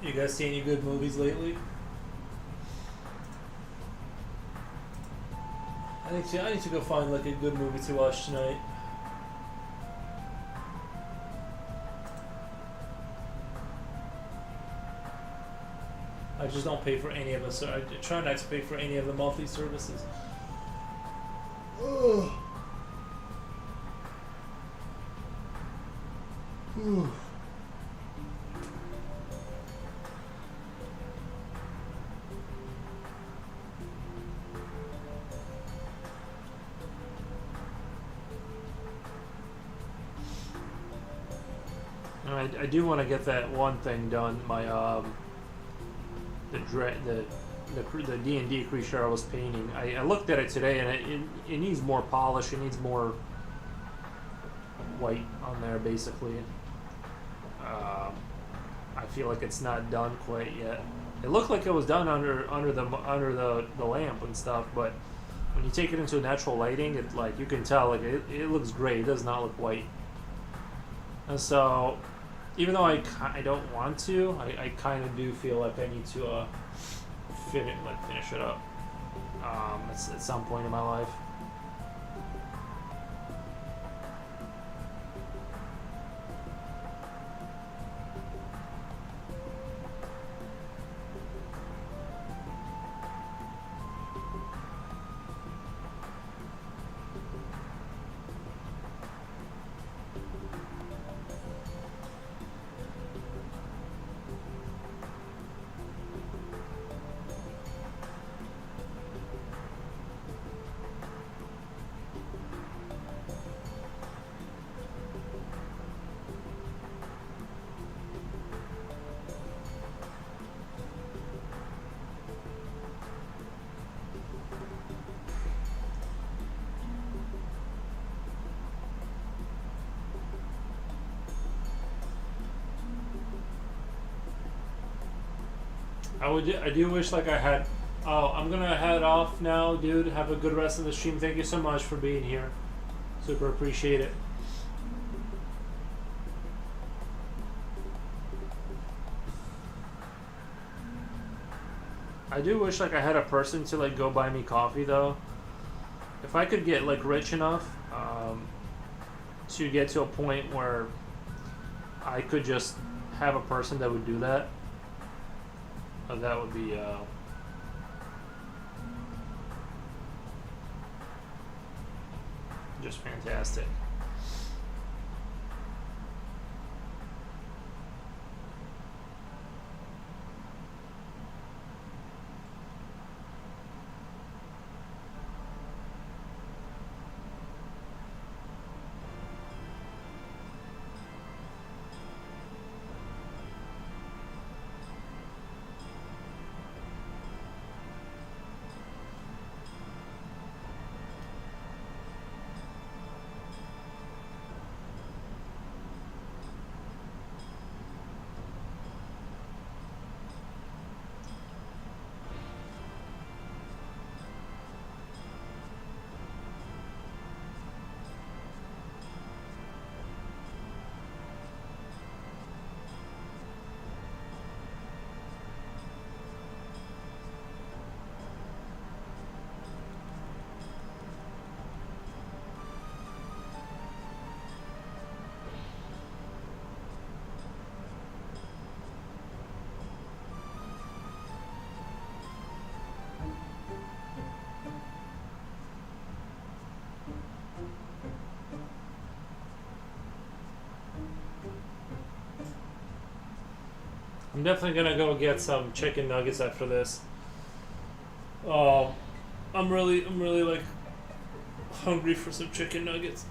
You guys see any good movies lately? I need to go find like a good movie to watch tonight. I just don't pay for any of us. So I try not to pay for any of the monthly services. Ugh. I do want to get that one thing done. My the D&D creature I was painting. I looked at it today, and it needs more polish. It needs more white on there, basically. I feel like it's not done quite yet. It looked like it was done under the lamp and stuff, but when you take it into natural lighting, it like you can tell like it looks gray. It does not look white. And so, even though I don't want to, I kind of do feel like I need to finish it up. at some point in my life. I do wish like I had. Oh, I'm gonna head off now, dude. Have a good rest of the stream. Thank you so much for being here. Super appreciate it. I do wish like I had a person to like go buy me coffee though. If I could get like rich enough to get to a point where I could just have a person that would do that, that would be just fantastic. I'm definitely gonna go get some chicken nuggets after this. Oh, I'm really like hungry for some chicken nuggets.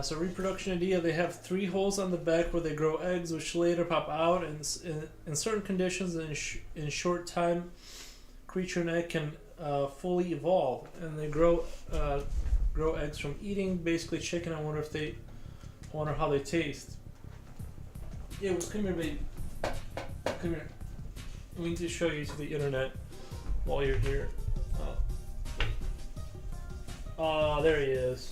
So reproduction idea, they have 3 holes on the back where they grow eggs, which later pop out. In certain conditions, in short time, creature and egg can fully evolve, and they grow eggs from eating basically chicken. I wonder how they taste. Yeah, well, come here, baby. Come here. We need to show you to the internet while you're here. Oh, there he is.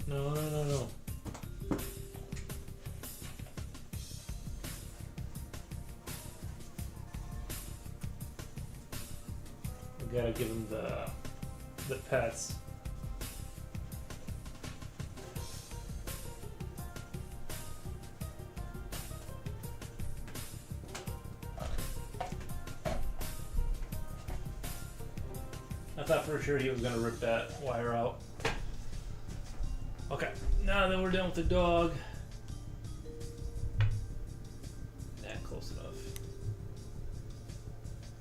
No. We gotta give him the pets. I thought for sure he was gonna rip that wire out. Okay, now that we're done with the dog. Close enough.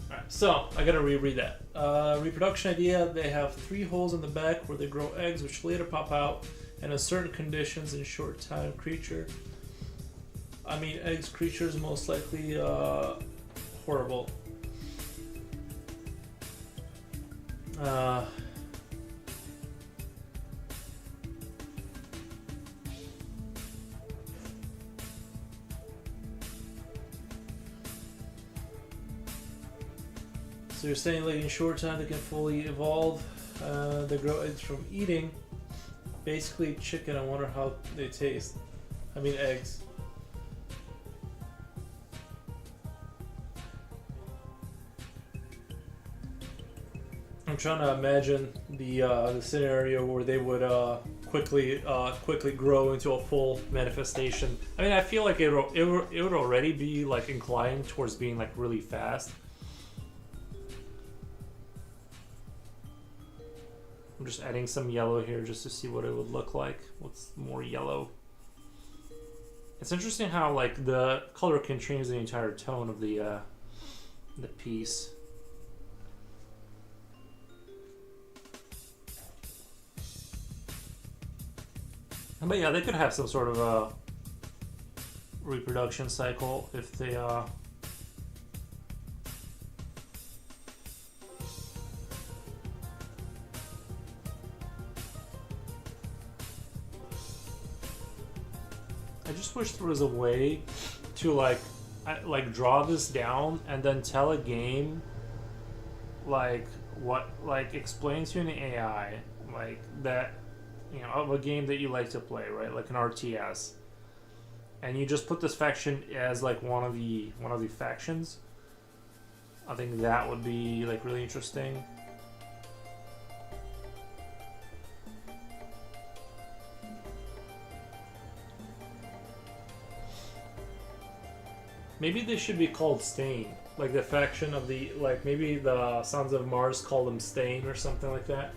Alright, so I gotta reread that. Reproduction idea, they have 3 holes in the back where they grow eggs which later pop out, and in certain conditions in short time creature. I mean, eggs creatures most likely horrible. So you're saying like in short time they can fully evolve. They grow eggs from eating. Basically chicken, I wonder how they taste. I mean eggs. I'm trying to imagine the scenario where they would quickly grow into a full manifestation. I mean, I feel like it would already be like inclined towards being like really fast. I'm just adding some yellow here just to see what it would look like. What's more yellow? It's interesting how like the color can change the entire tone of the piece. But yeah, they could have some sort of a reproduction cycle if they I just wish there was a way to like draw this down and then tell a game like explain to an AI like that, you know, of a game that you like to play, right? Like an RTS. And you just put this faction as like one of the factions. I think that would be like really interesting. Maybe they should be called Stain. Like the faction of the, like maybe the Sons of Mars call them Stain or something like that.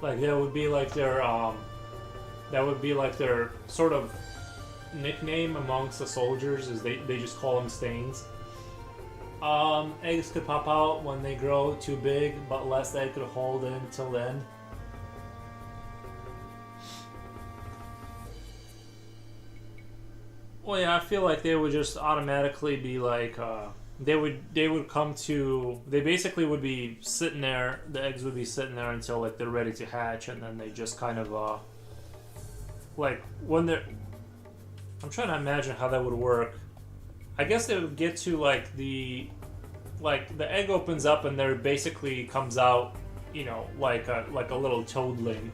Like that would be like their sort of nickname amongst the soldiers is they just call them Stains. Eggs could pop out when they grow too big, but less they could hold in till then. Well, yeah, I feel like they would just automatically be like they would come to, they basically would be sitting there, the eggs would be sitting there until like they're ready to hatch, and then they just kind of like when they're, I'm trying to imagine how that would work. I guess they would get to like the egg opens up and there basically comes out, you know, like a little toadling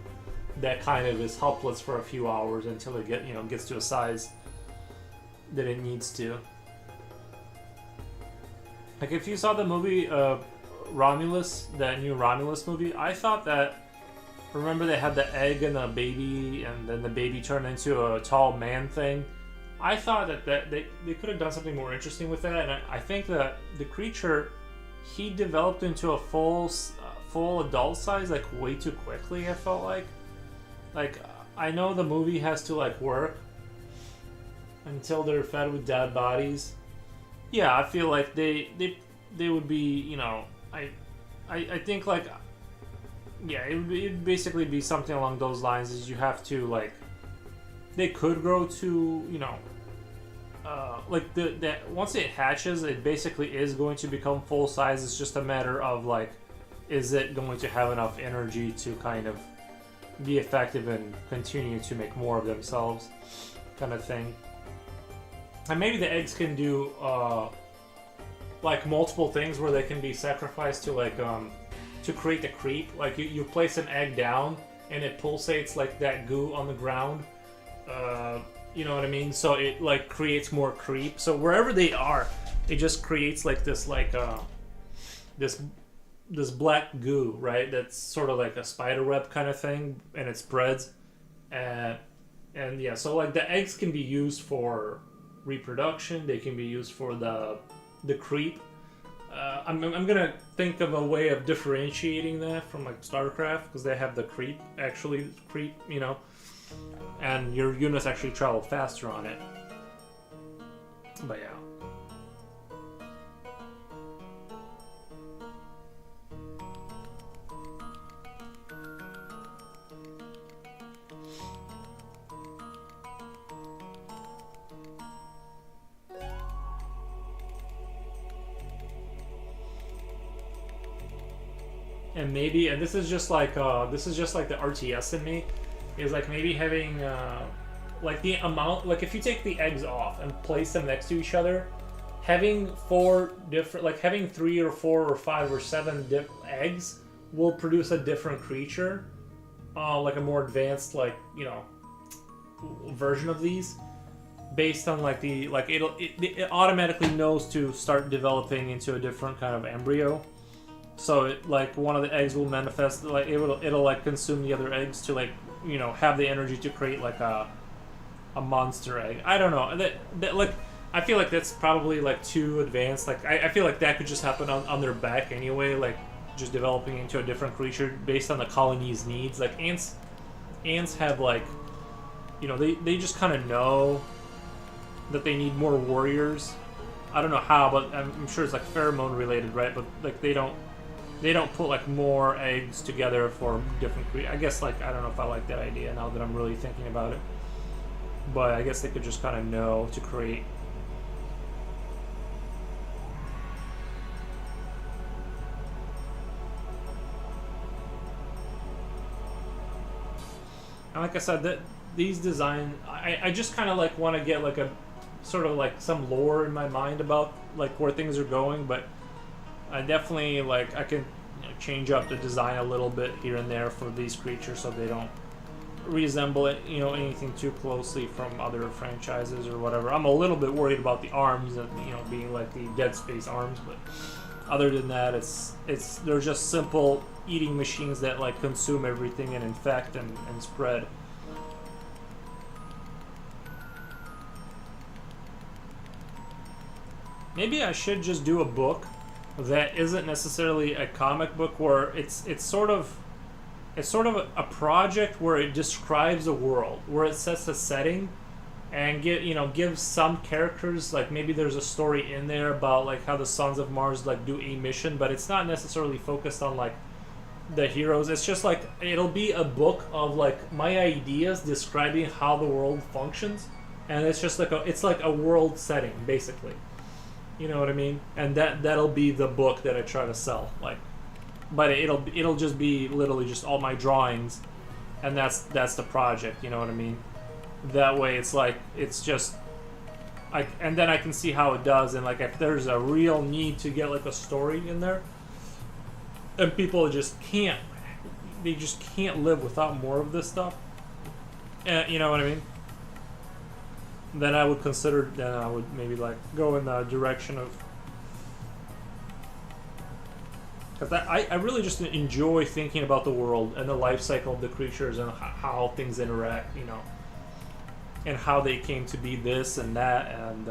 that kind of is helpless for a few hours until it gets to a size that it needs to. Like if you saw the movie Romulus, that new Romulus movie, I thought that, remember they had the egg and the baby, and then the baby turned into a tall man thing. I thought that they could have done something more interesting with that, and I think that the creature, he developed into a full adult size like way too quickly. I felt like I know the movie has to like work until they're fed with dead bodies. Yeah, I feel like they would be, you know, I think like, yeah, it'd basically be something along those lines. Is you have to like, they could grow to, you know, like that once it hatches, it basically is going to become full size. It's just a matter of like, is it going to have enough energy to kind of be effective and continue to make more of themselves, kind of thing. And maybe the eggs can do like multiple things where they can be sacrificed to like to create the creep. Like you place an egg down and it pulsates like that goo on the ground. You know what I mean? So it like creates more creep. So wherever they are, it just creates like this this black goo, right? That's sort of like a spider web kind of thing, and it spreads. And yeah, so like the eggs can be used for reproduction. They can be used for the creep. I'm gonna think of a way of differentiating that from like StarCraft, because they have the creep, you know, and your units actually travel faster on it. But yeah. and maybe, and this is just like the RTS in me, is like maybe having like the amount, like if you take the eggs off and place them next to each other, having four different, like having 3 or 4 or 5 or 7 eggs will produce a different creature, like a more advanced, like, you know, version of these, based on like the, like it automatically knows to start developing into a different kind of embryo. So it, like, one of the eggs will manifest, like it'll like consume the other eggs to, like, you know, have the energy to create like a monster egg. I don't know. That like, I feel like that's probably like too advanced. Like I feel like that could just happen on their back anyway, like just developing into a different creature based on the colony's needs. Like ants have, like, you know, they just kind of know that they need more warriors. I don't know how, but I'm sure it's like pheromone related, right? But like they don't put like more eggs together for different creatures. I guess, like, I don't know if I like that idea now that I'm really thinking about it. But I guess they could just kind of know to create. And like I said, that these design, I just kind of like want to get like a sort of like some lore in my mind about like where things are going, but I definitely, like, I can, you know, change up the design a little bit here and there for these creatures so they don't resemble it, you know, anything too closely from other franchises or whatever. I'm a little bit worried about the arms, and, you know, being like the Dead Space arms, but other than that, they're just simple eating machines that like consume everything and infect and spread. Maybe I should just do a book that isn't necessarily a comic book, where it's sort of a project where it describes a world, where it sets a setting, and gives some characters, like maybe there's a story in there about like how the Sons of Mars like do a mission, but it's not necessarily focused on like the heroes. It's just like, it'll be a book of like my ideas describing how the world functions, and it's just like it's like a world setting basically. You know what I mean? And that'll be the book that I try to sell. Like, but it'll just be literally just all my drawings, and that's the project. You know what I mean? That way, it's like, it's just, and then I can see how it does, and like if there's a real need to get like a story in there, and people just can't live without more of this stuff. You know what I mean? Then I would maybe like go in the direction of, because I really just enjoy thinking about the world and the life cycle of the creatures and how things interact, you know, and how they came to be this and that, and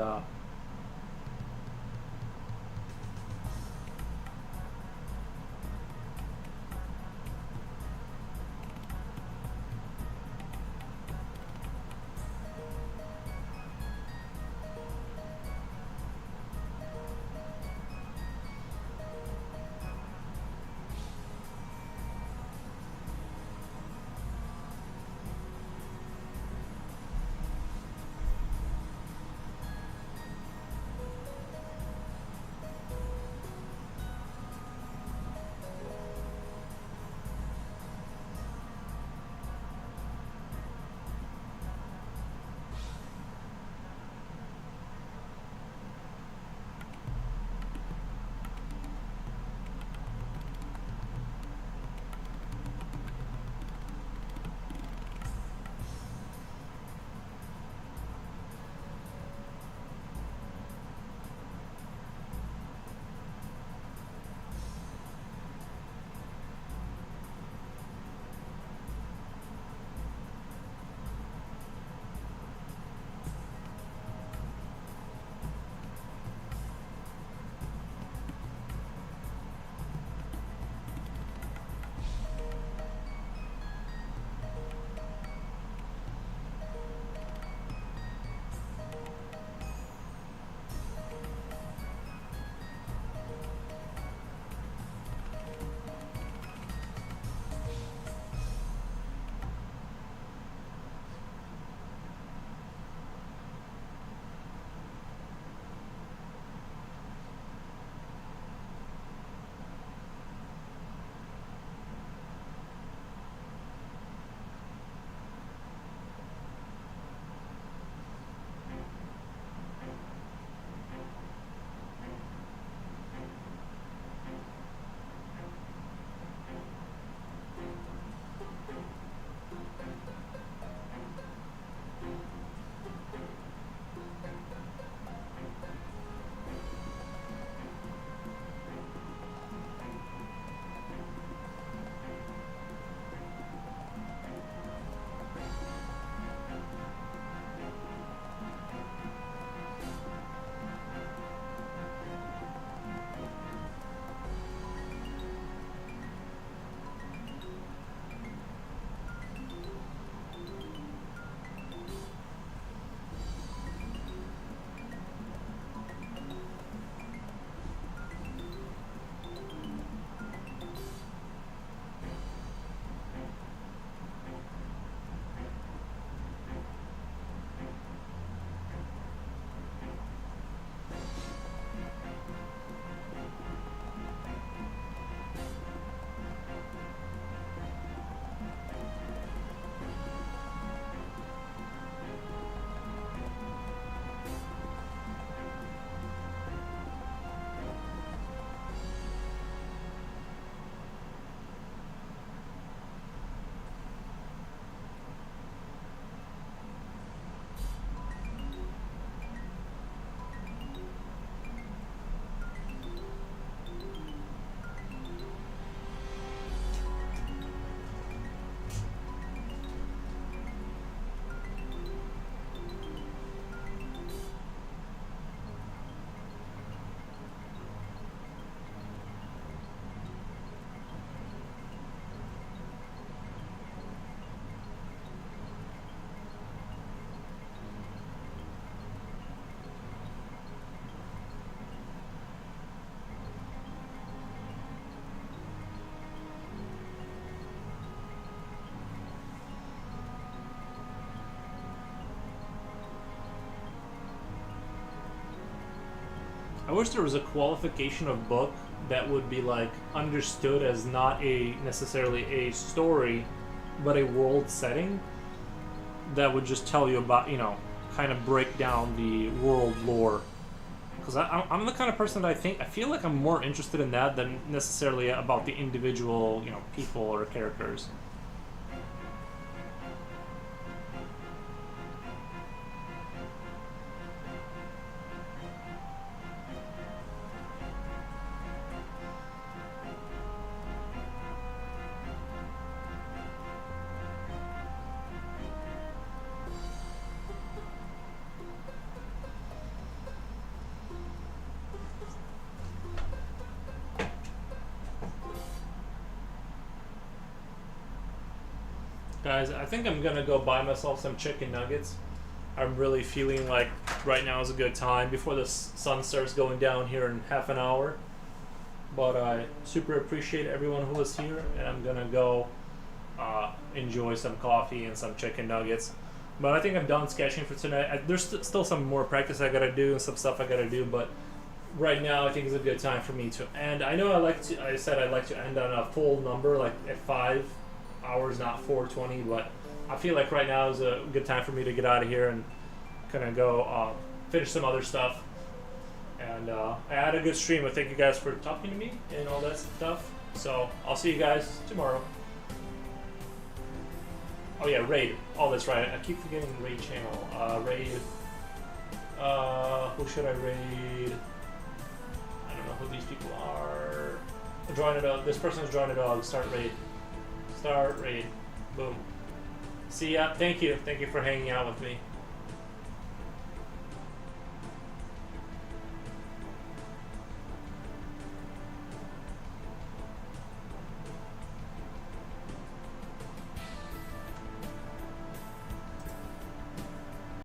I wish there was a qualification of book that would be like understood as not a necessarily a story, but a world setting that would just tell you about, you know, kind of break down the world lore. Because I'm the kind of person that I feel like I'm more interested in that than necessarily about the individual, you know, people or characters. Guys, I think I'm gonna go buy myself some chicken nuggets. I'm really feeling like right now is a good time before the sun starts going down here in half an hour. But I super appreciate everyone who was here, and I'm gonna go enjoy some coffee and some chicken nuggets. But I think I'm done sketching for tonight. There's still some more practice I gotta do and some stuff I gotta do, but right now I think is a good time for me to end. I know I said I'd like to end on a full number, like at 5 hours, not 4:20, but I feel like right now is a good time for me to get out of here and kind of go finish some other stuff. And I had a good stream. I thank you guys for talking to me and all that stuff. So I'll see you guys tomorrow. Oh yeah, raid. Oh, that's right. I keep forgetting raid channel. Raid. Who should I raid? I don't know who these people are. Drawing a dog. This person is drawing a dog. Start raid. Start raid. Boom. See ya. Thank you. Thank you for hanging out with me.